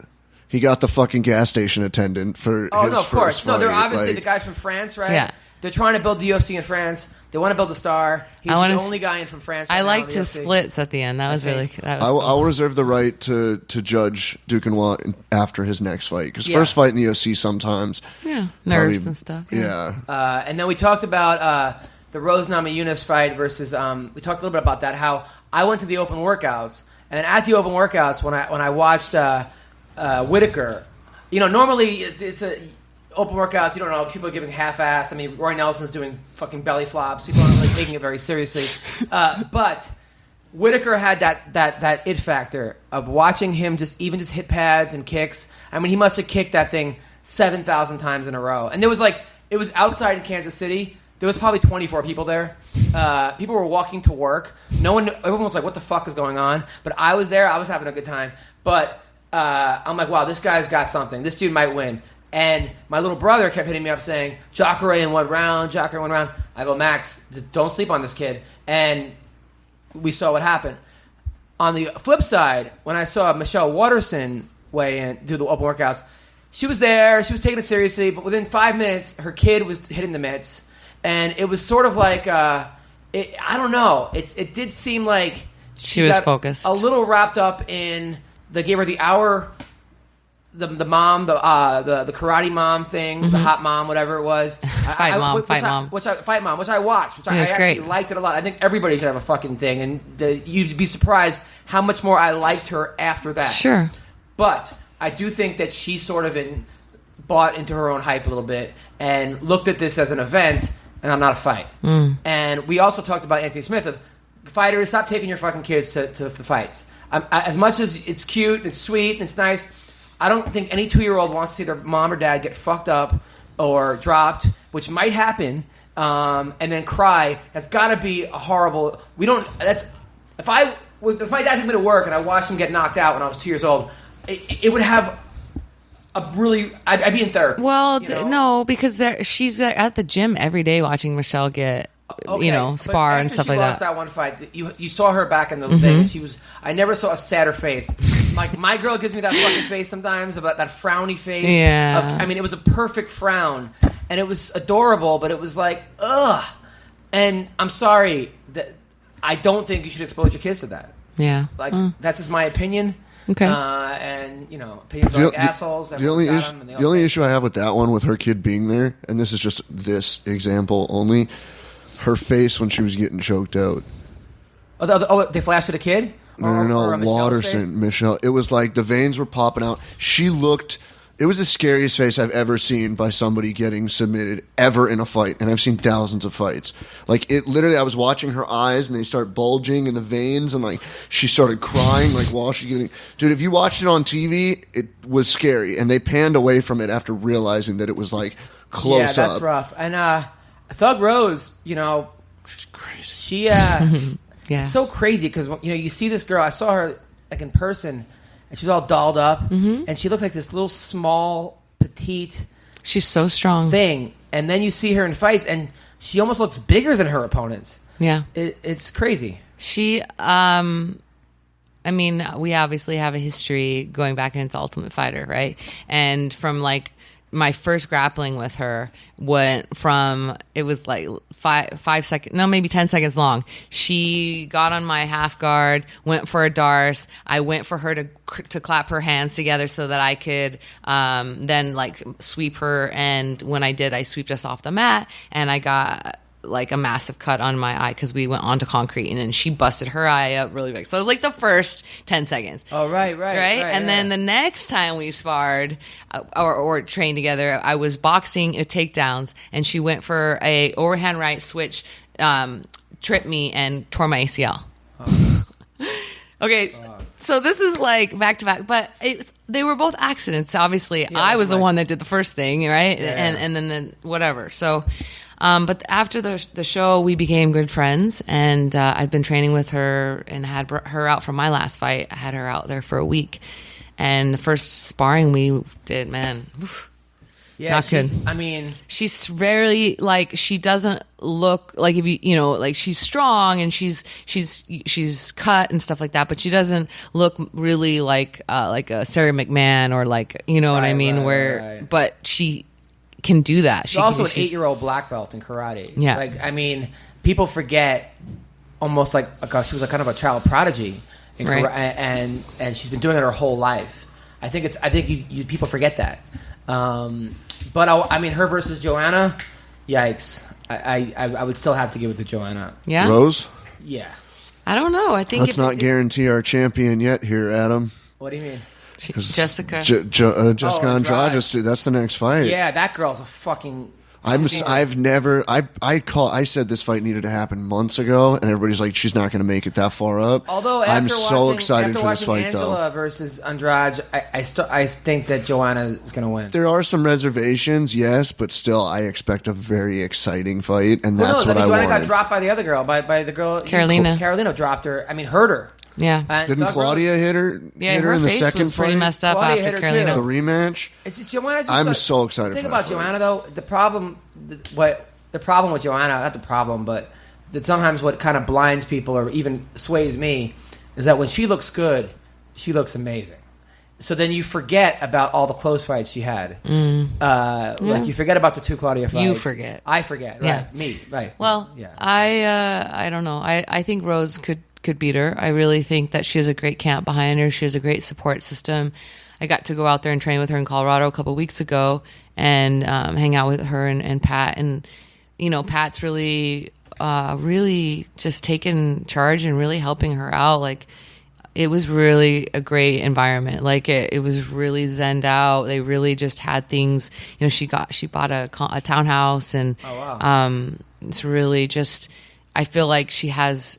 He got the fucking gas station attendant for Oh his no, of course. first No, they're fight. obviously Like, the guys from France, right? Yeah. They're trying to build the UFC in France. They want to build a star. He's the wanna only guy in from France. Right I now liked in the his UFC. splits at the end. That was really. That was I cool. will reserve the right to judge Duquesnoy after his next fight. Because Yeah. first fight in the UFC sometimes. Yeah, nerves probably- and stuff. Yeah. And then we talked about the Rose Namajunas fight versus. We talked a little bit about that. How I went to the open workouts, and at the open workouts when I watched Whitaker, normally it's a open workouts. You don't know, people are giving half-ass. I mean, Roy Nelson's doing fucking belly flops. People aren't really taking it very seriously. But Whitaker had that it factor of watching him just hit pads and kicks. I mean, he must have kicked that thing 7,000 times in a row. And it was outside in Kansas City. There was probably 24 people there. People were walking to work. Everyone was like, what the fuck is going on? But I was there. I was having a good time. But I'm like, wow, this guy's got something. This dude might win. And my little brother kept hitting me up saying, Jacare in 1 round, Jacare in 1 round. I go, Max, don't sleep on this kid. And we saw what happened. On the flip side, when I saw Michelle Watterson weigh in, do the open workouts, she was there, she was taking it seriously, but within 5 minutes, her kid was hitting the mitts. And it was sort of like, I don't know, it did seem like she was focused. A little wrapped up in, they gave her the hour, the mom, the karate mom thing, the hot mom, whatever it was. Fight mom, which I watched, which I actually great. liked it a lot. I think everybody should have a fucking thing, and you'd be surprised how much more I liked her after that. Sure. But I do think that she sort of bought into her own hype a little bit and looked at this as an event and not a fight. And we also talked about Anthony Smith of fighters, stop taking your fucking kids to fights. As much as it's cute, it's sweet, and it's nice, I don't think any 2-year-old wants to see their mom or dad get fucked up or dropped, which might happen, and then cry. That's got to be a horrible. If my dad took me to work and I watched him get knocked out when I was 2 years old, it would have a really. I'd be in therapy. Well, no, because she's at the gym every day watching Michelle get. Spar and stuff like that. After she lost that one fight, you saw her back in the thing, and she was. I never saw a sadder face. Like my girl gives me that fucking face sometimes, about that frowny face. Yeah. It was a perfect frown, and it was adorable, but it was like, ugh. And I'm sorry that I don't think you should expose your kids to that. Yeah. That's just my opinion. Okay. And opinions are like assholes. The only issue I have with that one, with her kid being there, and this is just this example only. Her face when she was getting choked out. They flashed at a kid? No, Watterson, Michelle. It was like the veins were popping out. It was the scariest face I've ever seen by somebody getting submitted ever in a fight. And I've seen thousands of fights. Like, it literally, I was watching her eyes and they start bulging in the veins, and like, she started crying, like, while she getting. Dude, if you watched it on TV, it was scary. And they panned away from it after realizing that it was like close up. Yeah, that's rough. And, Thug Rose, she's crazy. She, yeah, it's so crazy because you see this girl. I saw her like in person, and she's all dolled up, and she looked like this little small, petite. She's so strong thing, and then you see her in fights, and she almost looks bigger than her opponents. Yeah, it's crazy. She, we obviously have a history going back into Ultimate Fighter, right? And from like. My first grappling with her went from, it was like 5 seconds, no, maybe 10 seconds long. She got on my half guard, went for a darce. I went for her to clap her hands together so that I could then like sweep her. And when I did, I sweeped us off the mat, and I got like a massive cut on my eye because we went onto concrete, and then she busted her eye up really big. So it was like the first 10 segens. Oh, right. And then the next time we sparred or trained together, I was boxing takedowns, and she went for a overhand right switch, tripped me and tore my ACL. Oh. Okay, so this is like back to back, but they were both accidents. Obviously, yeah, I was the one that did the first thing, right? Yeah. And then whatever. So. But after the show, we became good friends, and I've been training with her and had her out for my last fight. I had her out there for a week, and the first sparring we did, man, not good. She's rarely like, she doesn't look like, if like she's strong and she's cut and stuff like that, but she doesn't look really like a Sarah McMahon or like what I mean. But she can do that. She's also an 8-year-old black belt in karate. Yeah. People forget almost like she was a kind of a child prodigy in karate, and she's been doing it her whole life. I think people forget that. But her versus Joanna, yikes. I would still have to give it to Joanna. Yeah. Rose? Yeah. I don't know. I think let's not guarantee our champion yet here, Adam. What do you mean? Jessica Andrade, dude, that's the next fight. Yeah, that girl's a fucking. I've never. I said this fight needed to happen months ago, and everybody's like, she's not going to make it that far up. Although I'm so excited for this fight, Angela versus Andrade, I think that Joanna is going to win. There are some reservations, yes, but still, I expect a very exciting fight, and that's what I Joanna wanted. got dropped by the other girl, by the girl Carolina. Carolina dropped her. I mean, hurt her. Yeah. Didn't Claudia hit her? Yeah, hit her her in the face second was pretty fight? messed up Claudia hit after her Carolina. The rematch. I'm so excited. The thing for about that fight. Joanna, though, the problem with Joanna, not the problem, but that sometimes what kind of blinds people or even sways me is that when she looks good, she looks amazing. So then you forget about all the close fights she had. Like you forget about the 2 Claudia fights. You forget. I forget. Right. Yeah. Me. Right. Well, yeah. I don't know. I think Rose could beat her. I really think that she has a great camp behind her. She has a great support system. I got to go out there and train with her in Colorado a couple of weeks ago and hang out with her and Pat. And, Pat's really just taking charge and really helping her out. Like, it was really a great environment. Like, it was really zenned out. They really just had things, she bought a townhouse and it's really just, I feel like she has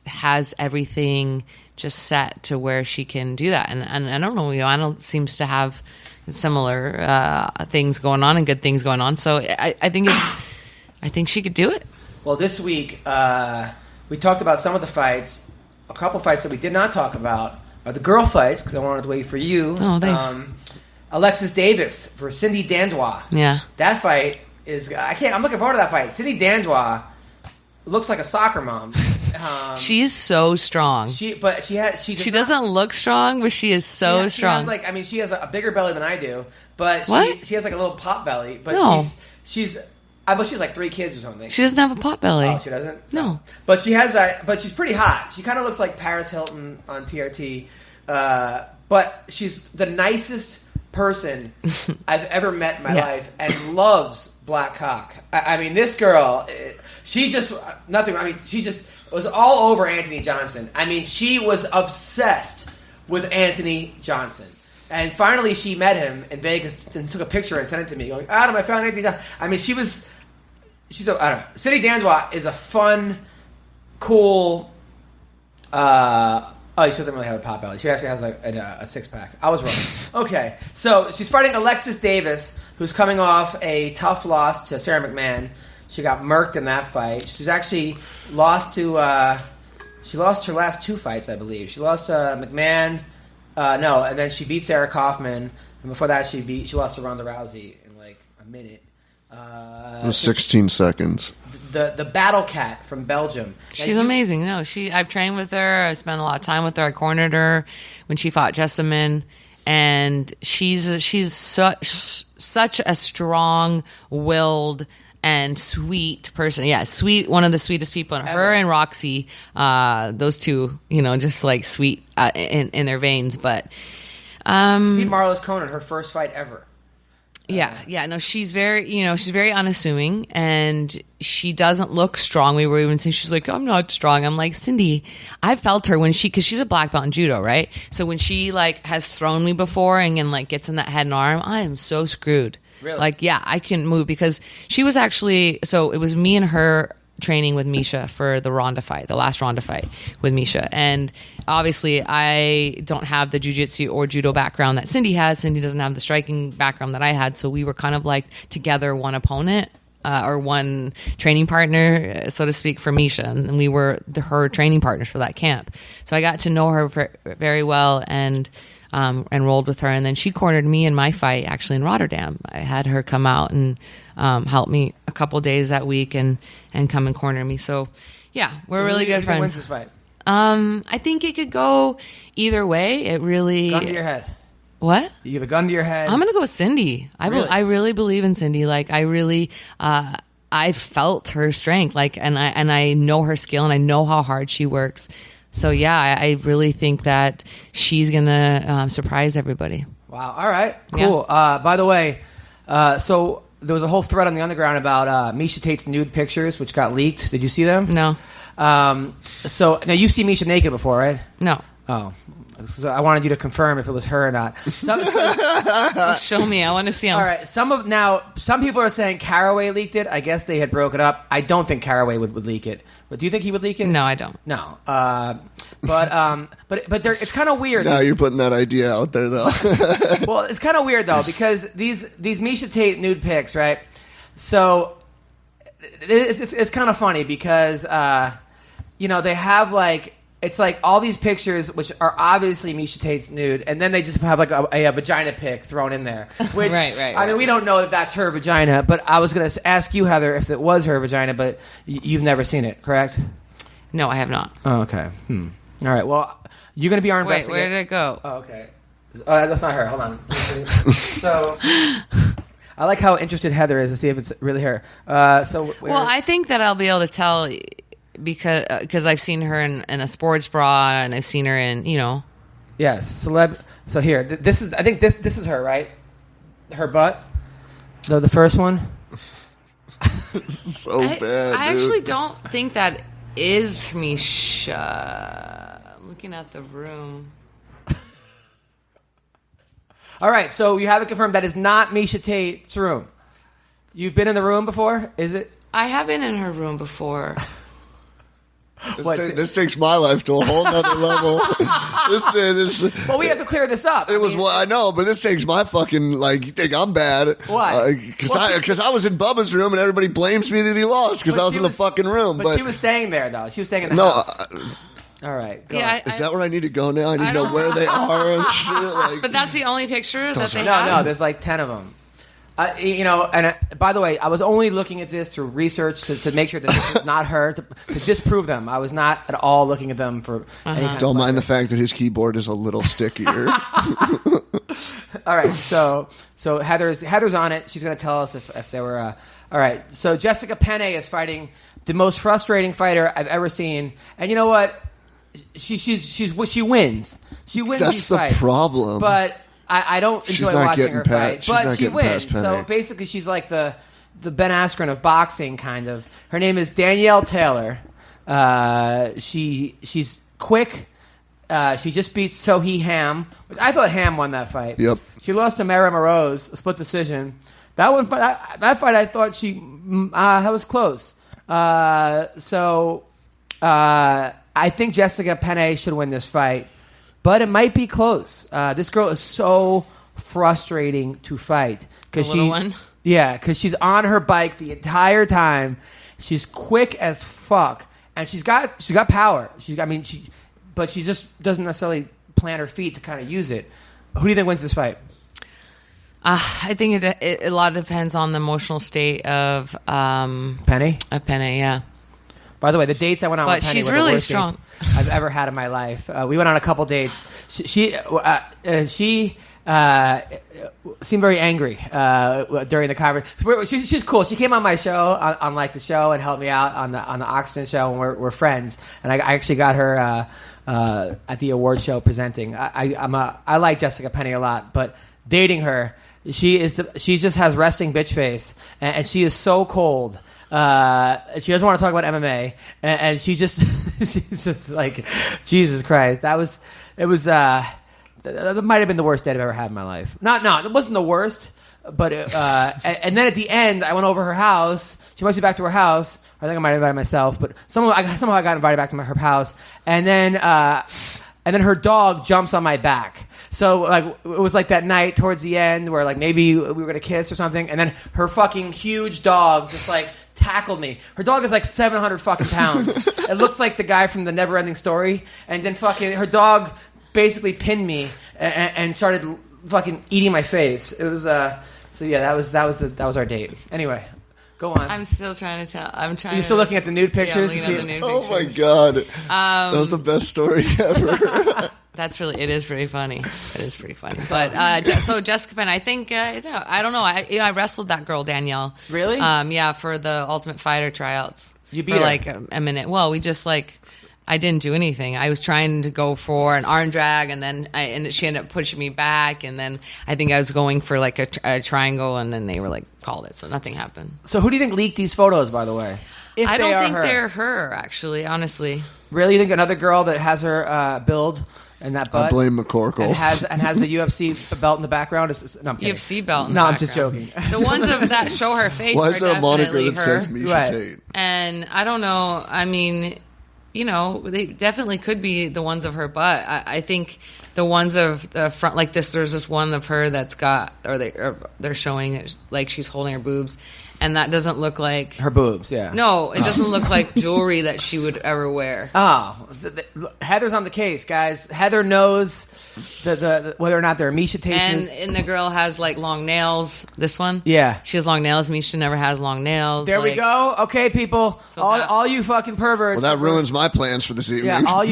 everything just set to where she can do that. And I don't know, Joanna seems to have similar things going on and good things going on. So I think she could do it. Well, this week we talked about some of the fights. A couple fights that we did not talk about are the girl fights because I wanted to wait for you. Oh, thanks. Alexis Davis versus Cindy Dandois. Yeah, that fight is. I'm looking forward to that fight. Cindy Dandois looks like a soccer mom. She's so strong. She doesn't look strong, but she is so strong. She has a bigger belly than I do, but she has like a little pop belly. But no. she's like 3 kids or something. She doesn't have a pot belly. Oh, she doesn't? No. But she has that. But she's pretty hot. She kind of looks like Paris Hilton on TRT. But she's the nicest person I've ever met in my life and loves black cock. I mean, this girl, she just was all over Anthony Johnson. I mean, she was obsessed with Anthony Johnson. And finally she met him in Vegas and took a picture and sent it to me going, Adam, I found Anthony Johnson. I mean, I don't know. Cindy Dandois is a fun, cool, she doesn't really have a pot belly. She actually has like a 6-pack. I was wrong. Okay. So she's fighting Alexis Davis, who's coming off a tough loss to Sarah McMahon. She got murked in that fight. She's actually lost to, she lost her last 2 fights, I believe. She lost to McMahon, and then she beat Sarah Kaufman. And before that, she lost to Ronda Rousey in like a minute. It was 16 seconds. The Battle Cat from Belgium. She's amazing. No, I've trained with her. I spent a lot of time with her. I cornered her when she fought Jessamine, and she's such a strong-willed and sweet person. Yeah, sweet. One of the sweetest people. And her and Roxy, those two, just like sweet in their veins. But she beat Marlos Conan, her first fight ever. Yeah. No, she's very unassuming, and she doesn't look strong. We were even saying she's like, I'm not strong. I'm like, Cindy, I felt her because she's a black belt in judo, right? So when she like has thrown me before and like gets in that head and arm, I am so screwed. Really? Like, yeah, I couldn't move because she was actually. So it was me and her training with Misha for the last Ronda fight with Misha. And obviously I don't have the jiu-jitsu or judo background that Cindy has. Cindy doesn't have the striking background that I had. So we were kind of like together one opponent or one training partner, so to speak, for Misha. And we were her training partners for that camp. So I got to know her very well and rolled with her. And then she cornered me in my fight actually in Rotterdam. I had her come out and help me a couple days that week and come and corner me. So yeah, we're really good friends. Who wins this fight? I think it could go either way. It really gun to your head. What? You give a gun to your head. I'm gonna go with Cindy. I really believe in Cindy. Like I really, I felt her strength. Like and I know her skill and I know how hard she works. So yeah, I really think that she's gonna surprise everybody. Wow. All right. Cool. Yeah. By the way, so there was a whole thread on the underground about Misha Tate's nude pictures, which got leaked. Did you see them? No. So now you've seen Misha naked before, right? No. Oh, so I wanted you to confirm if it was her or not. Show me. I want to see them. All right. Some people are saying Caraway leaked it. I guess they had broke it up. I don't think Caraway would leak it. But do you think he would leak it? No, I don't. No. But it's kind of weird. Now you're putting that idea out there, though. Well, it's kind of weird though because these Misha Tate nude pics, right? So it's kind of funny because they have like. It's like all these pictures, which are obviously Misha Tate's nude, and then they just have like a vagina pic thrown in there. Which, right. I mean, we don't know that that's her vagina, but I was going to ask you, Heather, if it was her vagina, but you've never seen it, correct? No, I have not. Oh, okay. All right. Well, you're going to be our Wait, investigator. where did it go? Oh, okay. That's not her. Hold on. So, I like how interested Heather is to see if it's really her. Well, I think that I'll be able to tell because I've seen her in a sports bra and I've seen her in Yes, celeb. So here, this is. I think this is her, right? Her butt. The first one. So bad. I dude. actually don't think that is Misha. I'm looking at the room. All right, so you have it confirmed that is not Misha Tate's room. You've been in the room before, is it? I have been in her room before. This takes my life to a whole nother level. Well, we have to clear this up. I know, but this takes my fucking you think I'm bad? Why? Because I was in Bubba's room and everybody blames me that he lost because I was in the fucking room. But she was staying there though. She was staying in the house. All right. Go on. Is that where I need to go now? I need to know where they are and shit. But that's the only picture that they have? have? No, there's like 10 of them. By the way, I was only looking at this through research to make sure that this was not her, to disprove them. I was not at all looking at them for any kind of Don't mind pleasure. the fact that his keyboard is a little stickier. All right, so Heather's on it. She's going to tell us if there were. All right, so Jessica Penne is fighting the most frustrating fighter I've ever seen, and you know what? She wins. She wins. That's these the fights. problem. But I don't enjoy watching her fight. But she wins. Penne. So basically, she's like the Ben Askren of boxing, kind of. Her name is Danielle Taylor. She's quick. She just beat Sohee Ham. I thought Ham won that fight. Yep. She lost to Mara Moroz, a split decision. That fight, I thought that was close. I think Jessica Penne should win this fight. But it might be close. This girl is so frustrating to fight. Yeah, because she's on her bike the entire time. She's quick as fuck, and she's got power. But she just doesn't necessarily plant her feet to kind of use it. Who do you think wins this fight? I think a lot depends on the emotional state of Penny. Yeah. By the way, the dates I went on with Penny she's were really the worst strong. dates I've ever had in my life. We went on a couple dates. She seemed very angry during the conversation. She's cool. She came on my show on like the show and helped me out on the Oxygen show, and we're friends. And I actually got her at the award show presenting. I like Jessica Penne a lot, but dating her, she just has resting bitch face, and she is so cold. She doesn't want to talk about MMA, and she's just like, Jesus Christ. That might have been the worst date I've ever had in my life. No, it wasn't the worst, but and then at the end, I went over her house. She went back to her house. I think I might have invited myself, but somehow I got invited back to her house, and then her dog jumps on my back. So like it was like that night towards the end where like maybe we were gonna kiss or something, and then her fucking huge dog just like tackled me. Her dog is like 700 fucking pounds. It looks like the guy from the Never Ending Story, and then fucking her dog basically pinned me and started fucking eating my face. It was that was our date. Anyway, go on. I'm still trying to tell. You're still looking at the nude pictures? Yeah, I'm looking at the nude Oh pictures. my god, that was the best story ever. It is pretty funny. It is pretty funny. But so Jessica Penne, I think I don't know. I wrestled that girl Danielle. Really? Yeah, for the Ultimate Fighter tryouts. You beat for her? like a minute. Well, we just I didn't do anything. I was trying to go for an arm drag, and then she ended up pushing me back, and then I think I was going for like a triangle, and then they were like called it, so nothing happened. So who do you think leaked these photos, by the way? If I they don't are think her. they're her, actually, honestly. Really, you think another girl that has her build and that butt I blame McCorkle. and has the UFC belt in the background? No, I'm kidding. UFC belt. In No, the I'm just background. joking. The ones that show her face Why are is there a moniker definitely that her. says Misha Right. Tate? And I don't know. I mean, they definitely could be the ones of her butt. I think the ones of the front, like this. There's this one of her that's got, or they're showing it like she's holding her boobs, and that doesn't look like Her boobs, yeah. No, it doesn't look like jewelry that she would ever wear. Oh, Heather's on the case, guys. Heather knows the whether or not they're Misha Tate. And the girl has like long nails. This one, Yeah. she has long nails. Misha never has long nails. There we Like, go. Okay, people, So all you fucking perverts. Well, that ruins my plans for this evening. Yeah, all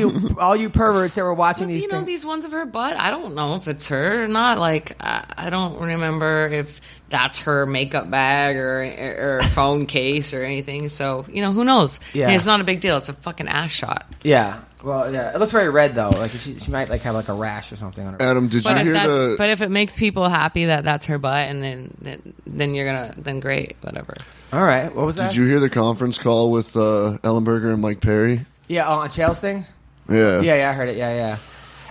you perverts that were watching these You know, things. these ones of her butt. I don't know if it's her or not. Like, I don't remember if that's her makeup bag or phone case or anything. So who knows? Yeah. And it's not a big deal. It's a fucking ass shot. Yeah. Well, yeah. It looks very red though. Like she might like have like a rash or something on her. Adam, did you But hear if it makes people happy that that's her butt, and then great, whatever. All right. What was that? Did you hear the conference call with Ellenberger and Mike Perry? Yeah, on Chael's thing. Yeah. Yeah, I heard it. Yeah.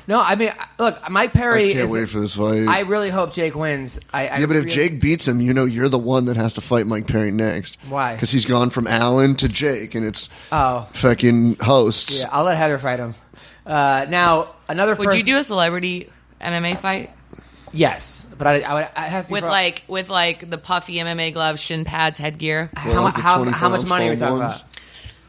No, I mean, look, Mike Perry. I can't wait for this fight. I really hope Jake wins. Yeah, but if Jake beats him, you're the one that has to fight Mike Perry next. Why? Because he's gone from Allen to Jake, and it's Oh. fucking hosts. Yeah, I'll let Heather fight him. Now, another Would person. you do a celebrity MMA fight Yes, but I have to be with like the puffy MMA gloves, shin pads, headgear? Well, like the how 24 much money are we ounce talking foam ones? about?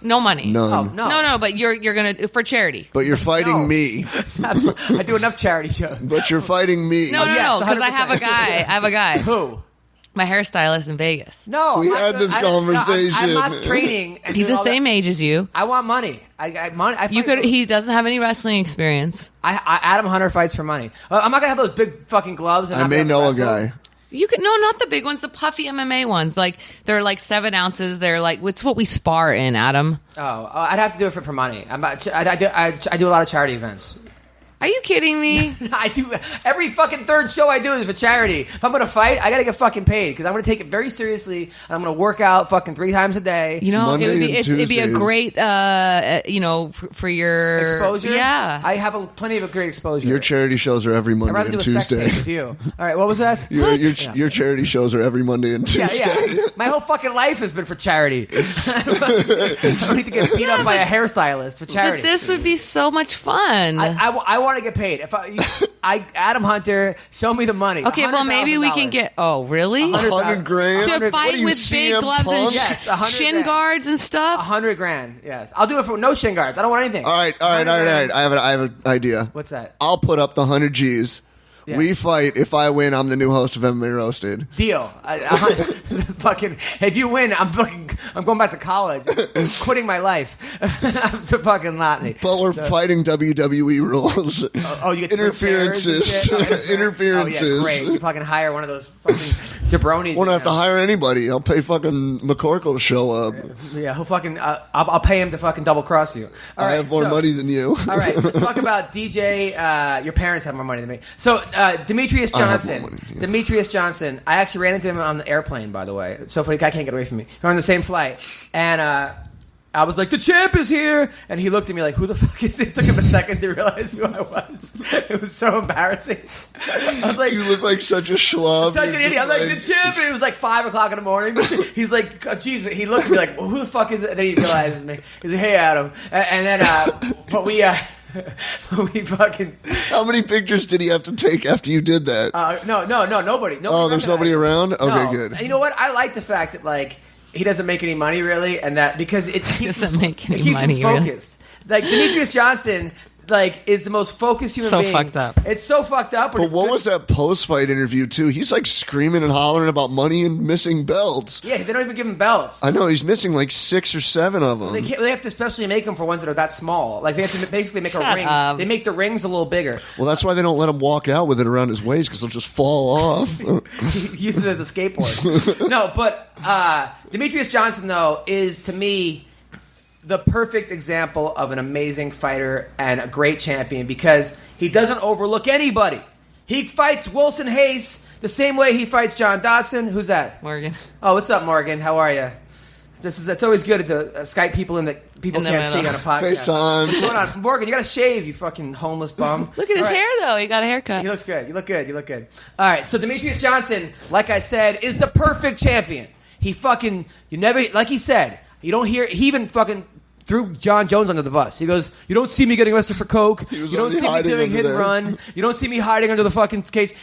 No money. None. Oh, no. No, but you're gonna for charity. But you're fighting No. me. Absolutely. I do enough charity shows. But you're fighting me. No, yes, because I 100%. have a guy. I have a guy. Who? My hairstylist in Vegas. No, We I'm not had doing- this I don't- no, conversation. I'm not training. And He's doing the all that. same age as you. I want money. I money. I You fight could. for- He doesn't have any wrestling experience. Adam Hunter fights for money. I'm not gonna have those big fucking gloves. And I not be may able to know a wrestle. guy. You could not the big ones, the puffy MMA ones. Like they're like 7 ounces. They're like it's what we spar in, Adam. Oh, I'd have to do it for money. I do a lot of charity events. Are you kidding me? I do every fucking third show I do is for charity. If I'm gonna fight, I gotta get fucking paid because I'm gonna take it very seriously. And I'm gonna work out fucking 3 times a day. You know, Monday and it'd be a Tuesdays. great, for your Exposure. Yeah, I have plenty of great exposure. Your charity shows are every I'd Monday rather and do a sex tape Tuesday. with you. All right, what was that? Your charity shows are every Monday and Yeah, Tuesday. yeah. My whole fucking life has been for charity. I don't need to get beat up by a hairstylist for but charity. this would be so much fun. I want to get paid. If Adam Hunter, show me the money. Okay, well maybe we can $100,000. get. Oh, really? 100 grand. To What are fight you, with big CM gloves and Punk? Yes, 100 shin grand. guards and stuff. $100,000. Yes, I'll do it for no shin guards. I don't want anything. All right. I have an idea. What's that? I'll put up the 100 G's. Yeah. We fight. If I win, I'm the new host of MMA Roasted. Deal. Fucking. If you win, I'm going back to college. I'm quitting my life. I'm so fucking Latin. But we're fighting WWE rules. Oh, you get to bring chairs and interferences. shit? Oh, Interferences. Oh, yeah, great. You fucking hire one of those fucking jabronis. Won't have to you know. hire anybody. I'll pay fucking McCorkle to show up. Yeah, he'll fucking. I'll pay him to fucking double cross you. All I right, have more so- money than you. All right, let's talk about DJ. Your parents have more money than me. So Demetrius I have more Johnson. money, yeah. Demetrius Johnson. I actually ran into him on the airplane. By the way, so funny. Guy can't get away from me. We're on the same flight, and I was like, "The champ is here," and he looked at me like, "Who the fuck is it?" It took him a second to realize who I was. It was so embarrassing. I was like, You look like such a schlub. such You're an idiot. just I'm like, the champ. And it was like 5 o'clock in the morning. He's like, oh, Jesus. He looked at me like, well, who the fuck is it? And then he realizes me. He's like, hey, Adam. And then, but we fucking. How many pictures did he have to take after you did that? No, nobody. Oh, there's nobody around? Okay, No. good. And you know what? I like the fact that like he doesn't make any money really, and that because it keeps Doesn't make any it keeps money, him really. focused. Like Demetrius Johnson, like is the most focused human So being. fucked up. It's so fucked up. But it's what good. was that post-fight interview, too? He's like screaming and hollering about money and missing belts. Yeah, they don't even give him belts. I know, he's missing like 6 or 7 of them. They have to especially make them for ones that are that small. Like they have to basically make a Shut ring. up. They make the rings a little bigger. Well, that's why they don't let him walk out with it around his waist, because he'll just fall off. He uses it as a skateboard. No, but Demetrius Johnson though is to me the perfect example of an amazing fighter and a great champion because he doesn't overlook anybody. He fights Wilson Hayes the same way he fights John Dodson. Who's that? Morgan. Oh, what's up, Morgan? How are you? It's always good to Skype people in that people In the can't see middle. on a podcast. FaceTime. What's going on, Morgan? You got to shave, you fucking homeless bum. Look at his All right. hair, though. He got a haircut. He looks good. You look good. All right, so Demetrius Johnson, like I said, is the perfect champion. He fucking, you never, like he said, you don't hear, he even fucking threw John Jones under the bus. He goes, you don't see me getting arrested for coke. You don't only see me hiding doing under hit and there. run. You don't see me hiding under the fucking cage.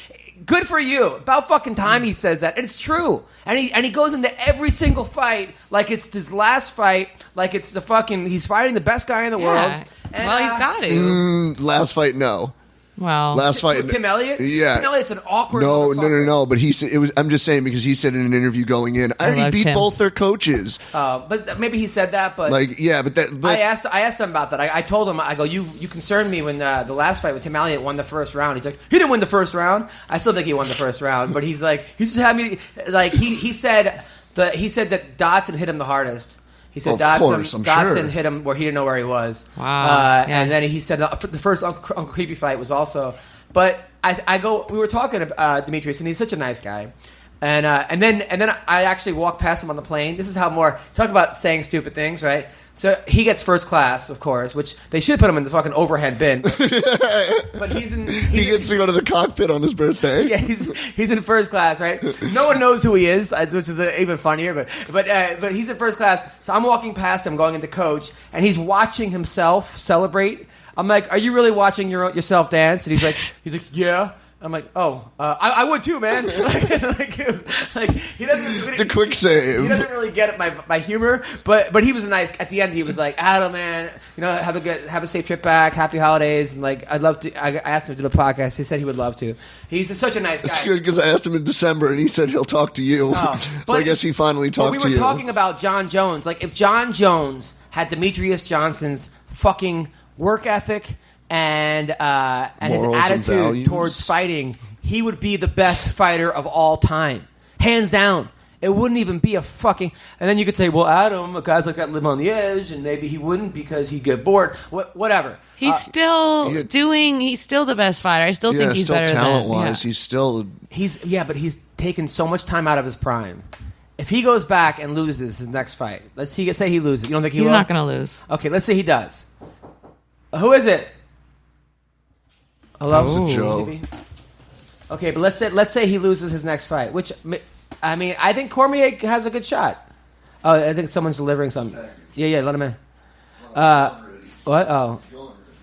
Good for you. About fucking time he says that. And it's true. And he goes into every single fight like it's his last fight, like it's the fucking, he's fighting the best guy in the world. And, well, he's got to. Last fight, no. Well, Last fight, Tim Elliott? Yeah. Tim Elliott's an awkward No. motherfucker. But he said it was. I'm just saying because he said in an interview going in, I already love beat Tim. both their coaches. But maybe he said that, but Like, yeah, but I asked him about that. I told him, I go, you concerned me when the last fight with Tim Elliott won the first round. He's like, he didn't win the first round. I still think he won the first round, but he's like, he just had me like he said that Dotson hit him the hardest. He said Of course, I'm Dotson sure. hit him where he didn't know where he was. Wow. Yeah. And then he said the first Uncle Creepy fight was also. But we were talking to Demetrius, and he's such a nice guy. And then I actually walked past him on the plane. This is how talk about saying stupid things, right? So he gets first class, of course, which they should put him in the fucking overhead bin. But he gets to go to the cockpit on his birthday. yeah, he's in first class, right? No one knows who he is, which is even funnier. But he's in first class. So I'm walking past him, going into coach, and he's watching himself celebrate. I'm like, "Are you really watching yourself dance?" And he's like, "Yeah." I'm like, "Oh, I would too, man." He doesn't. The quick save. He doesn't really get my humor, but he was nice. At the end, he was like, "Adam, man, have a safe trip back, happy holidays." And like, I'd love to. I asked him to do the podcast. He said he would love to. He's such a nice guy. It's good because I asked him in December and he said he'll talk to you. Oh, So but- I guess he finally talked we to were you. talking about John Jones. Like, if John Jones had Demetrius Johnson's fucking work ethic and his Morals and attitude values. towards fighting, he would be the best fighter of all time, hands down. It wouldn't even be a fucking. And then you could say, well, Adam, guys like that live on the edge, and maybe he wouldn't because he'd get bored. Whatever. he's still he's still the best fighter. I still think he's still better talent-wise, than. he's still... But he's taken so much time out of his prime. If he goes back and loses his next fight, say he loses. You don't think he He's will? not going to lose. Okay, let's say he does. Who is it? Hello? Oh. It's a joke. CB? Okay, but let's say he loses his next fight, which I mean, I think Cormier has a good shot. Oh, I think someone's delivering something. Yeah, let him in. What?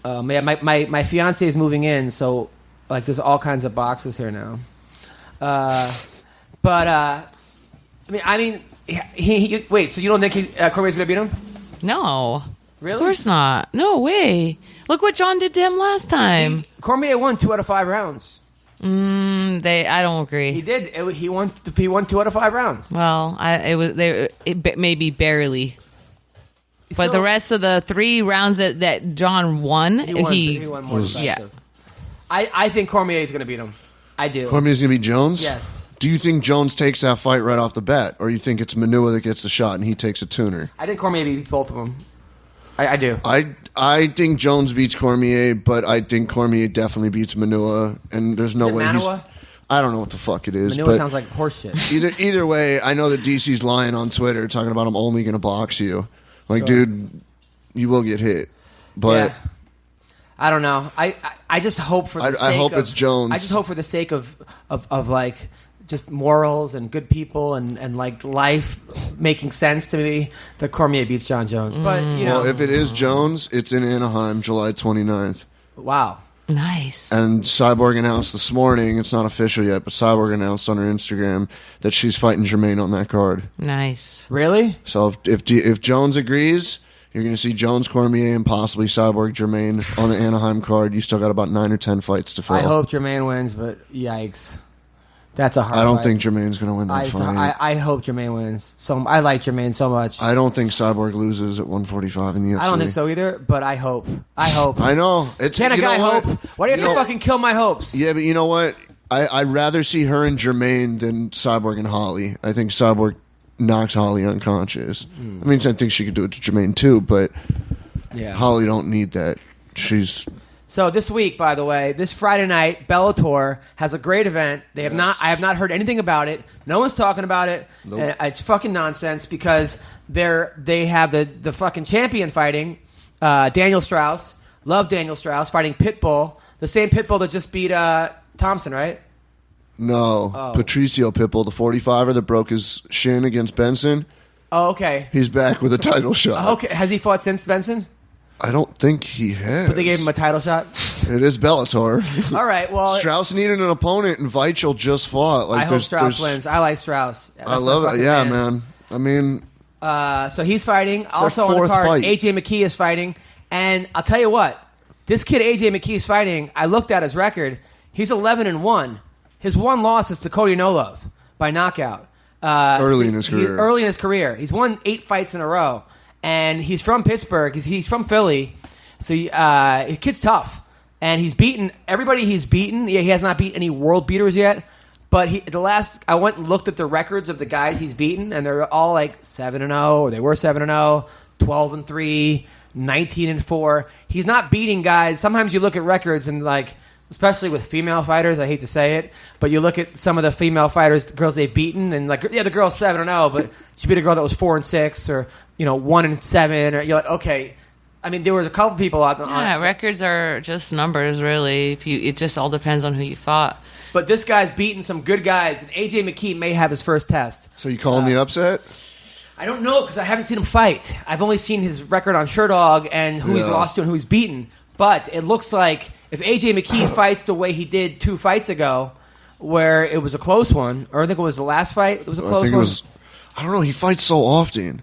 Oh, man, my fiance is moving in, so like there's all kinds of boxes here now. I mean, he wait. So you don't think Cormier's gonna beat him? No. Really? Of course not. No way. Look what John did to him last time. Cormier won 2 out of 5 rounds. I don't agree. He did. He won 2 out of 5 rounds. Well, maybe barely. But the rest of the 3 rounds that John won, he won more decisive. I think Cormier is going to beat him. I do. Cormier's going to be Jones? Yes. Do you think Jones takes that fight right off the bat? Or you think it's Manua that gets the shot and he takes a tuner? I think Cormier beats both of them. I do. I think Jones beats Cormier, but I think Cormier definitely beats Manua. And there's no way Manua? I don't know what the fuck it is. Manua but sounds like horseshit. Either way, I know that DC's lying on Twitter talking about I'm only going to box you. Like, dude, you will get hit. But... Yeah. I don't know. I just hope for the sake I hope of, it's Jones. I just hope for the sake of like just morals and good people and like life making sense to me that Cormier beats John Jones. But you know, Well, if it is Jones, it's in Anaheim, July 29th. wow. Nice. And Cyborg announced this morning, it's not official yet, but Cyborg announced on her Instagram that she's fighting Jermaine on that card. Nice. Really? So if Jones agrees, you're going to see Jones, Cormier, and possibly Cyborg Jermaine on the Anaheim card. You still got about 9 or 10 fights to fill. I hope Jermaine wins, but yikes. That's a hard I don't fight. think Jermaine's going to win that fight. I hope Jermaine wins. So I like Jermaine so much. I don't think Cyborg loses at 145 in the UFC. I don't think so either, but I hope. I know. Can a guy hope? Why do you have to fucking kill my hopes? Yeah, but you know what? I'd rather see her and Jermaine than Cyborg and Holly. I think Cyborg knocks Holly unconscious. I mean, I think she could do it to Jermaine too, but Yeah. Holly don't need that. She's So this week, by the way, this Friday night, Bellator has a great event. They have not. I have not heard anything about it. No one's talking about it. Nope. It's fucking nonsense because they have the fucking champion fighting, Daniel Strauss. Love Daniel Strauss fighting Pitbull, the same Pitbull that just beat Thompson, right? No, Patricio Pitbull, the 45er that broke his shin against Benson. Oh, okay. He's back with a title shot. Okay, has he fought since Benson? I don't think he has. But they gave him a title shot? It is Bellator. All right, well... Strauss needed an opponent, and Weichel just fought. I hope Strauss wins. I like Strauss. I love it. Yeah, man. I mean... so he's fighting. Also on the card, fight. AJ McKee is fighting. And I'll tell you what. This kid, AJ McKee, is fighting. I looked at his record. He's 11-1. His one loss is to Cody Nolov by knockout. Early in his career. He's won 8 fights in a row. And he's from Pittsburgh. He's from Philly. So his kid's tough. And he's beaten everybody he's beaten. Yeah, he has not beaten any world beaters yet. But I went and looked at the records of the guys he's beaten, and they're all like 7-0, or they were 7-0, 12-3, 19-4. He's not beating guys. Sometimes you look at records and like, especially with female fighters, I hate to say it, but you look at some of the female fighters, the girls they've beaten, and like, yeah, the girl's 7-0, but she beat a girl that was 4-6, or 1-7, or you're like, okay. I mean, there was a couple people out there. Yeah, records are just numbers, really. It just all depends on who you fought. But this guy's beaten some good guys, and AJ McKee may have his first test. So you calling the upset? I don't know, because I haven't seen him fight. I've only seen his record on Sherdog and who he's lost to and who he's beaten. But it looks like if AJ McKee fights the way he did 2 fights ago, where it was a close one, or I think it was the last fight, it was a close one. I don't know, he fights so often.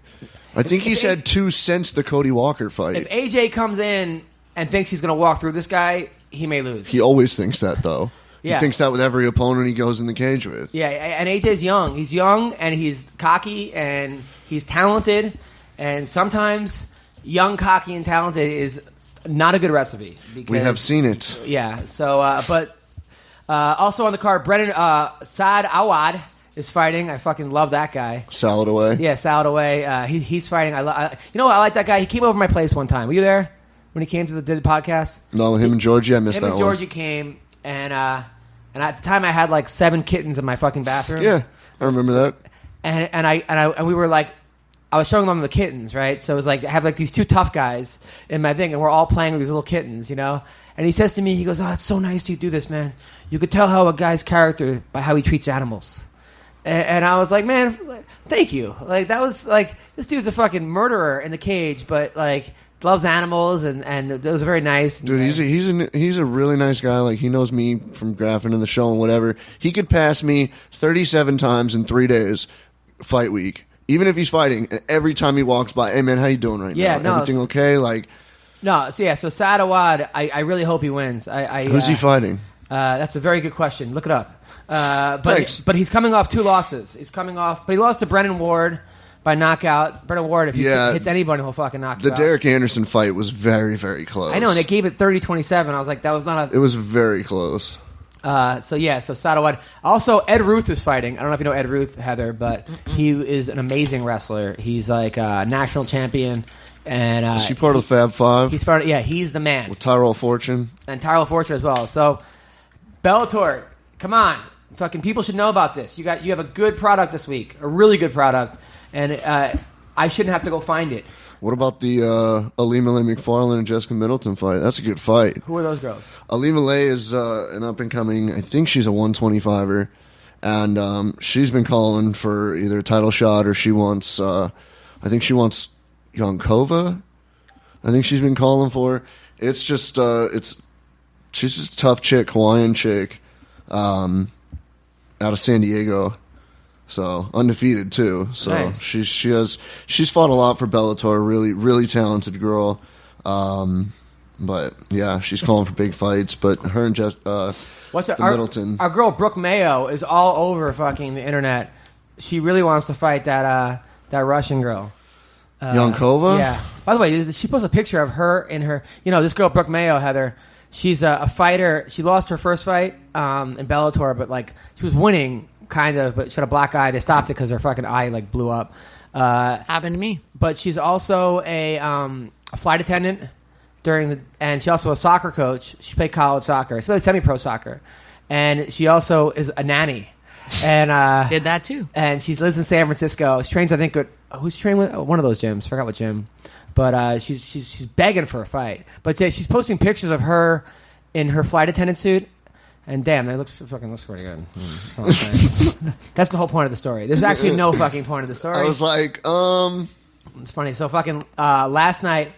I think he's had 2 since the Cody Walker fight. If AJ comes in and thinks he's going to walk through this guy, he may lose. He always thinks that, though. Yeah. He thinks that with every opponent he goes in the cage with. Yeah, and AJ's young. He's young, and he's cocky, and he's talented. And sometimes young, cocky, and talented is not a good recipe. Because, we have seen it. Yeah. So, but also on the card, Brennan Saad Awad is fighting. I fucking love that guy. Salad away. Yeah, salad away. He's fighting. I like that guy. He came over my place one time. Were you there when he came to the podcast? No, him and Georgie. I missed that one. Him and Georgie came, and at the time I had like 7 kittens in my fucking bathroom. Yeah, I remember that. And we were like, I was showing them the kittens, right? So it was like I have like these 2 tough guys in my thing, and we're all playing with these little kittens, And he says to me, he goes, "Oh, it's so nice you do this, man. You could tell how a guy's character by how he treats animals." And I was like, "Man, thank you." Like that was like this dude's a fucking murderer in the cage, but like loves animals, and it was very nice. Dude, he's a really nice guy. Like he knows me from graphing in the show and whatever. He could pass me 37 times in 3 days, fight week. Even if he's fighting, every time he walks by, "Hey man, how you doing right now? Everything okay?" Like, no, so Saad Awad, I really hope he wins. Who's he fighting? That's a very good question. Look it up. Thanks. But he's coming off 2 losses. But he lost to Brennan Ward by knockout. Brennan Ward, if he hits anybody, he'll fucking knock you out. The Derek Anderson fight was very, very close. I know, and they gave it 30-27. I was like, that was not a... It was very close. So Saad Awad. Also, Ed Ruth is fighting. I don't know if you know Ed Ruth, Heather, but he is an amazing wrestler. He's like a national champion. And is he part of the Fab Five? He's the man. With Tyrell Fortune. And Tyrell Fortune as well. So, Bellator, come on. Fucking people should know about this. You have a good product this week. A really good product. And I shouldn't have to go find it. What about the Alima Lay McFarlane and Jessica Middleton fight? That's a good fight. Who are those girls? Alima Lay is an up-and-coming, I think she's a 125er, and she's been calling for either a title shot or she wants, I think she wants Yonkova. I think she's been calling for. It's just, she's just a tough chick, Hawaiian chick, out of San Diego. So undefeated too. So nice. she's fought a lot for Bellator. Really, really talented girl. But yeah, she's calling for big fights. But her and Middleton. Our girl Brooke Mayo is all over fucking the internet. She really wants to fight that Russian girl. Yankova? Yeah. By the way, she posted a picture of her in her. This girl Brooke Mayo, Heather. She's a fighter. She lost her first fight in Bellator, but like she was winning. Kind of, but she had a black eye. They stopped it because her fucking eye like blew up. Happened to me. But she's also a flight attendant, and she also was a soccer coach. She played college soccer. She played semi-pro soccer, and she also is a nanny. And did that too. And she lives in San Francisco. She trains, I think, who's trained with one of those gyms? Forgot what gym. But she's begging for a fight. But she's posting pictures of her in her flight attendant suit. And damn, it looks pretty good. That's all I'm saying. That's the whole point of the story. There's actually no fucking point of the story. I was like, It's funny. So fucking last night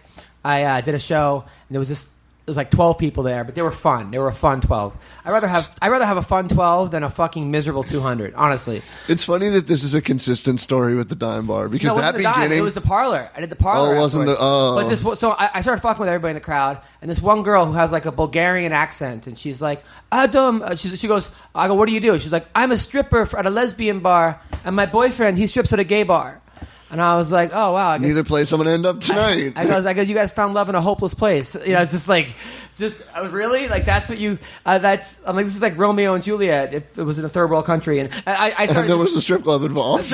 I did a show and there was like 12 people there, but they were fun. They were a fun 12. I'd rather have a fun 12 than a fucking miserable 200. Honestly, it's funny that this is a consistent story with the Dime Bar because no, that beginning it was the parlor. I did the parlor. Oh, it wasn't afterwards. But I started fucking with everybody in the crowd, and this one girl who has like a Bulgarian accent, and she's like, Adam. She goes, I go, what do you do? She's like, I'm a stripper at a lesbian bar, and my boyfriend he strips at a gay bar. And I was like, oh, wow. I guess, neither place I'm going to end up tonight. I go, you guys found love in a hopeless place. You know, it's just like, really? Like, that's what you, I'm like, this is like Romeo and Juliet if it was in a third world country. And I started. And there was a strip club involved.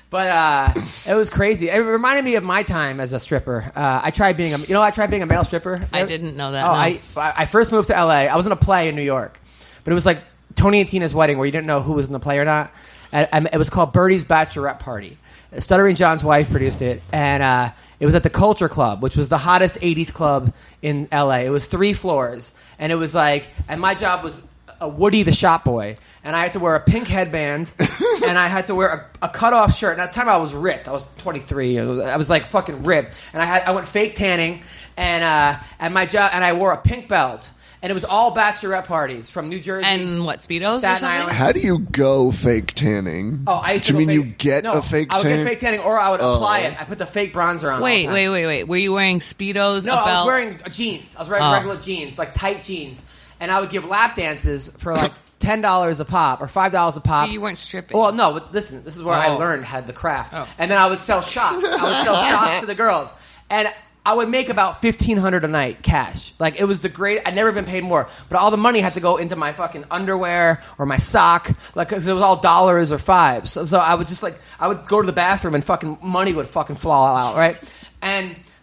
But it was crazy. It reminded me of my time as a stripper. I tried being a male stripper. I didn't know that. Oh, no. I first moved to LA. I was in a play in New York. But it was like Tony and Tina's wedding where you didn't know who was in the play or not. And it was called Birdie's Bachelorette Party. Stuttering John's wife produced it, and it was at the Culture Club, which was the hottest 80s club in LA. It was 3 floors, and it was like, and my job was a Woody the Shop Boy, and I had to wear a pink headband, and I had to wear a cut-off shirt. And at the time, I was ripped. I was 23. I was like fucking ripped, and I went fake tanning, and my job, and I wore a pink belt. And it was all bachelorette parties from New Jersey. And what, Speedos Staten or something? Island. How do you go fake tanning? Oh, I used to Do you go mean fake, you get a fake tan? I would get fake tanning, or I would apply it. I put the fake bronzer on. Wait. Were you wearing Speedos? No, I was wearing jeans. I was wearing regular jeans, like tight jeans. And I would give lap dances for like $10 a pop or $5 a pop. So you weren't stripping. Well, no, but listen, this is where I learned, had the craft. Oh. And then I would sell shots. I would sell shots to the girls. And I would make about $1,500 a night cash. Like, it was the great. I'd never been paid more, but all the money had to go into my fucking underwear or my sock, like, because it was all dollars or fives. So I would just I would go to the bathroom and fucking money would fucking fall out, right?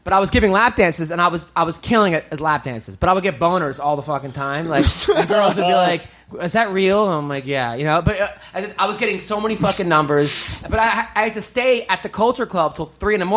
But I was giving lap dances, and I was killing it as lap dances. But I would get boners all the fucking time. Like, the girls would be like, "Is that real?" And I'm like, "Yeah," you know. But I was getting so many fucking numbers. But I had to stay at the Culture Club till 3 a.m.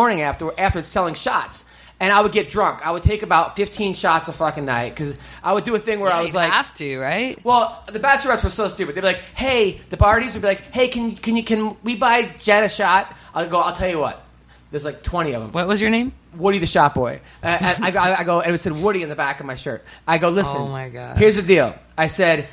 after selling shots. And I would get drunk. I would take about 15 shots a fucking night because I would do a thing where I was like, have to, right? Well, the bachelorettes were so stupid. They'd be like, "Hey," the parties would be like, "Hey, can we buy Jen a shot?" I'll tell you what. There's like 20 of them. What was your name? Woody the Shop Boy. I go, and it said Woody in the back of my shirt. I go, listen. Oh my God. Here's the deal. I said,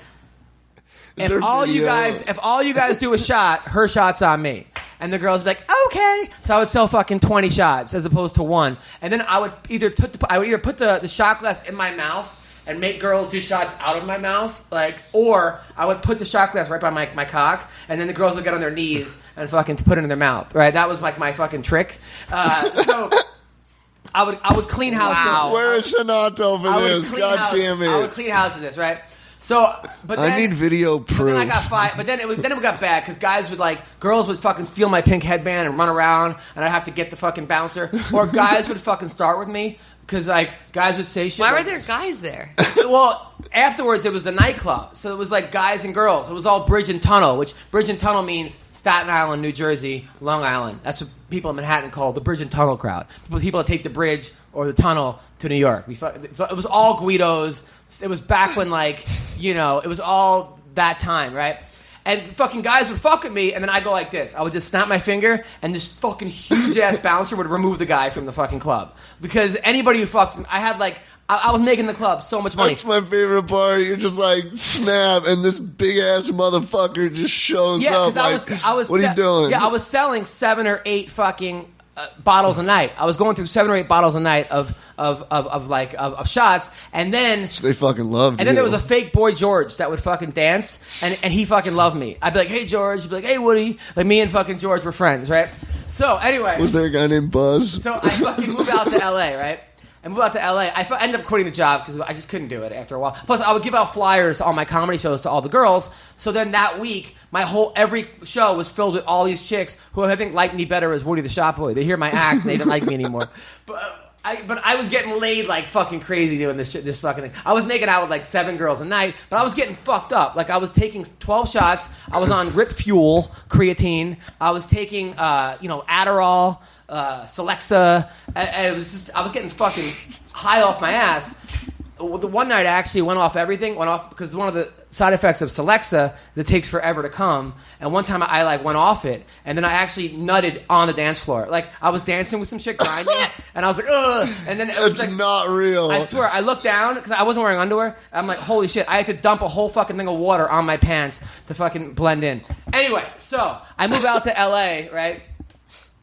if all you guys do a shot, her shot's on me. And the girls would be like, okay. So I would sell fucking 20 shots as opposed to one. And then I would either put the shot glass in my mouth and make girls do shots out of my mouth, or I would put the shot glass right by my cock, and then the girls would get on their knees and fucking put it in their mouth. Right? That was like my fucking trick. So I would clean house. Wow. Where is Shanato for this? God damn it! I would clean house of this, right? So, but then, I need video proof. But then I got fired. But then it got bad because girls would fucking steal my pink headband and run around, and I'd have to get the fucking bouncer, or guys would fucking start with me. Because, guys would say shit. Why were there guys there? Well, afterwards, it was the nightclub. So it was, guys and girls. It was all Bridge and Tunnel, which Bridge and Tunnel means Staten Island, New Jersey, Long Island. That's what people in Manhattan call the Bridge and Tunnel crowd. People that take the bridge or the tunnel to New York. So it was all Guidos. It was back when, it was all that time, right? And fucking guys would fuck with me, and then I'd go like this. I would just snap my finger, and this fucking huge-ass bouncer would remove the guy from the fucking club. Because anybody who fucked I had, I was making the club so much money. That's my favorite part. You're just snap, and this big-ass motherfucker just shows up. What are you doing? Yeah, I was selling 7 or 8 fucking bottles a night. I was going through 7 or 8 bottles a night of shots, and then they fucking loved you. And then there was a fake boy George that would fucking dance, and he fucking loved me. I'd be like, "Hey George," he'd be like, "Hey Woody." Like, me and fucking George were friends, right? So anyway, was there a guy named Buzz? So I fucking moved out to LA, right? I moved out to LA. I ended up quitting the job because I just couldn't do it after a while. Plus, I would give out flyers on my comedy shows to all the girls. So then that week, every show was filled with all these chicks who I think liked me better as Woody the Shop Boy. They hear my act and they didn't like me anymore. But But I was getting laid like fucking crazy doing this fucking thing. I was making out with like 7 girls a night, but I was getting fucked up. Like I was taking 12 shots. I was on Rip Fuel, creatine. I was taking, Adderall, Celexa. I was getting fucking high off my ass. The one night I actually went off because one of the side effects of Celexa is it takes forever to come. And one time I like went off it, and then I actually nutted on the dance floor. Like I was dancing with some chick grinding, and I was like, ugh. And then it was like, not real. I swear, I looked down because I wasn't wearing underwear. I'm like, holy shit! I had to dump a whole fucking thing of water on my pants to fucking blend in. Anyway, so I move out to LA, right?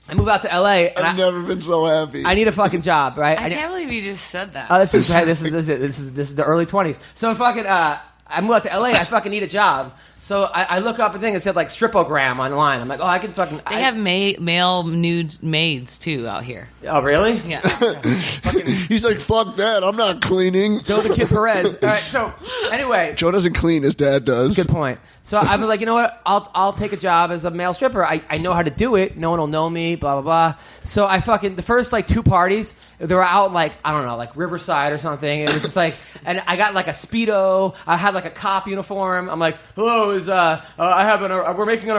I move out to LA. And I've never been so happy. I need a fucking job, right? I can't believe you just said that. This is the early 20s. So fucking, I moved out to LA. I fucking need a job. So I look up a thing that said like stripogram online. I'm like, oh, I can fucking. They have male nude maids too out here. Oh, really? Yeah. He's like, fuck that. I'm not cleaning. Joe the Kid Perez. All right. So anyway, Joe doesn't clean. His dad does. Good point. So I'm like, you know what? I'll take a job as a male stripper. I know how to do it. No one will know me. Blah blah blah. So I fucking the first like 2 parties they were out like I don't know like Riverside or something. It was just like, and I got like a Speedo. I had like a cop uniform. I'm like, hello, we're making an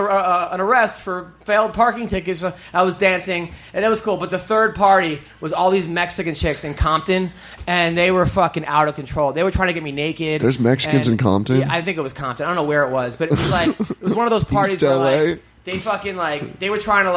arrest for failed parking tickets. So I was dancing and it was cool. But the third party was all these Mexican chicks in Compton, and they were fucking out of control. They were trying to get me naked. There's Mexicans in Compton. Yeah, I think it was Compton. I don't know where it was, but it was like it was one of those parties where like they fucking like they were trying to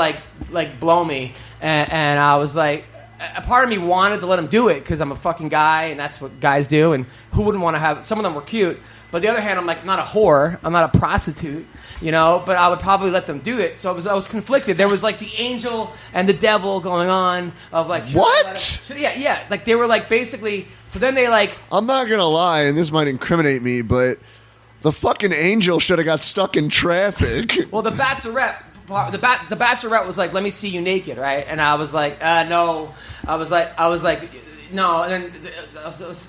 like blow me, and I was like. A part of me wanted to let them do it because I'm a fucking guy and that's what guys do, and who wouldn't want to have some of them were cute, but the other hand I'm like not a whore, I'm not a prostitute, but I would probably let them do it. So I was conflicted. There was like the angel and the devil going on of like what? Yeah, like they were like basically. So then they like I'm not gonna lie, and this might incriminate me, but the fucking angel should have got stuck in traffic. Well, the Bachelorette. The Bachelorette was like, "Let me see you naked," right? And I was like, "No." I was like, "No." And then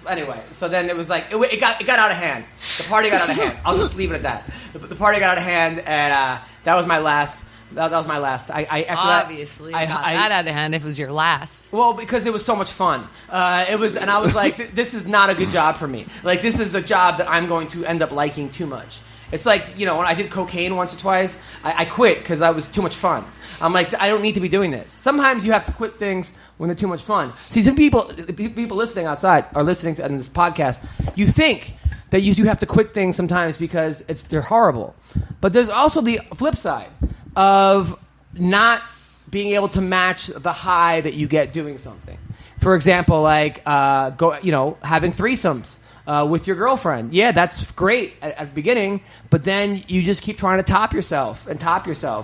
anyway, so then it was like it got out of hand. The party got out of hand. I'll just leave it at that. The party got out of hand, and that was my last. That was my last. Obviously, got that out of hand. If it was your last. Well, because it was so much fun. It was, and I was like, "This is not a good job for me. Like, this is a job that I'm going to end up liking too much." It's like, when I did cocaine once or twice, I quit because I was too much fun. I'm like, I don't need to be doing this. Sometimes you have to quit things when they're too much fun. See, some people listening outside or listening to this podcast, you think that you have to quit things sometimes because they're horrible. But there's also the flip side of not being able to match the high that you get doing something. For example, like having threesomes. With your girlfriend. Yeah, that's great at the beginning, but then you just keep trying to top yourself,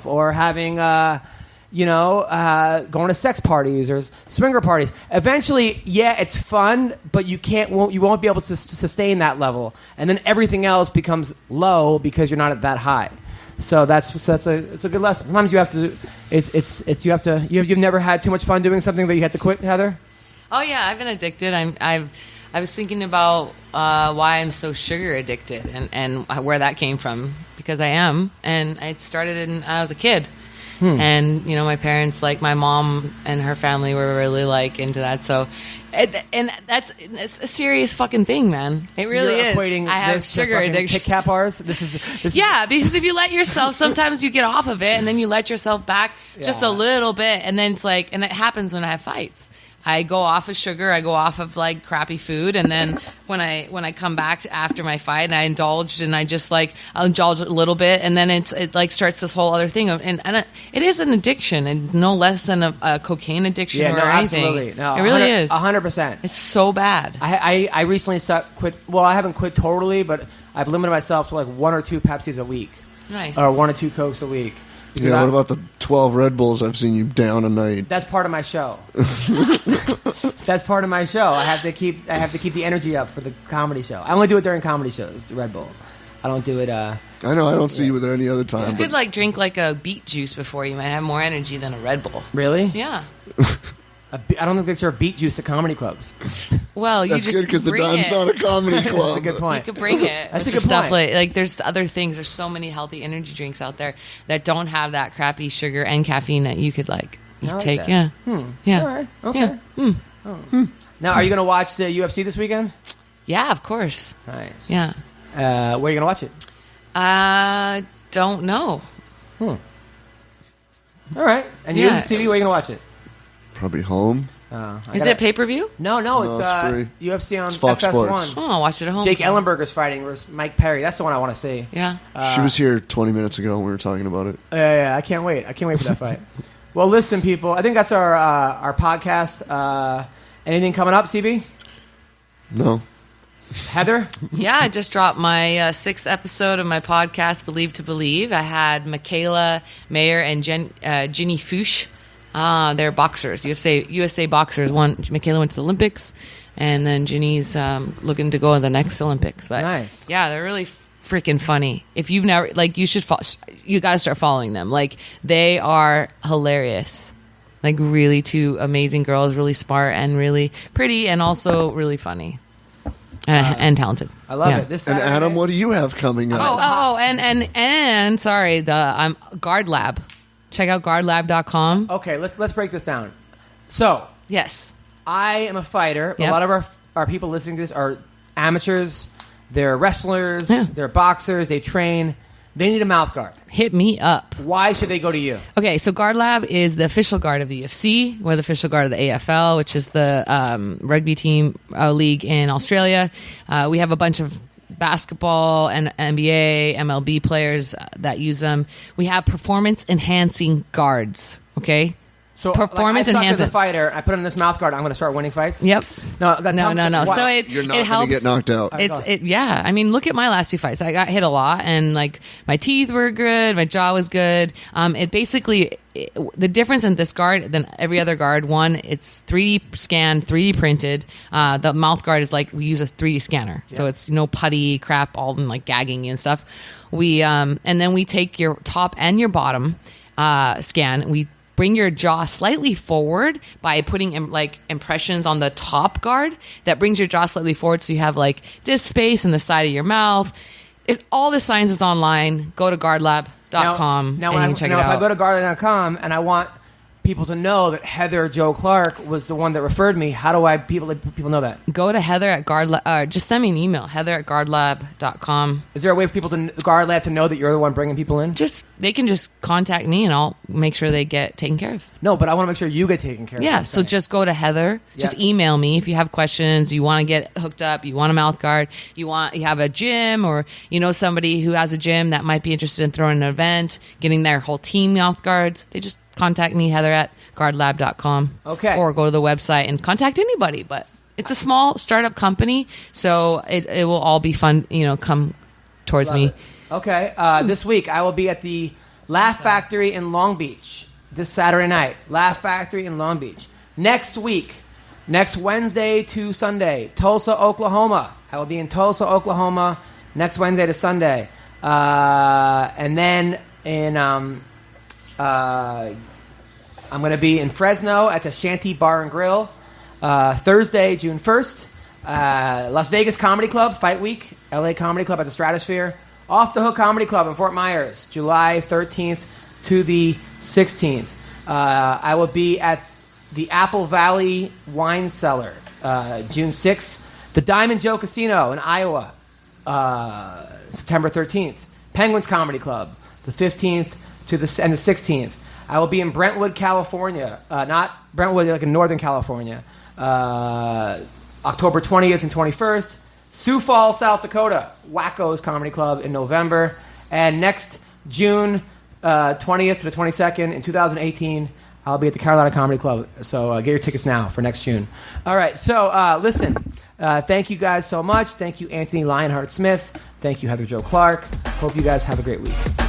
or having, going to sex parties or swinger parties. Eventually, yeah, it's fun, but you won't be able to sustain that level, and then everything else becomes low because you're not at that high. So it's a good lesson. Sometimes you have to. You've never had too much fun doing something that you had to quit, Heather? Oh yeah, I've been addicted. I was thinking about why I'm so sugar addicted and where that came from, because I am, and it started when I was a kid. And my parents, like my mom and her family, were really like into that. So, and it's a serious fucking thing, man. It really is. I have sugar addiction. Kit Kat bars. This yeah, because if you let yourself, sometimes you get off of it, and then you let yourself back just a little bit, and then it's like, and it happens when I have fights. I go off of sugar. I go off of like crappy food, and then when I come back after my fight and I indulged, and I'll indulge a little bit, and then it like starts this whole other thing and it is an addiction, and no less than a cocaine addiction or anything. Absolutely. No, it really is 100%. It's so bad. I recently quit. Well, I haven't quit totally, but I've limited myself to like 1 or 2 Pepsis a week. Nice. Or 1 or 2 Cokes a week. Yeah, what about the 12 Red Bulls I've seen you down a night? That's part of my show. That's part of my show. I have to keep the energy up for the comedy show. I only do it during comedy shows, the Red Bull. I don't do it I know, I don't see you there any other time. You could drink like a beet juice before. You might have more energy than a Red Bull. Really? Yeah. I don't think they serve beet juice at comedy clubs. Well, that's good because the Don's not a comedy club. That's a good point. You could bring it. That's a good point. Like there's other things. There's so many healthy energy drinks out there that don't have that crappy sugar and caffeine that you could take. That. Yeah. Yeah. All right. Okay. Yeah. Now, are you going to watch the UFC this weekend? Yeah, of course. Nice. Yeah. Where are you going to watch it? Don't know. All right. And you, TV, where are you going to watch it? Probably home. Is it pay-per-view? No, it's free. UFC on It's Fox FS1. Sports. Oh, I'll watch it at home. Jake Ellenberger's fighting versus Mike Perry. That's the one I want to see. Yeah. She was here 20 minutes ago when we were talking about it. Yeah, I can't wait. I can't wait for that fight. Well, listen, people. I think that's our podcast. Anything coming up, CB? No. Heather? Yeah, I just dropped my 6th episode of my podcast, Believe to Believe. I had Michaela Mayer and Ginny Fuchs. They're boxers, USA boxers. Michaela went to the Olympics, and then Ginny's looking to go to the next Olympics. But Nice. Yeah, they're really freaking funny. If you've never, you should, you got to start following them. They are hilarious. Really two amazing girls, really smart and really pretty, and also really funny. And talented. I love it. This And Saturday, Adam, what do you have coming up? And sorry, I'm Guard Lab. Check out guardlab.com. Okay, let's break this down. So, Yes. I am a fighter. Yep. A lot of our people listening to this are amateurs. They're wrestlers. Yeah. They're boxers. They train. They need a mouth guard. Hit me up. Why should they go to you? Okay, so Guard Lab is the official guard of the UFC. We're the official guard of the AFL, which is the rugby team league in Australia. We have a bunch of basketball and NBA, MLB players that use them. We have performance-enhancing guards, okay? So, Performance I suck as a enhancement. fighter. I put on this mouth guard. I'm going to start winning fights. Yep. No. No. Why? So You're it not going helps. to get knocked out. Yeah. I mean, look at my last 2 fights. I got hit a lot, and my teeth were good, my jaw was good. The difference in this guard than every other guard, one, it's 3D scanned, 3D printed. The mouth guard is we use a 3D scanner, so it's no putty crap, all in gagging you and stuff. We and then we take your top and your bottom scan. We bring your jaw slightly forward by putting impressions on the top guard. That brings your jaw slightly forward, so you have disc space in the side of your mouth. All the science is online. Go to guardlab.com and you can check it out. If I go to guardlab.com and I want people to know that Heather Jo Clark was the one that referred me, how do I people know that? Go to Heather at Guardlab. Just send me an email, Heather at guardlab.com. Is there a way for people to Guard Lab to know that you're the one bringing people in? They can just contact me and I'll make sure they get taken care of. No, but I want to make sure you get taken care of. Yeah, so just go to Heather. Just email me if you have questions. You want to get hooked up. You want a mouth guard. You have a gym, or somebody who has a gym that might be interested in throwing an event, getting their whole team mouth guards. They just contact me, Heather at guardlab.com. Okay. Or go to the website and contact anybody. But it's a small startup company, so it will all be fun. Come towards Love me. it. Okay. This week I will be at the Laugh Factory in Long Beach this Saturday night. Laugh Factory in Long Beach. Next week, next Wednesday to Sunday, Tulsa, Oklahoma. I will be in Tulsa, Oklahoma next Wednesday to Sunday. And then I'm going to be in Fresno at the Shanty Bar and Grill Thursday, June 1st. Las Vegas Comedy Club, Fight Week. LA Comedy Club at the Stratosphere. Off the Hook Comedy Club in Fort Myers, July 13th to the 16th. I will be at the Apple Valley Wine Cellar, June 6th. The Diamond Joe Casino in Iowa, September 13th. Penguins Comedy Club, the 15th and the 16th. I will be in Brentwood, California. Not Brentwood, in Northern California. October 20th and 21st. Sioux Falls, South Dakota. Wacko's Comedy Club in November. And next June 20th to the 22nd in 2018, I'll be at the Carolina Comedy Club. So get your tickets now for next June. All right. So listen, thank you guys so much. Thank you, Anthony Lionheart Smith. Thank you, Heather Jo Clark. Hope you guys have a great week.